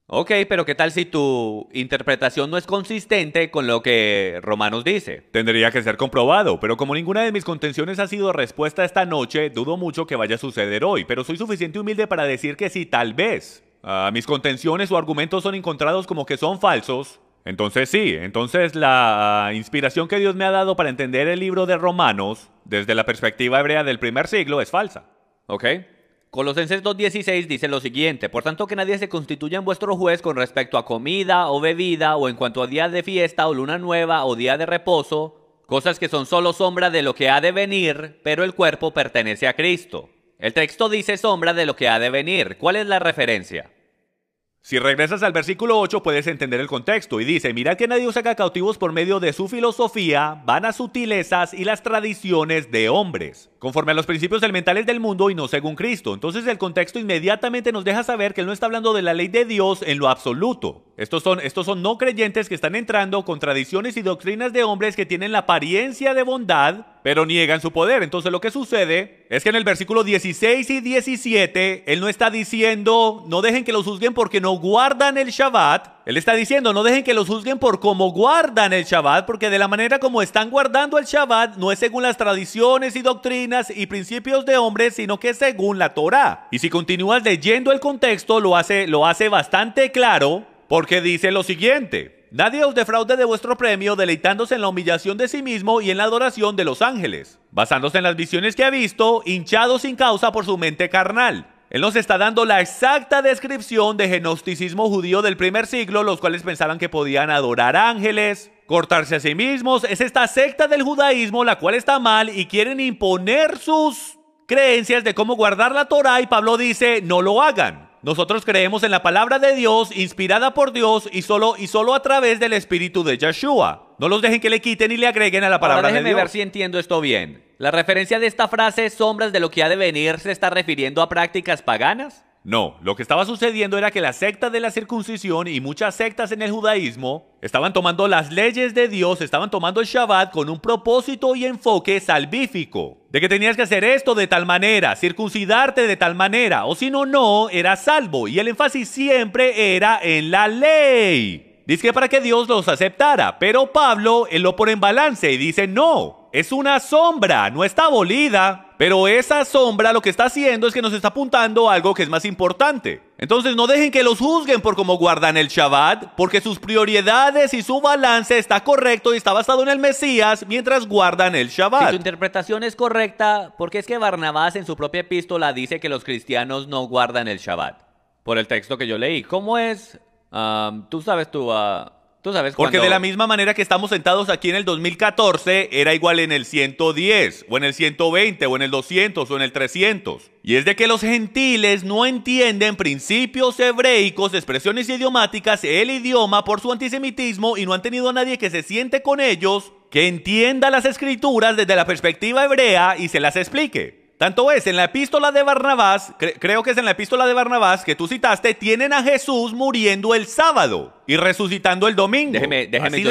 Ok, pero ¿qué tal si tu interpretación no es consistente con lo que Romanos dice? Tendría que ser comprobado, pero como ninguna de mis contenciones ha sido respuesta esta noche, dudo mucho que vaya a suceder hoy, pero soy suficiente humilde para decir que sí, tal vez. Mis contenciones o argumentos son encontrados como que son falsos. Entonces sí, entonces la inspiración que Dios me ha dado para entender el libro de Romanos, desde la perspectiva hebrea del primer siglo, es falsa. ¿Ok? Colosenses 2:16 dice lo siguiente: por tanto que nadie se constituya en vuestro juez con respecto a comida o bebida, o en cuanto a día de fiesta o luna nueva o día de reposo, cosas que son solo sombra de lo que ha de venir, pero el cuerpo pertenece a Cristo. El texto dice sombra de lo que ha de venir. ¿Cuál es la referencia? Si regresas al versículo 8 puedes entender el contexto y dice: mirad que nadie os saca cautivos por medio de su filosofía, vanas sutilezas y las tradiciones de hombres, conforme a los principios elementales del mundo y no según Cristo. Entonces el contexto inmediatamente nos deja saber que él no está hablando de la ley de Dios en lo absoluto. Estos son no creyentes que están entrando con tradiciones y doctrinas de hombres que tienen la apariencia de bondad, pero niegan su poder. Entonces lo que sucede es que en el versículo 16 y 17, él no está diciendo, no dejen que los juzguen porque no guardan el Shabbat. Él está diciendo, no dejen que los juzguen por cómo guardan el Shabbat, porque de la manera como están guardando el Shabbat no es según las tradiciones y doctrinas y principios de hombres, sino que es según la Torá. Y si continúas leyendo el contexto, lo hace bastante claro, porque dice lo siguiente: nadie os defraude de vuestro premio deleitándose en la humillación de sí mismo y en la adoración de los ángeles, basándose en las visiones que ha visto, hinchado sin causa por su mente carnal. Él nos está dando la exacta descripción de gnosticismo judío del primer siglo, los cuales pensaban que podían adorar ángeles, cortarse a sí mismos. Es esta secta del judaísmo la cual está mal y quieren imponer sus creencias de cómo guardar la Torá, y Pablo dice, no lo hagan. Nosotros creemos en la palabra de Dios, inspirada por Dios y solo a través del espíritu de Yeshua. No los dejen que le quiten y le agreguen a la palabra de Dios. Déjeme ver si entiendo esto bien. ¿La referencia de esta frase, sombras de lo que ha de venir, se está refiriendo a prácticas paganas? No, lo que estaba sucediendo era que la secta de la circuncisión y muchas sectas en el judaísmo estaban tomando las leyes de Dios, estaban tomando el Shabbat con un propósito y enfoque salvífico. De que tenías que hacer esto de tal manera, circuncidarte de tal manera, o si no, no, eras salvo. Y el énfasis siempre era en la ley. Dice que para que Dios los aceptara, pero Pablo, él lo pone en balance y dice, no, es una sombra, no está abolida. Pero esa sombra lo que está haciendo es que nos está apuntando a algo que es más importante. Entonces no dejen que los juzguen por cómo guardan el Shabbat, porque sus prioridades y su balance está correcto y está basado en el Mesías mientras guardan el Shabbat. Si tu interpretación es correcta, ¿por qué es que Barnabás en su propia epístola dice que los cristianos no guardan el Shabbat? Por el texto que yo leí. ¿Cómo es? Tú sabes Porque de la misma manera que estamos sentados aquí en el 2014, era igual en el 110, o en el 120, o en el 200, o en el 300. Y es de que los gentiles no entienden principios hebreicos, expresiones idiomáticas, el idioma por su antisemitismo, y no han tenido a nadie que se siente con ellos, que entienda las escrituras desde la perspectiva hebrea y se las explique. Tanto es, en la epístola de Barnabás, creo que es en la epístola de Barnabás que tú citaste, tienen a Jesús muriendo el sábado y resucitando el domingo. Déjeme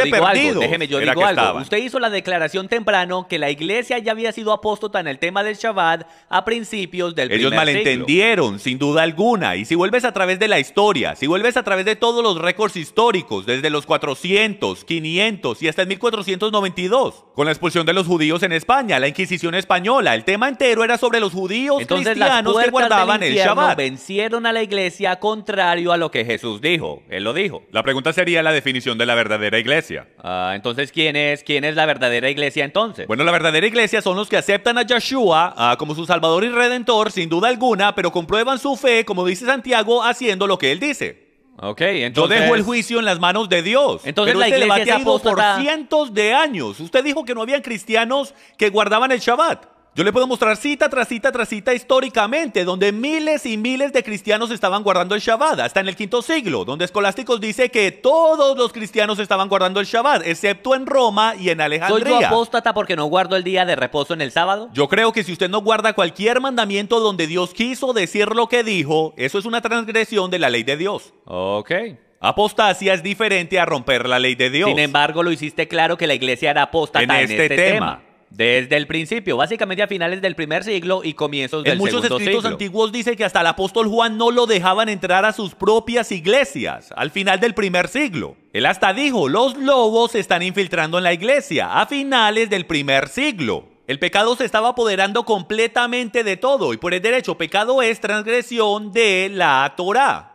yo digo algo. Usted hizo la declaración temprano que la iglesia ya había sido apóstata en el tema del Shabbat a principios del primer siglo. Ellos malentendieron, sin duda alguna. Y si vuelves a través de la historia, si vuelves a través de todos los récords históricos, desde los 400, 500 y hasta el 1492, con la expulsión de los judíos en España, la Inquisición española, el tema entero era sobre los judíos cristianos que guardaban el Shabbat. Vencieron a la iglesia contrario a lo que Jesús dijo. Él lo dijo. La pregunta sería la definición de la verdadera iglesia. Entonces, ¿quién es la verdadera iglesia entonces? Bueno, la verdadera iglesia son los que aceptan a Yeshua como su Salvador y Redentor, sin duda alguna, pero comprueban su fe, como dice Santiago, haciendo lo que él dice. Ok, entonces... Yo dejo el juicio en las manos de Dios. Entonces pero la este iglesia debate ha ido por apóstata... cientos de años. Usted dijo que no habían cristianos que guardaban el Shabbat. Yo le puedo mostrar cita tras cita tras cita históricamente, donde miles y miles de cristianos estaban guardando el Shabbat, hasta en el V siglo, donde Escolásticos dice que todos los cristianos estaban guardando el Shabbat, excepto en Roma y en Alejandría. ¿Soy yo apóstata porque no guardo el día de reposo en el sábado? Yo creo que si usted no guarda cualquier mandamiento donde Dios quiso decir lo que dijo, eso es una transgresión de la ley de Dios. Ok. Apostasia es diferente a romper la ley de Dios. Sin embargo, lo hiciste claro que la iglesia era apóstata en este tema. Desde el principio, básicamente a finales del primer siglo y comienzos del segundo siglo. En muchos escritos antiguos dice que hasta el apóstol Juan no lo dejaban entrar a sus propias iglesias al final del primer siglo. Él hasta dijo, los lobos se están infiltrando en la iglesia a finales del primer siglo. El pecado se estaba apoderando completamente de todo y por el derecho, pecado es transgresión de la Torá.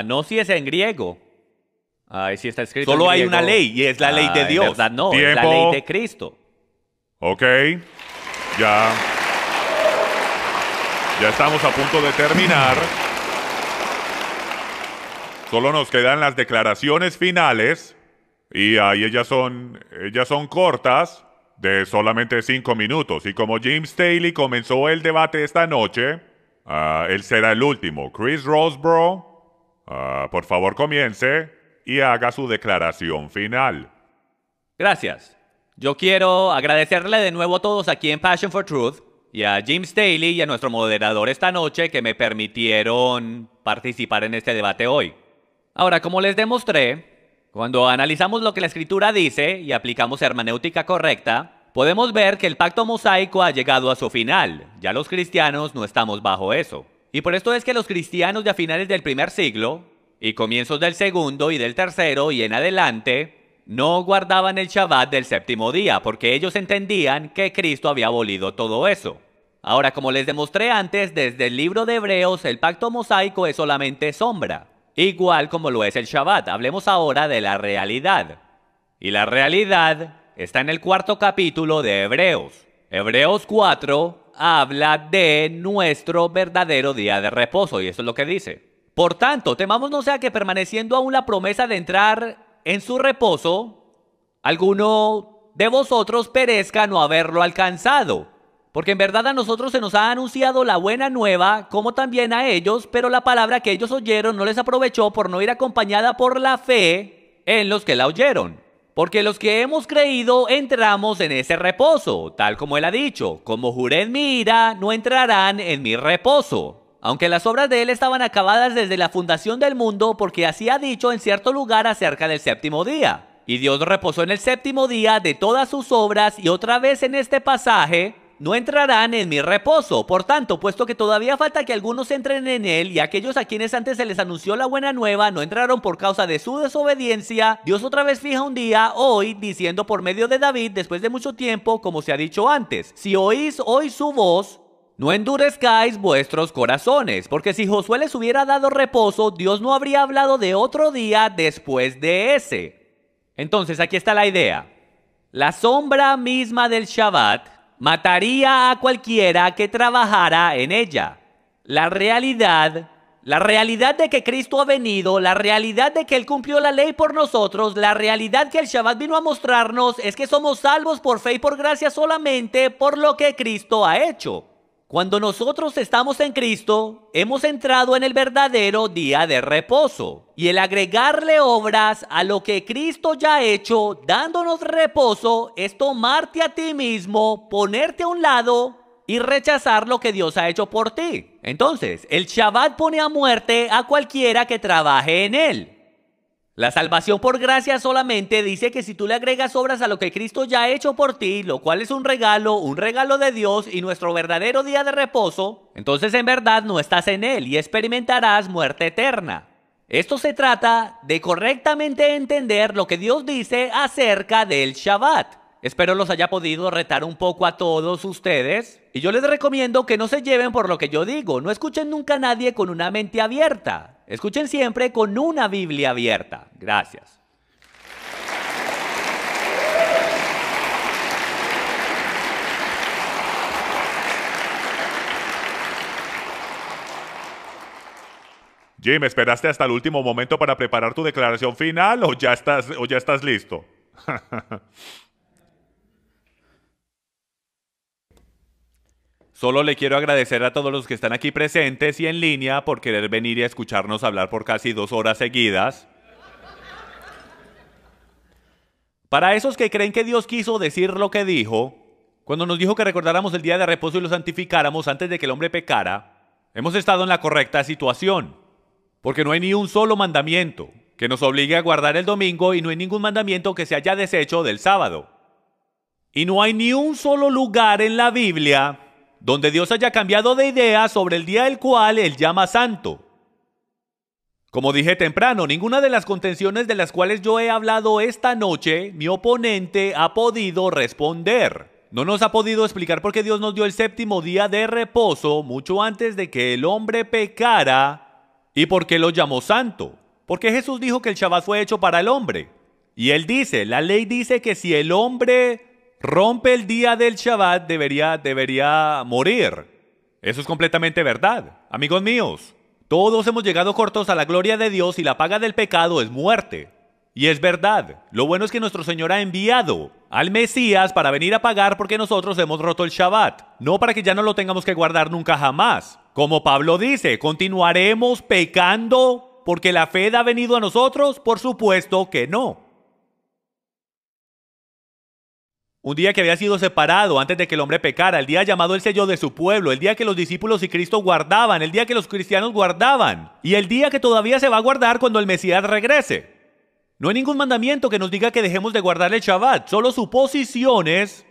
No si es en griego. Si está escrito Solo en hay griego. Una ley y es la ley de Dios. En verdad no, Tiempo. es la ley de Cristo. Ok, ya estamos a punto de terminar. Solo nos quedan las declaraciones finales y ahí ellas son cortas, de solamente 5 minutos. Y como James Staley comenzó el debate esta noche, él será el último. Chris Roseborough, por favor comience y haga su declaración final. Gracias. Yo quiero agradecerle de nuevo a todos aquí en Passion for Truth y a Jim Staley y a nuestro moderador esta noche que me permitieron participar en este debate hoy. Ahora, como les demostré, cuando analizamos lo que la Escritura dice y aplicamos hermenéutica correcta, podemos ver que el pacto mosaico ha llegado a su final. Ya los cristianos no estamos bajo eso. Y por esto es que los cristianos de a finales del primer siglo y comienzos del segundo y del tercero y en adelante no guardaban el Shabbat del séptimo día, porque ellos entendían que Cristo había abolido todo eso. Ahora, como les demostré antes, desde el libro de Hebreos, el pacto mosaico es solamente sombra. igual como lo es el Shabbat. Hablemos ahora de la realidad. Y la realidad está en el 4º capítulo de Hebreos. Hebreos 4 habla de nuestro verdadero día de reposo, y eso es lo que dice. Por tanto, temamos no sea que permaneciendo aún la promesa de entrar en su reposo, alguno de vosotros perezca no haberlo alcanzado. Porque en verdad a nosotros se nos ha anunciado la buena nueva, como también a ellos, pero la palabra que ellos oyeron no les aprovechó por no ir acompañada por la fe en los que la oyeron. Porque los que hemos creído entramos en ese reposo, tal como él ha dicho, como juré en mi ira, no entrarán en mi reposo. Aunque las obras de él estaban acabadas desde la fundación del mundo, porque así ha dicho en cierto lugar acerca del séptimo día. Y Dios reposó en el séptimo día de todas sus obras, y otra vez en este pasaje, no entrarán en mi reposo. Por tanto, puesto que todavía falta que algunos entren en él, y aquellos a quienes antes se les anunció la buena nueva no entraron por causa de su desobediencia, Dios otra vez fija un día, hoy, diciendo por medio de David, después de mucho tiempo, como se ha dicho antes: si oís hoy su voz, no endurezcáis vuestros corazones, porque si Josué les hubiera dado reposo, Dios no habría hablado de otro día después de ese. Entonces, aquí está la idea. La sombra misma del Shabbat mataría a cualquiera que trabajara en ella. La realidad de que Cristo ha venido, la realidad de que Él cumplió la ley por nosotros, la realidad que el Shabbat vino a mostrarnos es que somos salvos por fe y por gracia solamente por lo que Cristo ha hecho. Cuando nosotros estamos en Cristo, hemos entrado en el verdadero día de reposo. Y el agregarle obras a lo que Cristo ya ha hecho, dándonos reposo, es tomarte a ti mismo, ponerte a un lado y rechazar lo que Dios ha hecho por ti. Entonces, el Shabbat pone a muerte a cualquiera que trabaje en él. La salvación por gracia solamente dice que si tú le agregas obras a lo que Cristo ya ha hecho por ti, lo cual es un regalo de Dios y nuestro verdadero día de reposo, entonces en verdad no estás en él y experimentarás muerte eterna. Esto se trata de correctamente entender lo que Dios dice acerca del Shabbat. Espero los haya podido retar un poco a todos ustedes. Y yo les recomiendo que no se lleven por lo que yo digo. No escuchen nunca a nadie con una mente abierta. Escuchen siempre con una Biblia abierta. Gracias. Jim, ¿esperaste hasta el último momento para preparar tu declaración final o ya estás listo? Solo le quiero agradecer a todos los que están aquí presentes y en línea por querer venir y escucharnos hablar por casi 2 horas seguidas. Para esos que creen que Dios quiso decir lo que dijo, cuando nos dijo que recordáramos el día de reposo y lo santificáramos antes de que el hombre pecara, hemos estado en la correcta situación. Porque no hay ni un solo mandamiento que nos obligue a guardar el domingo y no hay ningún mandamiento que se haya deshecho del sábado. Y no hay ni un solo lugar en la Biblia donde Dios haya cambiado de idea sobre el día del cual Él llama santo. Como dije temprano, ninguna de las contenciones de las cuales yo he hablado esta noche, mi oponente ha podido responder. No nos ha podido explicar por qué Dios nos dio el séptimo día de reposo mucho antes de que el hombre pecara y por qué lo llamó santo. Porque Jesús dijo que el Shabbat fue hecho para el hombre. Y Él dice, la ley dice que si el hombre rompe el día del Shabbat, debería morir. Eso es completamente verdad. Amigos míos, todos hemos llegado cortos a la gloria de Dios y la paga del pecado es muerte. Y es verdad. Lo bueno es que nuestro Señor ha enviado al Mesías para venir a pagar porque nosotros hemos roto el Shabbat. No para que ya no lo tengamos que guardar nunca jamás. Como Pablo dice, ¿continuaremos pecando porque la fe ha venido a nosotros? Por supuesto que no. Un día que había sido separado antes de que el hombre pecara, el día llamado el sello de su pueblo, el día que los discípulos y Cristo guardaban, el día que los cristianos guardaban, y el día que todavía se va a guardar cuando el Mesías regrese. No hay ningún mandamiento que nos diga que dejemos de guardar el Shabbat, solo suposiciones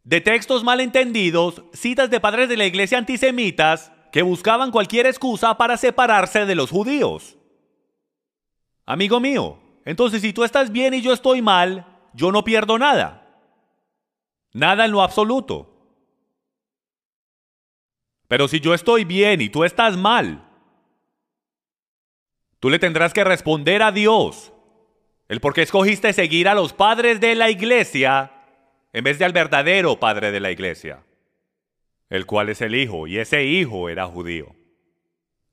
de textos malentendidos, citas de padres de la iglesia antisemitas que buscaban cualquier excusa para separarse de los judíos. Amigo mío, entonces si tú estás bien y yo estoy mal, yo no pierdo nada. Nada en lo absoluto. Pero si yo estoy bien y tú estás mal, Tú le tendrás que responder a Dios el por qué escogiste seguir a los padres de la iglesia en vez de al verdadero padre de la iglesia, el cual es el Hijo, y ese Hijo era judío.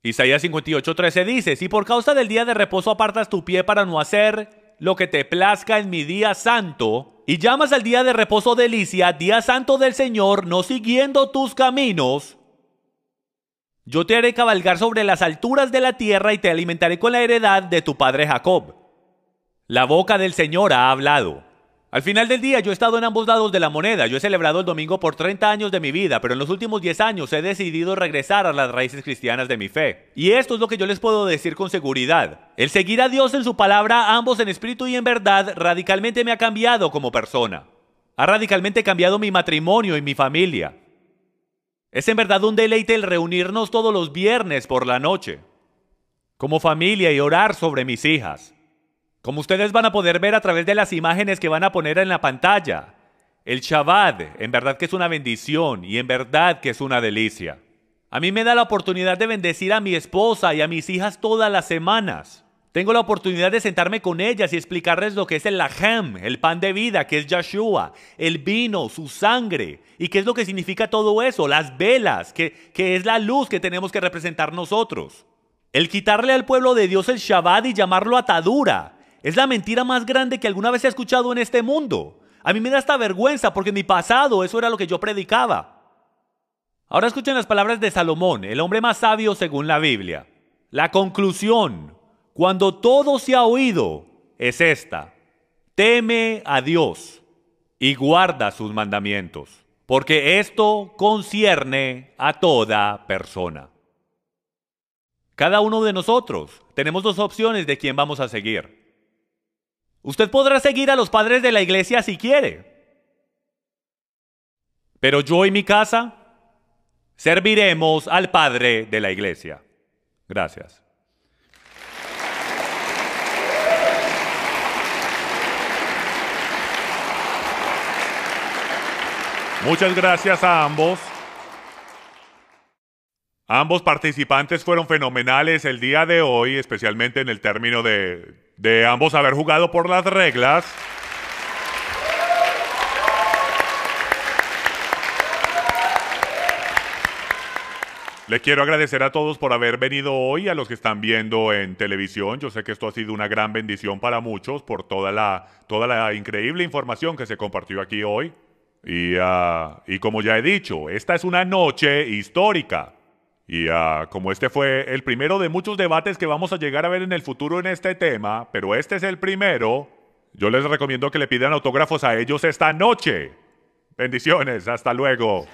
Isaías 58:13 dice: si por causa del día de reposo apartas tu pie para no hacer lo que te plazca en mi día santo, y llamas al día de reposo delicia, día santo del Señor, no siguiendo tus caminos, yo te haré cabalgar sobre las alturas de la tierra y te alimentaré con la heredad de tu padre Jacob. La boca del Señor ha hablado. Al final del día yo he estado en ambos lados de la moneda. Yo he celebrado el domingo por 30 años de mi vida, pero en los últimos 10 años he decidido regresar a las raíces cristianas de mi fe. Y esto es lo que yo les puedo decir con seguridad. El seguir a Dios en su palabra, ambos en espíritu y en verdad, radicalmente me ha cambiado como persona. Ha radicalmente cambiado mi matrimonio y mi familia. Es en verdad un deleite el reunirnos todos los viernes por la noche, como familia, y orar sobre mis hijas. Como ustedes van a poder ver a través de las imágenes que van a poner en la pantalla, el Shabbat en verdad que es una bendición y en verdad que es una delicia. A mí me da la oportunidad de bendecir a mi esposa y a mis hijas todas las semanas. Tengo la oportunidad de sentarme con ellas y explicarles lo que es el lahem, el pan de vida, que es Yeshua, el vino, su sangre, y qué es lo que significa todo eso, las velas, que es la luz que tenemos que representar nosotros. El quitarle al pueblo de Dios el Shabbat y llamarlo atadura es la mentira más grande que alguna vez he escuchado en este mundo. A mí me da hasta vergüenza porque en mi pasado eso era lo que yo predicaba. Ahora escuchen las palabras de Salomón, el hombre más sabio según la Biblia. La conclusión, cuando todo se ha oído, es esta: teme a Dios y guarda sus mandamientos, porque esto concierne a toda persona. Cada uno de nosotros tenemos dos opciones de quién vamos a seguir. Usted podrá seguir a los padres de la iglesia si quiere, pero yo y mi casa serviremos al Padre de la iglesia. Gracias. Muchas gracias a ambos. Ambos participantes fueron fenomenales el día de hoy, especialmente en el término de ambos haber jugado por las reglas. Les quiero agradecer a todos por haber venido hoy, a los que están viendo en televisión. Yo sé que esto ha sido una gran bendición para muchos por toda la increíble información que se compartió aquí hoy. Y como ya he dicho, esta es una noche histórica. Y como este fue el primero de muchos debates que vamos a llegar a ver en el futuro en este tema, pero este es el primero, yo les recomiendo que le pidan autógrafos a ellos esta noche. Bendiciones, hasta luego.